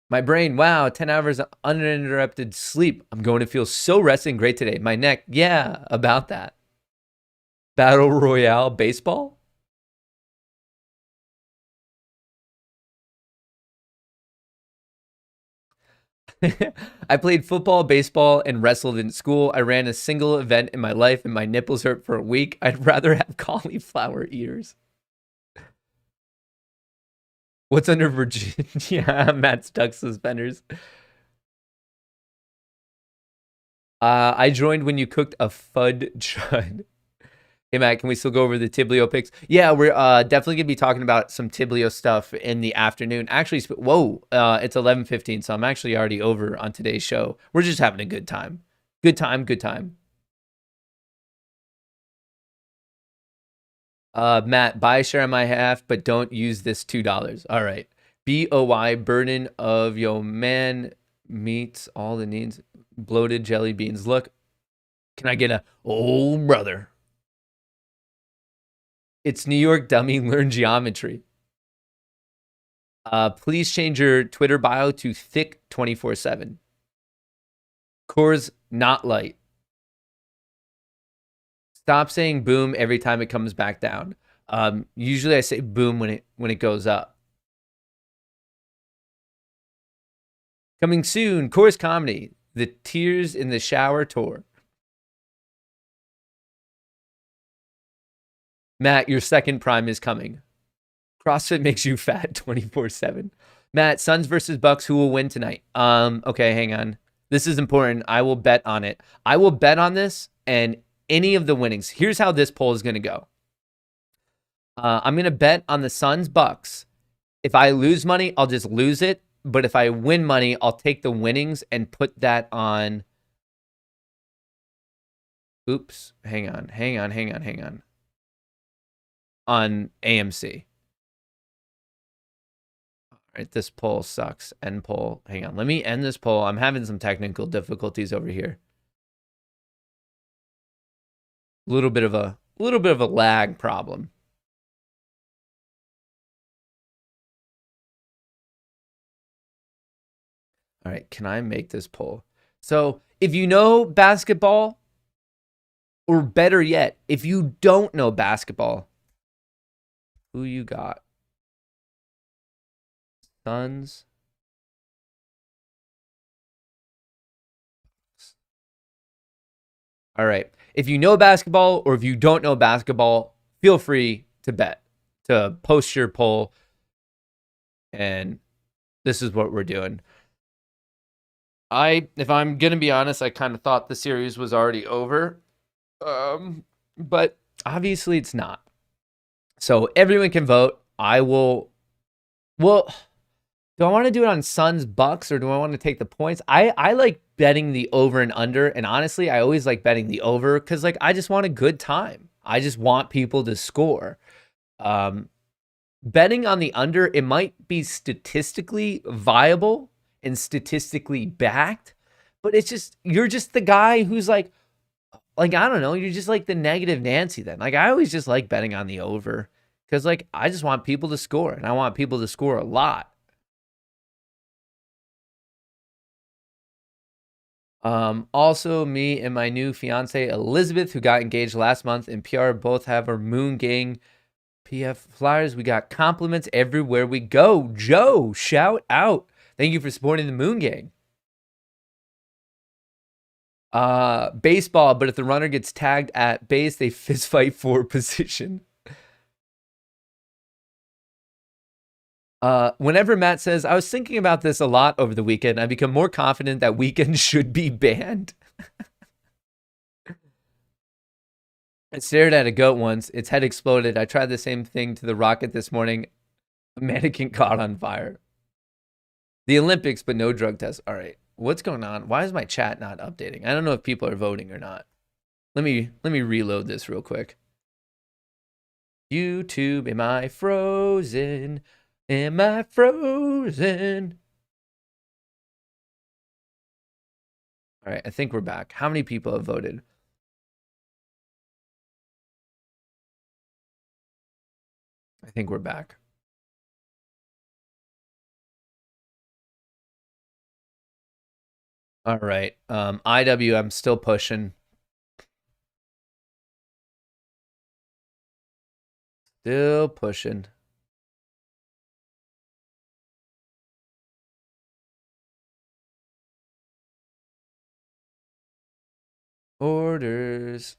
My brain, wow, 10 hours of uninterrupted sleep. I'm going to feel so rested and great today. My neck, yeah, about that. Battle Royale baseball? I played football, baseball, and wrestled in school. I ran a single event in my life and my nipples hurt for a week. I'd rather have cauliflower ears. What's under Virginia? Matt stuck suspenders. I joined when you cooked a fud chud. Hey, Matt, can we still go over the Tiblio picks? Yeah, we're definitely going to be talking about some Tiblio stuff in the afternoon. Actually, it's 11:15, so I'm actually already over on today's show. We're just having a good time. Good time, good time. Matt, buy a share on my half, but don't use this $2. All right. BOY, burden of yo man meets all the needs. Bloated jelly beans. Look, can I get a, oh, brother. It's New York dummy, learn geometry. Please change your Twitter bio to thick 24/7. Kohrs, not light. Stop saying boom every time it comes back down. Usually I say boom when it goes up. Coming soon, Kohrs Comedy, the Tears in the Shower tour. Matt, your second prime is coming. CrossFit makes you fat 24/7. Matt, Suns versus Bucks, who will win tonight? Okay, hang on. This is important. I will bet on it. I will bet on this and any of the winnings. Here's how this poll is going to go. I'm going to bet on the Suns Bucks If I lose money, I'll just lose it. But if I win money, I'll take the winnings and put that on. Oops. Hang on. On AMC. All right, this poll sucks. End poll. Hang on. Let me end this poll. I'm having some technical difficulties over here. A little bit of a lag problem. All right, can I make this poll? So, if you know basketball, or better yet, if you don't know basketball, who you got? Suns. All right. If you know basketball or if you don't know basketball, feel free to bet, to post your poll. And this is what we're doing. If I'm going to be honest, I kind of thought the series was already over. But obviously it's not. So everyone can vote. I will. Well, do I want to do it on Suns Bucks or do I want to take the points? I like betting the over and under. And honestly, I always like betting the over because like I just want a good time. I just want people to score. Betting on the under, it might be statistically viable and statistically backed, but it's just, you're just the guy who's like, I don't know, you're just like the negative Nancy then. Like I always just like betting on the over because like I just want people to score and I want people to score a lot. Also me and my new fiance Elizabeth, who got engaged last month in PR, both have our Moon Gang PF flyers. We got compliments everywhere we go. Joe, shout out. Thank you for supporting the Moon Gang. Baseball, but if the runner gets tagged at base, they fist fight for position. Whenever Matt says, I was thinking about this a lot over the weekend, I become more confident that weekend should be banned. I stared at a goat once. Its head exploded. I tried the same thing to the rocket this morning. A mannequin caught on fire. The Olympics, but no drug tests. All right. What's going on? Why is my chat not updating? I don't know if people are voting or not. Let me reload this real quick. YouTube, am I frozen? Am I frozen? All right, I think we're back. How many people have voted? I think we're back. All right. IW, I'm still pushing. Still pushing. Orders.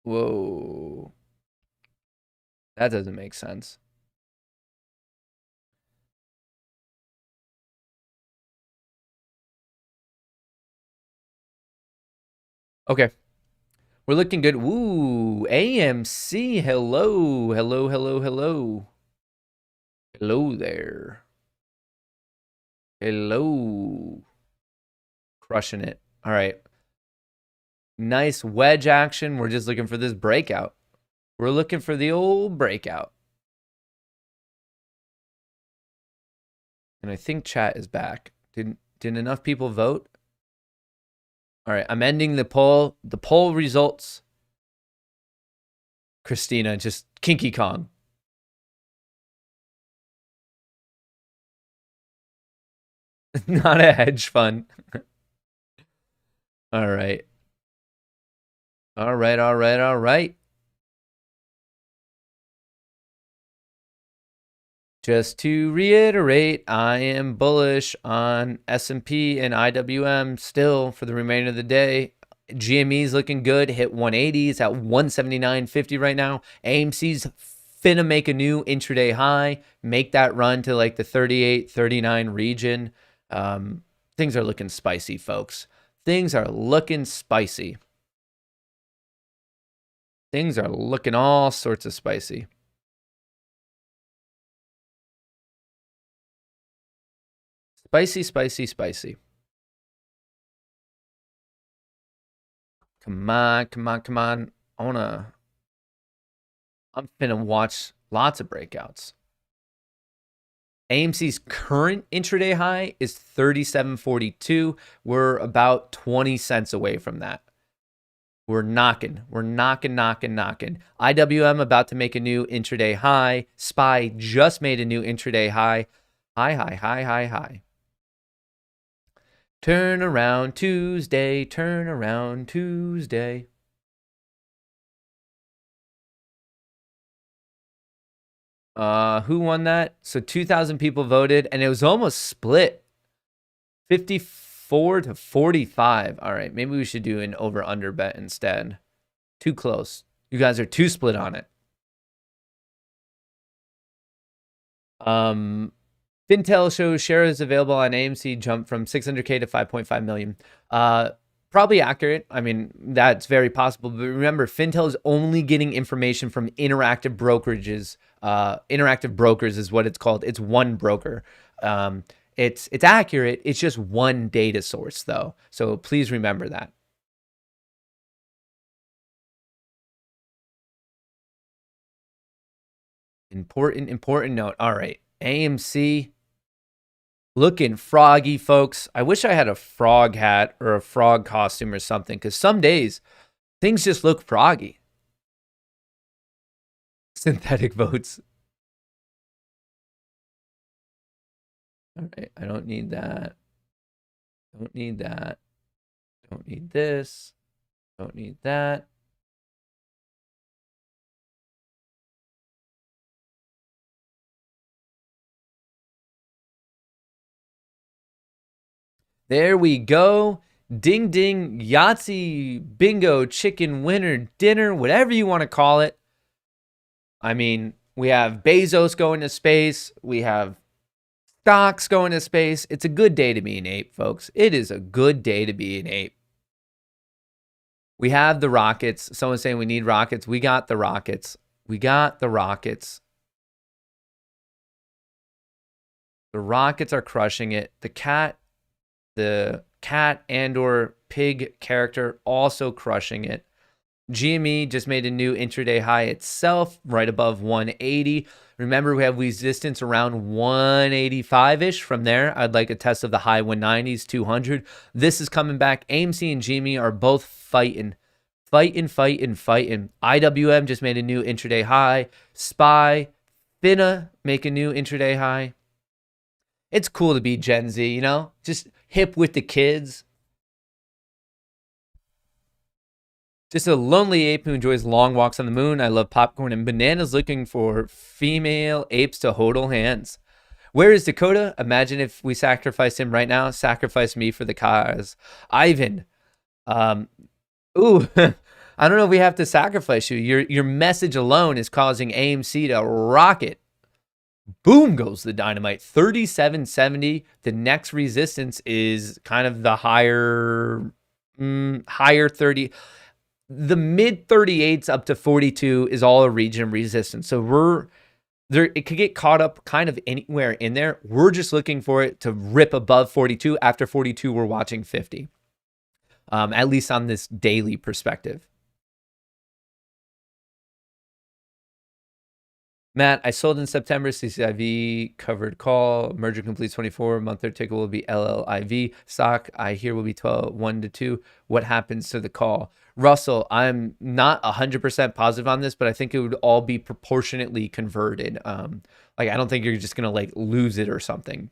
Whoa. That doesn't make sense. Okay. We're looking good. Woo. AMC. Hello. Hello, hello, hello. Hello there. Hello. Crushing it. All right. Nice wedge action. We're just looking for this breakout. We're looking for the old breakout. And I think chat is back. Did enough people vote? All right, I'm ending the poll. The poll results. Christina, just Kinky Kong. Not a hedge fund. All right. All right, all right, all right. Just to reiterate, I am bullish on S&P and IWM still for the remainder of the day. GME's looking good, hit 180, it's at 179.50 right now. AMC's finna make a new intraday high, make that run to like the 38, 39 region. Things are looking spicy, folks. Things are looking spicy. Things are looking all sorts of spicy. Spicy, spicy, spicy. Come on, come on, come on. I'm finna watch lots of breakouts. AMC's current intraday high is 37.42. We're about 20 cents away from that. We're knocking. We're knocking. IWM about to make a new intraday high. SPY just made a new intraday high. High. Turn around Tuesday. Turn around Tuesday. Who won that? So 2,000 people voted, and it was almost split. 54 to 45. All right, maybe we should do an over-under bet instead. Too close. You guys are too split on it. Fintel shows shares available on AMC jump from 600K to 5.5 million. Probably accurate. I mean, that's very possible. But remember, Fintel is only getting information from interactive brokerages. Interactive brokers is what it's called. It's one broker. It's accurate. It's just one data source, though. So please remember that. Important note. All right, AMC. Looking froggy, folks. I wish I had a frog hat or a frog costume or something, because some days things just look froggy. Synthetic votes. All right, I don't need that. Don't need that. Don't need this. Don't need that. There we go. Ding, ding, Yahtzee, bingo, chicken winner, dinner, whatever you want to call it. I mean, we have Bezos going to space. We have stocks going to space. It's a good day to be an ape, folks. It is a good day to be an ape. We have the rockets. Someone's saying we need rockets. We got the rockets. We got the rockets. The rockets are crushing it. The cat and or pig character also crushing it. GME just made a new intraday high itself, right above 180. Remember, we have resistance around 185-ish. From there, I'd like a test of the high 190s, 200. This is coming back. AMC and GME are both fighting. IWM just made a new intraday high. SPY, finna make a new intraday high. It's cool to be Gen Z, you know? Just hip with the kids. Just a lonely ape who enjoys long walks on the moon. I love popcorn and bananas, looking for female apes to hodl hands. Where is Dakota? Imagine if we sacrifice him right now. Sacrifice me for the cause. Ivan. I don't know if we have to sacrifice you. Your message alone is causing AMC to rocket. Boom goes the dynamite. 37.70. The next resistance is kind of the higher 30. The mid 38s up to 42 is all a region resistance. So it could get caught up kind of anywhere in there. We're just looking for it to rip above 42. After 42, we're watching 50. At least on this daily perspective. Matt, I sold in September. CCIV covered call. Merger completes 24. Month their ticker will be LLIV. Stock, I hear, will be 1 to 2. What happens to the call? Russell, I'm not 100% positive on this, but I think it would all be proportionately converted. I don't think you're just going to like lose it or something.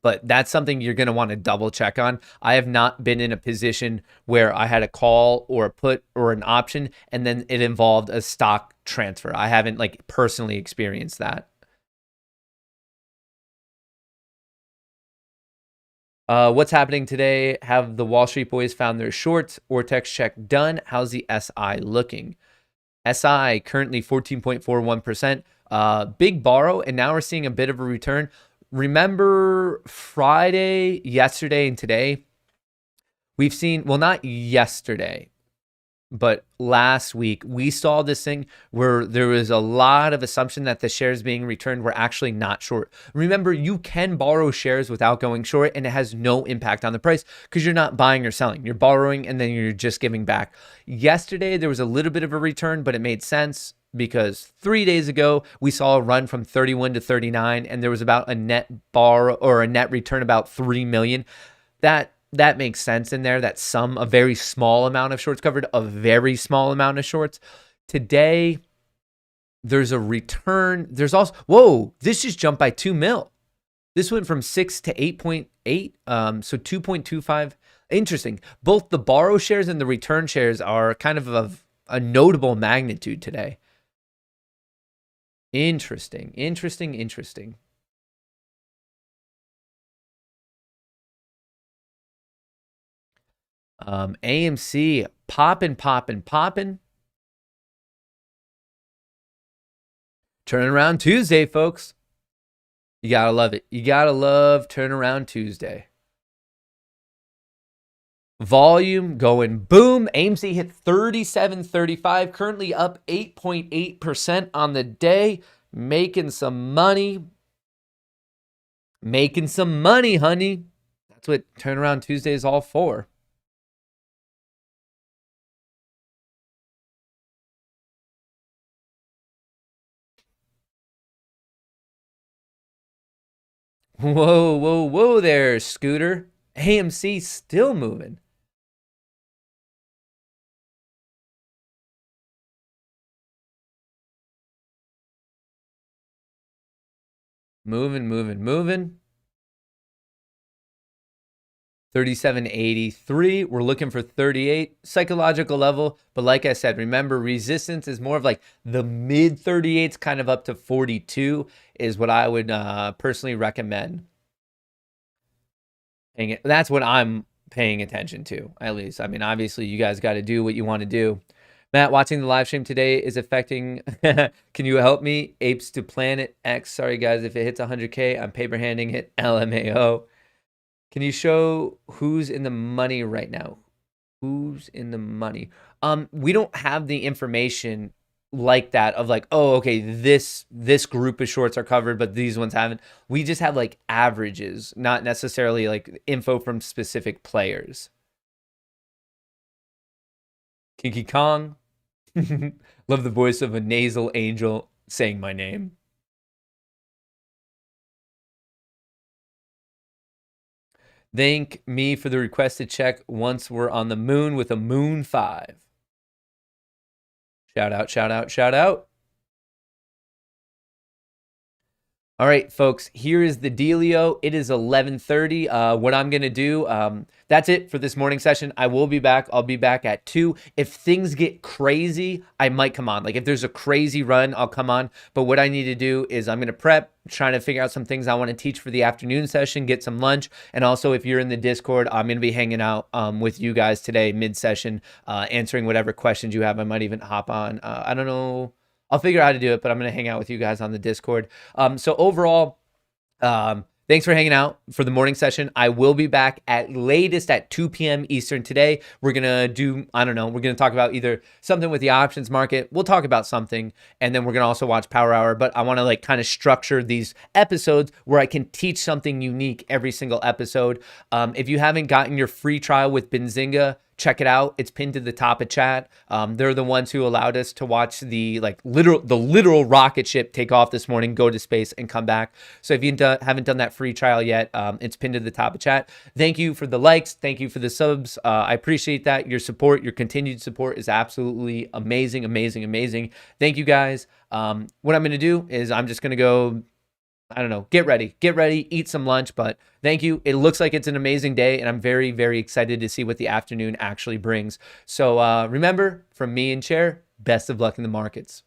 But that's something you're going to want to double check on. I have not been in a position where I had a call or a put or an option and then it involved a stock transfer. I haven't like personally experienced that. What's happening today? Have the Wall Street boys found their shorts? Ortex check done. How's the SI looking? SI currently 14.41%. Big borrow, and now we're seeing a bit of a return. Remember Friday, yesterday, and today, we've seen, well, not yesterday, but last week, we saw this thing where there was a lot of assumption that the shares being returned were actually not short. Remember, you can borrow shares without going short, and it has no impact on the price because you're not buying or selling. You're borrowing, and then you're just giving back. Yesterday, there was a little bit of a return, but it made sense because 3 days ago, we saw a run from 31 to 39, and there was about a net borrow or a net return about 3 million. That makes sense in there. That a very small amount of shorts covered, a very small amount of shorts. Today, there's a return. There's also, whoa, this just jumped by 2 mil. This went from 6 to 8.8, so 2.25. Interesting. Both the borrow shares and the return shares are kind of a notable magnitude today. Interesting. AMC popping. Turnaround Tuesday, folks. You gotta love it. You gotta love Turnaround Tuesday. Volume going boom. AMC hit 37.35, currently up 8.8% on the day, making some money. Making some money, honey. That's what Turnaround Tuesday is all for. Whoa there, Scooter. AMC still moving. Moving. 37.83. We're looking for 38 psychological level. But like I said, remember, resistance is more of like the mid 38s, kind of up to 42 is what I would personally recommend. That's what I'm paying attention to, at least. I mean, obviously, you guys got to do what you want to do. Matt, watching the live stream today is affecting. Can you help me? Apes to Planet X. Sorry, guys, if it hits 100K, I'm paper handing it. LMAO. Can you show who's in the money right now? Who's in the money? We don't have the information like that of like, oh, okay, this group of shorts are covered, but these ones haven't. We just have like averages, not necessarily like info from specific players. Kinky Kong. Love the voice of a nasal angel saying my name. Thank me for the requested check once we're on the moon with a Moon 5. Shout out. All right, folks, here is the dealio. It is 11:30. What I'm going to do, that's it for this morning session. I will be back. I'll be back at 2. If things get crazy, I might come on. Like if there's a crazy run, I'll come on. But what I need to do is I'm going to prep, trying to figure out some things I want to teach for the afternoon session, get some lunch. And also, if you're in the Discord, I'm going to be hanging out with you guys today, mid-session, answering whatever questions you have. I might even hop on. I don't know. I'll figure out how to do it, but I'm going to hang out with you guys on the Discord. So overall, thanks for hanging out for the morning session. I will be back at latest at 2 p.m. Eastern today. We're going to do, I don't know, we're going to talk about either something with the options market. We'll talk about something, and then we're going to also watch Power Hour. But I want to like kind of structure these episodes where I can teach something unique every single episode. If you haven't gotten your free trial with Benzinga, check it out. It's pinned to the top of chat. They're the ones who allowed us to watch the literal rocket ship take off this morning, go to space, and come back. So if you haven't done that free trial yet, it's pinned to the top of chat. Thank you for the likes. Thank you for the subs. I appreciate that. Your support, your continued support is absolutely amazing. Thank you guys. What I'm going to do is I'm just going to go, I don't know, get ready, eat some lunch, but thank you. It looks like it's an amazing day, and I'm very, very excited to see what the afternoon actually brings. So remember, from me and Chair, best of luck in the markets.